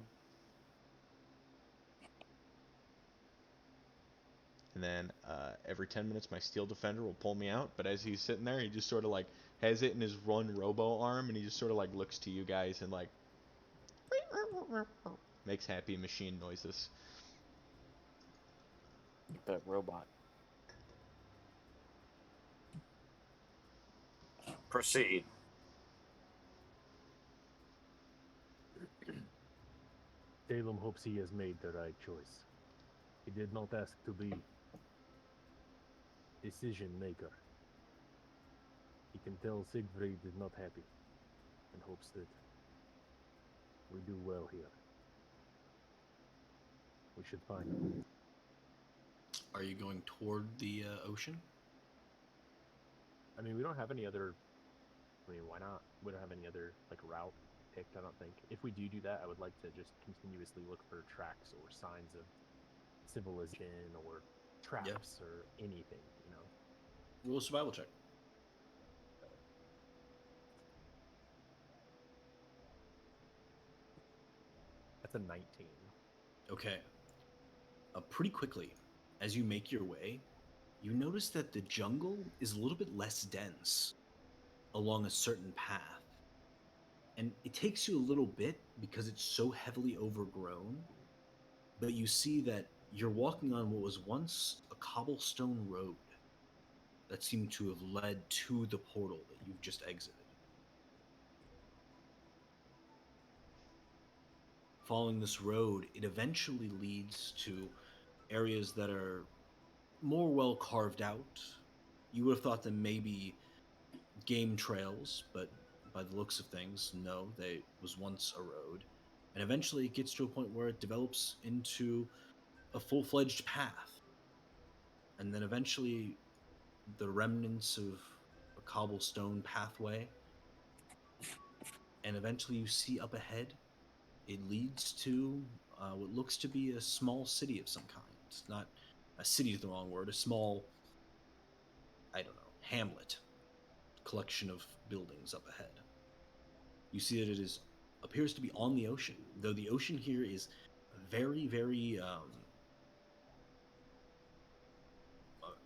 And then every 10 minutes, my steel defender will pull me out. But as he's sitting there, he just sort of like has it in his run robo arm, and he just sort of like looks to you guys and like makes happy machine noises. Like that robot. Proceed. Salem hopes he has made the right choice. He did not ask to be decision maker. He can tell Siegfried is not happy and hopes that we do well here. We should find him. Are you going toward the ocean? I mean, we don't have any other. I mean, why not? We don't have any other like route picked. I don't think. If we do that, I would like to just continuously look for tracks or signs of civilization or traps or anything. Roll a survival check. That's a 19. Okay. Pretty quickly, as you make your way, you notice that the jungle is a little bit less dense along a certain path. And it takes you a little bit because it's so heavily overgrown, but you see that you're walking on what was once a cobblestone road that seemed to have led to the portal that you've just exited. Following this road, it eventually leads to areas that are more well carved out. You would have thought them maybe game trails, but by the looks of things, no, they was once a road. And eventually it gets to a point where it develops into a full-fledged path. And then eventually the remnants of a cobblestone pathway. And eventually you see up ahead, it leads to what looks to be a small city of some kind. Not a city is the wrong word, a small I don't know, hamlet, collection of buildings up ahead. You see that it appears to be on the ocean, though the ocean here is very, very.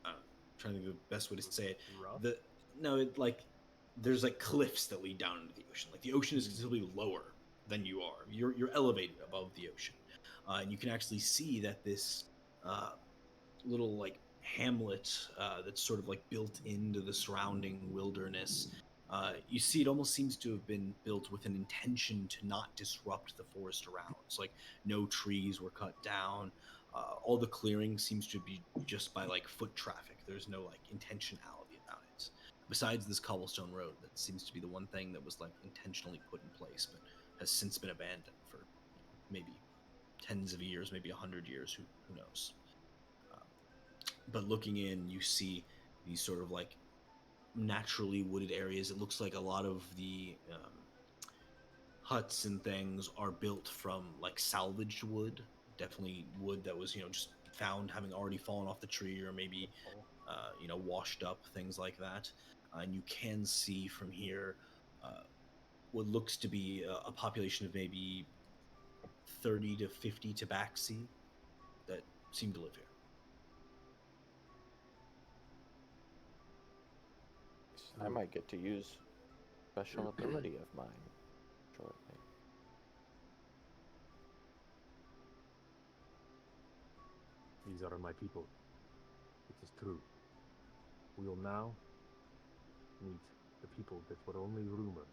I'm trying to think of the best way to say it. Rough? The no, it like there's like cliffs that lead down into the ocean. Like the ocean is considerably lower than you are. You're elevated above the ocean, and you can actually see that this uh, little like hamlet that's sort of like built into the surrounding wilderness. You see, it almost seems to have been built with an intention to not disrupt the forest around. It's like no trees were cut down. All the clearing seems to be just by like foot traffic. There's no like intentionality about it. Besides this cobblestone road, that seems to be the one thing that was like intentionally put in place, but has since been abandoned for maybe tens of years, maybe 100 years. Who knows? But looking in, you see these sort of like naturally wooded areas. It looks like a lot of the huts and things are built from like salvaged wood. Definitely wood that was just found having already fallen off the tree, or maybe washed up, things like that. And you can see from here what looks to be a population of maybe 30 to 50 tabaxi that seem to live here. I might get to use special ability of mine shortly. These are my people. It is true. We will now meet the people that were only rumored.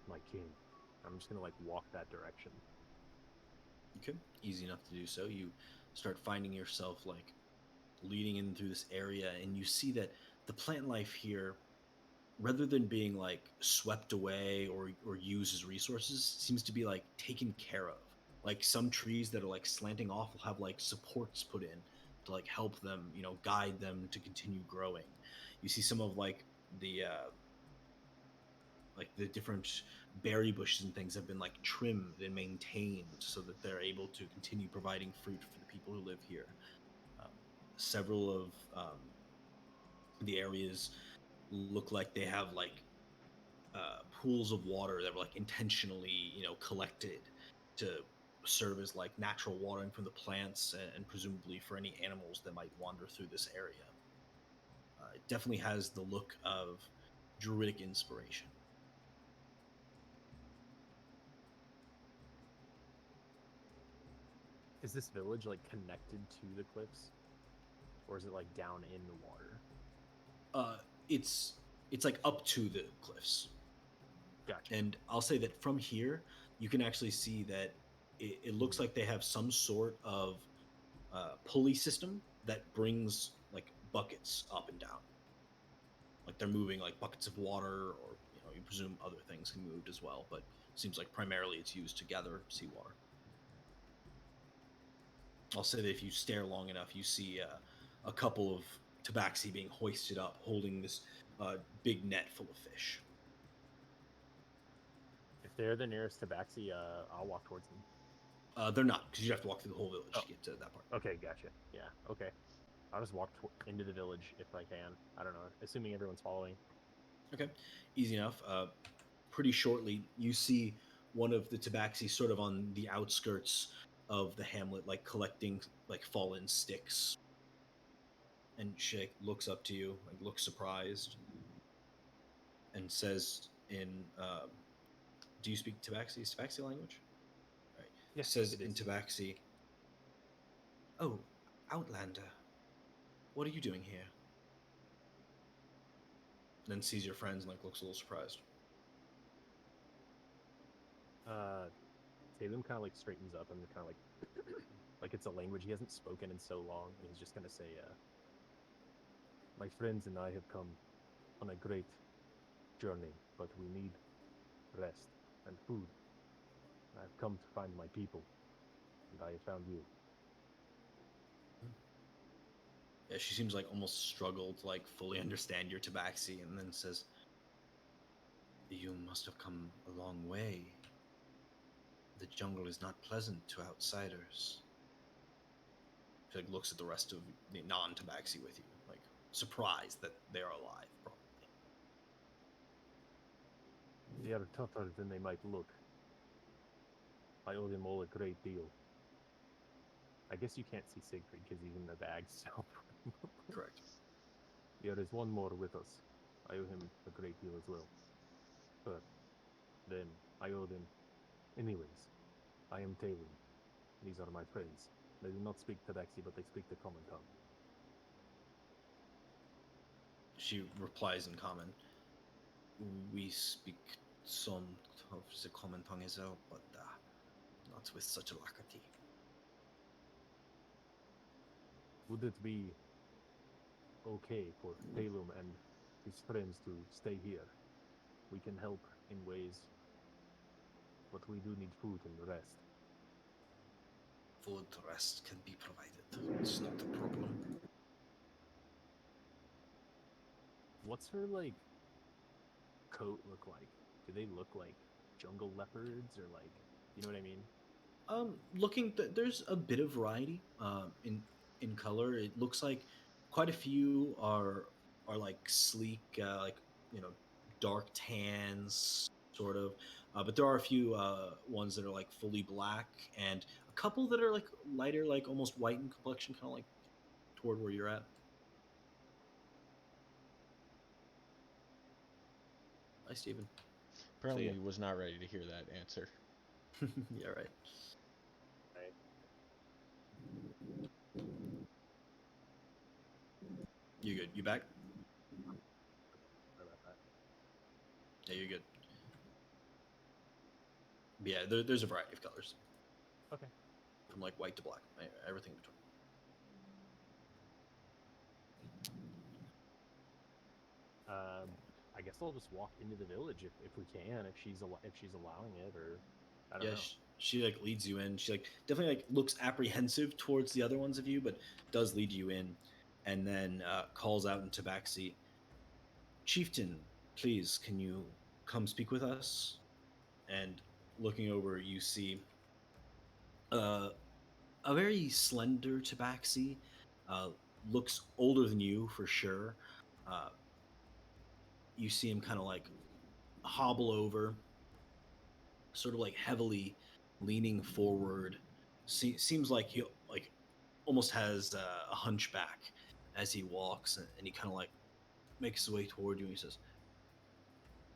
My king. I'm just gonna like walk that direction. Okay, easy enough to do so. You start finding yourself like leading in through this area, and you see that the plant life here, rather than being like swept away or used as resources, seems to be like taken care of. Like some trees that are like slanting off will have like supports put in to like help them, guide them to continue growing. You see some of the different berry bushes and things have been like trimmed and maintained so that they're able to continue providing fruit for the people who live here. Um, Several of the areas look like they have like pools of water that were like intentionally, collected to serve as like natural watering from the plants and presumably for any animals that might wander through this area. It definitely has the look of druidic inspiration. Is this village like connected to the cliffs, or is it like down in the water? It's like up to the cliffs. Gotcha. And I'll say that from here, you can actually see that it looks like they have some sort of pulley system that brings like buckets up and down. Like they're moving like buckets of water, or you presume other things can be moved as well. But it seems like primarily it's used to gather seawater. I'll say that if you stare long enough, you see a couple of tabaxi being hoisted up, holding this big net full of fish. If they're the nearest tabaxi, I'll walk towards them. They're not, because you have to walk through the whole village to get to that part. Okay, gotcha. Yeah, okay. I'll just walk into the village if I can. I don't know, assuming everyone's following. Okay, easy enough. Pretty shortly, you see one of the tabaxi sort of on the outskirts of the hamlet, like collecting like fallen sticks. And she looks up to you, like looks surprised, and says in, "Do you speak tabaxi? Is tabaxi language?" Right. Yeah, Says it in is. tabaxi, "Oh, Outlander, what are you doing here?" Then sees your friends and like looks a little surprised. Tatum kind of like straightens up and kind of like like it's a language he hasn't spoken in so long, and he's just gonna say, "My friends and I have come on a great journey, but we need rest and food. I've come to find my people, and I have found you." Yeah, she seems like almost struggled to like fully understand your tabaxi, and then says, "You must have come a long way. The jungle is not pleasant to outsiders." She like looks at the rest of the non-tabaxi with you, like, surprised that they're alive. Probably. They are tougher than they might look. I owe them all a great deal. I guess you can't see Siegfried because he's in the bag still. Correct. There is one more with us. I owe him a great deal as well. But then I owe them. Anyways, I am Talon. These are my friends. They do not speak Tabaxi, but they speak the common tongue. She replies in common. We speak some of the common tongue as well, but not with such alacrity. Would it be okay for Talon and his friends to stay here? We can help in ways, but we do need food and rest. Food rest can be provided. It's not a problem. What's her like coat look like? Do they look like jungle leopards or like, you know what I mean? Looking, there's a bit of variety. In color, it looks like quite a few are like sleek, like dark tans, sort of. But there are a few ones that are like fully black, and a couple that are like lighter, like almost white in complexion, kind of like toward where you're at. Hi, Steven. Apparently, ya. he was not ready to hear that answer. Yeah, right. Right. You good? You back? Sorry about that. Yeah, you're good. Yeah, there's a variety of colors, Okay. from like white to black, everything in between. I guess I'll just walk into the village if we can, if she's allowing it, or I don't Yeah, know. she like leads you in. She like definitely like looks apprehensive towards the other ones of you, but does lead you in, and then calls out in Tabaxi, "Chieftain, please, can you come speak with us?" And looking over, you see uh, a very slender Tabaxi. Uh, Looks older than you for sure. Uh, you see him kind of like hobble over, sort of like heavily leaning forward. Seems like he like almost has a hunchback as he walks, and he kind of like makes his way toward you. And he says,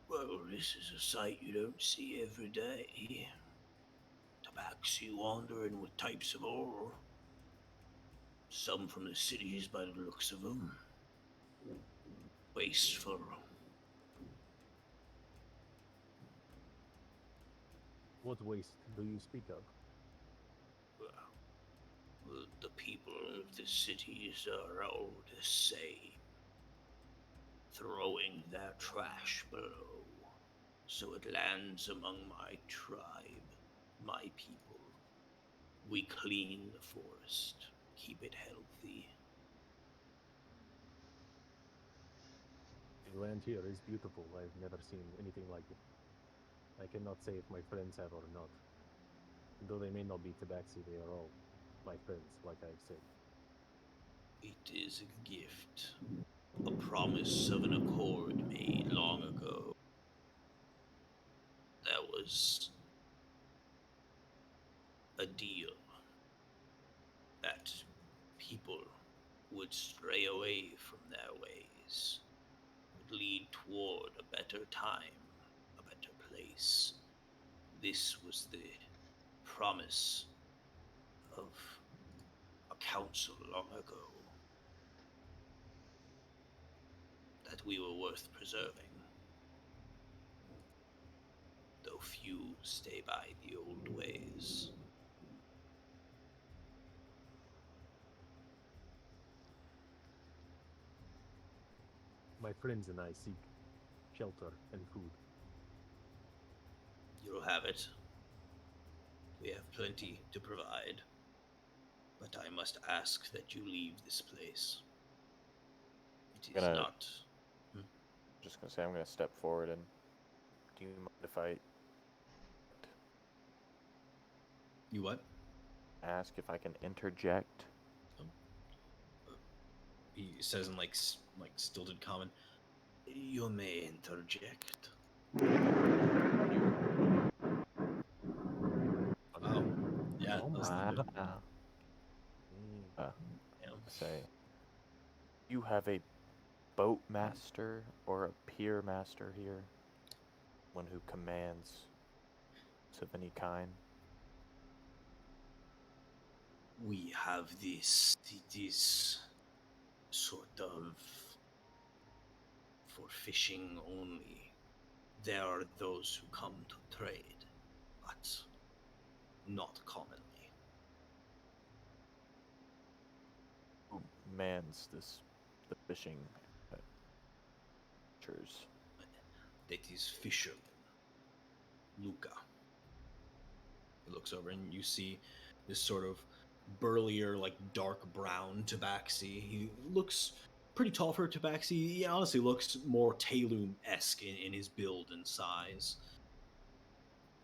"Well, this is a sight you don't see every day. Tabaxi wandering with types of ore. Some from the cities by the looks of them. Wasteful. What waste do you speak of? Well, the people of the cities are all the same, throwing their trash below, so it lands among my tribe, my people. We clean the forest, keep it healthy." The land here is beautiful. I've never seen anything like it. I cannot say if my friends have or not. Though they may not be Tabaxi, they are all my friends, like I've said. It is a gift, a promise of an accord made long ago. There was a deal that people would stray away from their ways, would lead toward a better time, a better place. This was the promise of a council long ago, that we were worth preserving, though few stay by the old ways. My friends and I seek shelter and food. You'll have it. We have plenty to provide, but I must ask that you leave this place. It is Gonna not. just gonna say I'm gonna step forward and do you mind if I You what? ask if I can interject? He says in like stilted common, "You may interject." Wow. Yeah, Oh that was my thunder. Ah, Mm. Yeah. say, you have a boat master or a pier master here? One who commands of any kind? We have this. It is sort of for fishing only. There are those who come to trade, but not commonly. Who mans the fishing ventures? That is fisherman Luca. He looks over and you see this sort of burlier, like dark brown tabaxi. He looks pretty tall for a tabaxi. He honestly looks more Talum-esque in his build and size.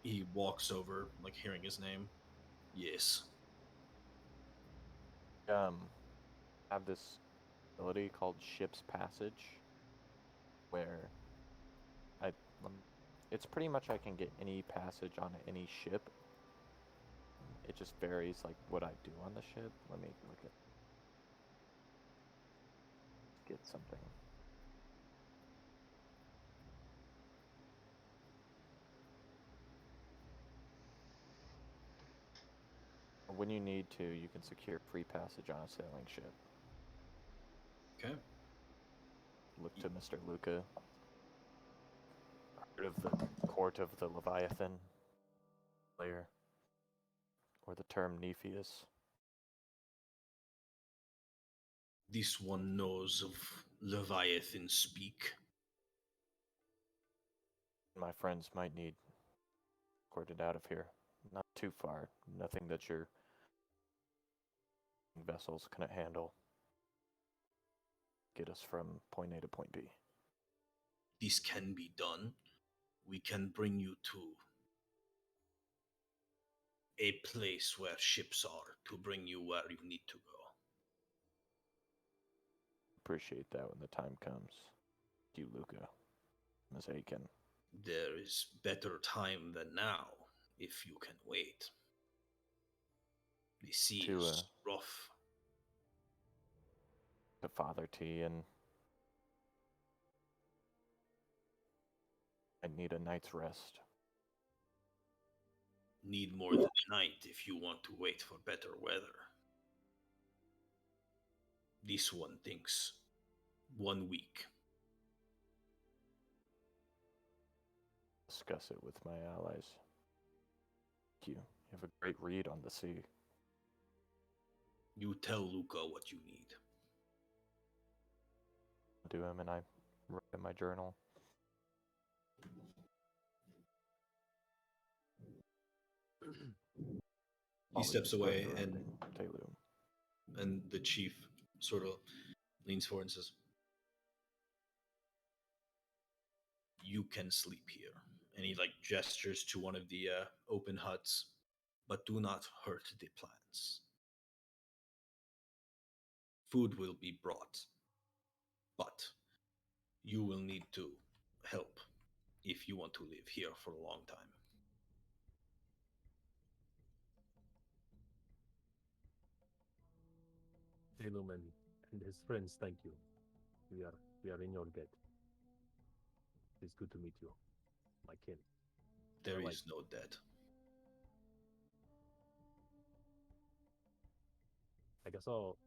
He walks over, like hearing his name. Yes. Have this ability called Ship's Passage, where I, it's pretty much I can get any passage on any ship. It just varies like what I do on the ship. Let me look at get something. When you need to, you can secure free passage on a sailing ship. Okay. Look to Mr. Luca. Heard of the Court of the Leviathan player, or the term Nepheus? This one knows of Leviathan speak. My friends might need escorted out of here. Not too far. Nothing that your vessels cannot handle. Get us from point A to point B. This can be done. We can bring you to a place where ships are to bring you where you need to go. Appreciate that when the time comes. You, Luca. Miss Aiken. There is better time than now, if you can wait. The sea To, is rough. to Father T, and I need a night's rest. Need more than a night if you want to wait for better weather. This one thinks 1 week. Discuss it with my allies. Thank you. You have a great read on the sea. You tell Luca what you need. Do him, and I write in my journal. He steps away, and Talum. the chief sort of leans forward and says, "You can sleep here." And he like gestures to one of the open huts, but do not hurt the plants. Food will be brought, but you will need to help if you want to live here for a long time. Salem and his friends, thank you. We are in your debt. It's good to meet you, my kin. There They're is no debt. I guess I'll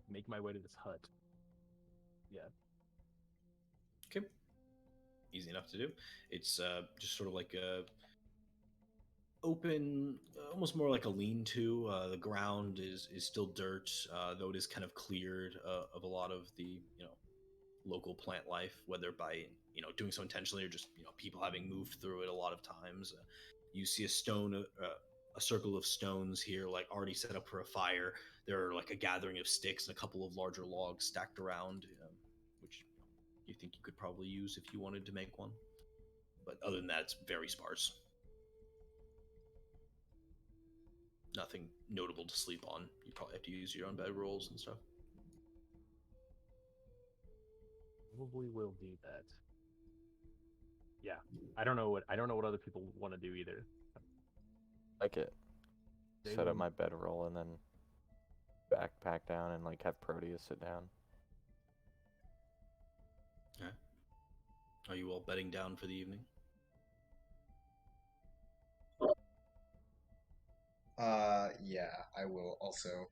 make my way to this hut. Yeah. Okay. Easy enough to do. It's just sort of like a open, almost more like a lean-to. The ground is still dirt, though it is kind of cleared of a lot of the local plant life, whether by doing so intentionally or just people having moved through it a lot of times. You see a circle of stones here, like already set up for a fire. There are like a gathering of sticks and a couple of larger logs stacked around, which you think you could probably use if you wanted to make one. But other than that, it's very sparse. Nothing notable to sleep on. You probably have to use your own bed rolls and stuff. Probably will do that. Yeah, I don't know what other people want to do either. Like it. Set up my bedroll and then backpack down and like have Proteus sit down. Okay. Are you all bedding down for the evening? Yeah, I will also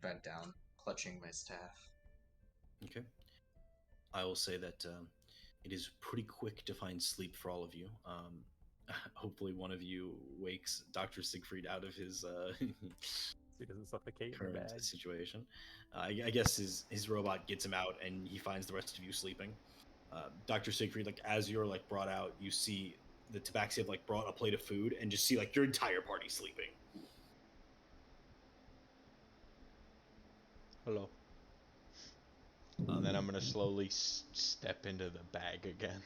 bend down, clutching my staff. Okay. I will say that it is pretty quick to find sleep for all of you. Hopefully, one of you wakes Dr. Siegfried out of his So he doesn't suffocate in the current bag. situation. I guess his robot gets him out, and he finds the rest of you sleeping. Dr. Siegfried, like as you're like brought out, you see the Tabaxi have like brought a plate of food, and just see like your entire party sleeping. Hello. And then I'm gonna slowly step into the bag again.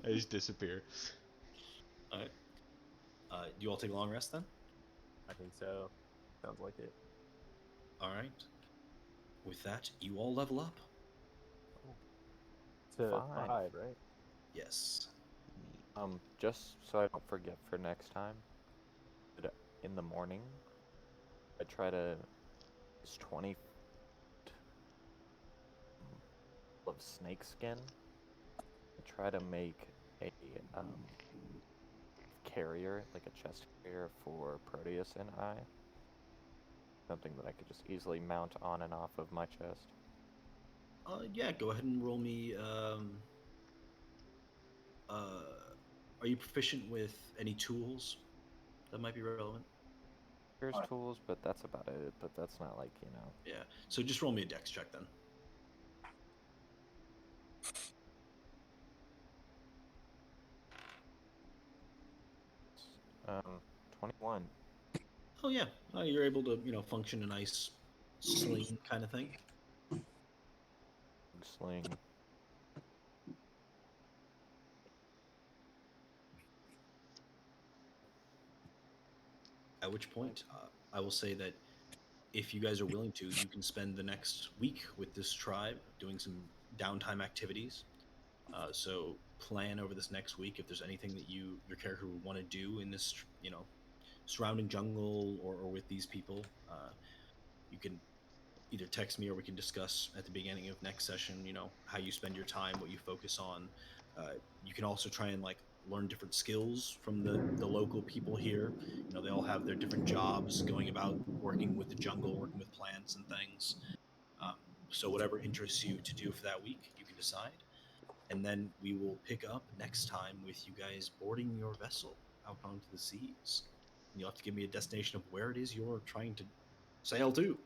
I just disappear. All right. Do you all take a long rest then? I think so. Sounds like it. All right. With that, you all level up. To 5. 5, right? Yes. Just so I don't forget for next time, in the morning, I try to use 20 of snake skin. I try to make a carrier, like a chest carrier for Proteus and I. Something that I could just easily mount on and off of my chest. Yeah, go ahead and roll me. Are you proficient with any tools that might be relevant? There's tools, but that's about it. But that's not like, you know. Yeah. So just roll me a dex check then. 21. Oh yeah, you're able to function a nice sling kind of thing. Sling. At which point, I will say that if you guys are willing to, you can spend the next week with this tribe doing some downtime activities. So plan over this next week if there's anything that your character would want to do in this surrounding jungle or with these people. You can either text me or we can discuss at the beginning of next session, how you spend your time, what you focus on. You can also try and like learn different skills from the local people here. They all have their different jobs going about working with the jungle, working with plants and things. So whatever interests you to do for that week, you can decide. And then we will pick up next time with you guys boarding your vessel out onto the seas. And you'll have to give me a destination of where it is you're trying to sail to.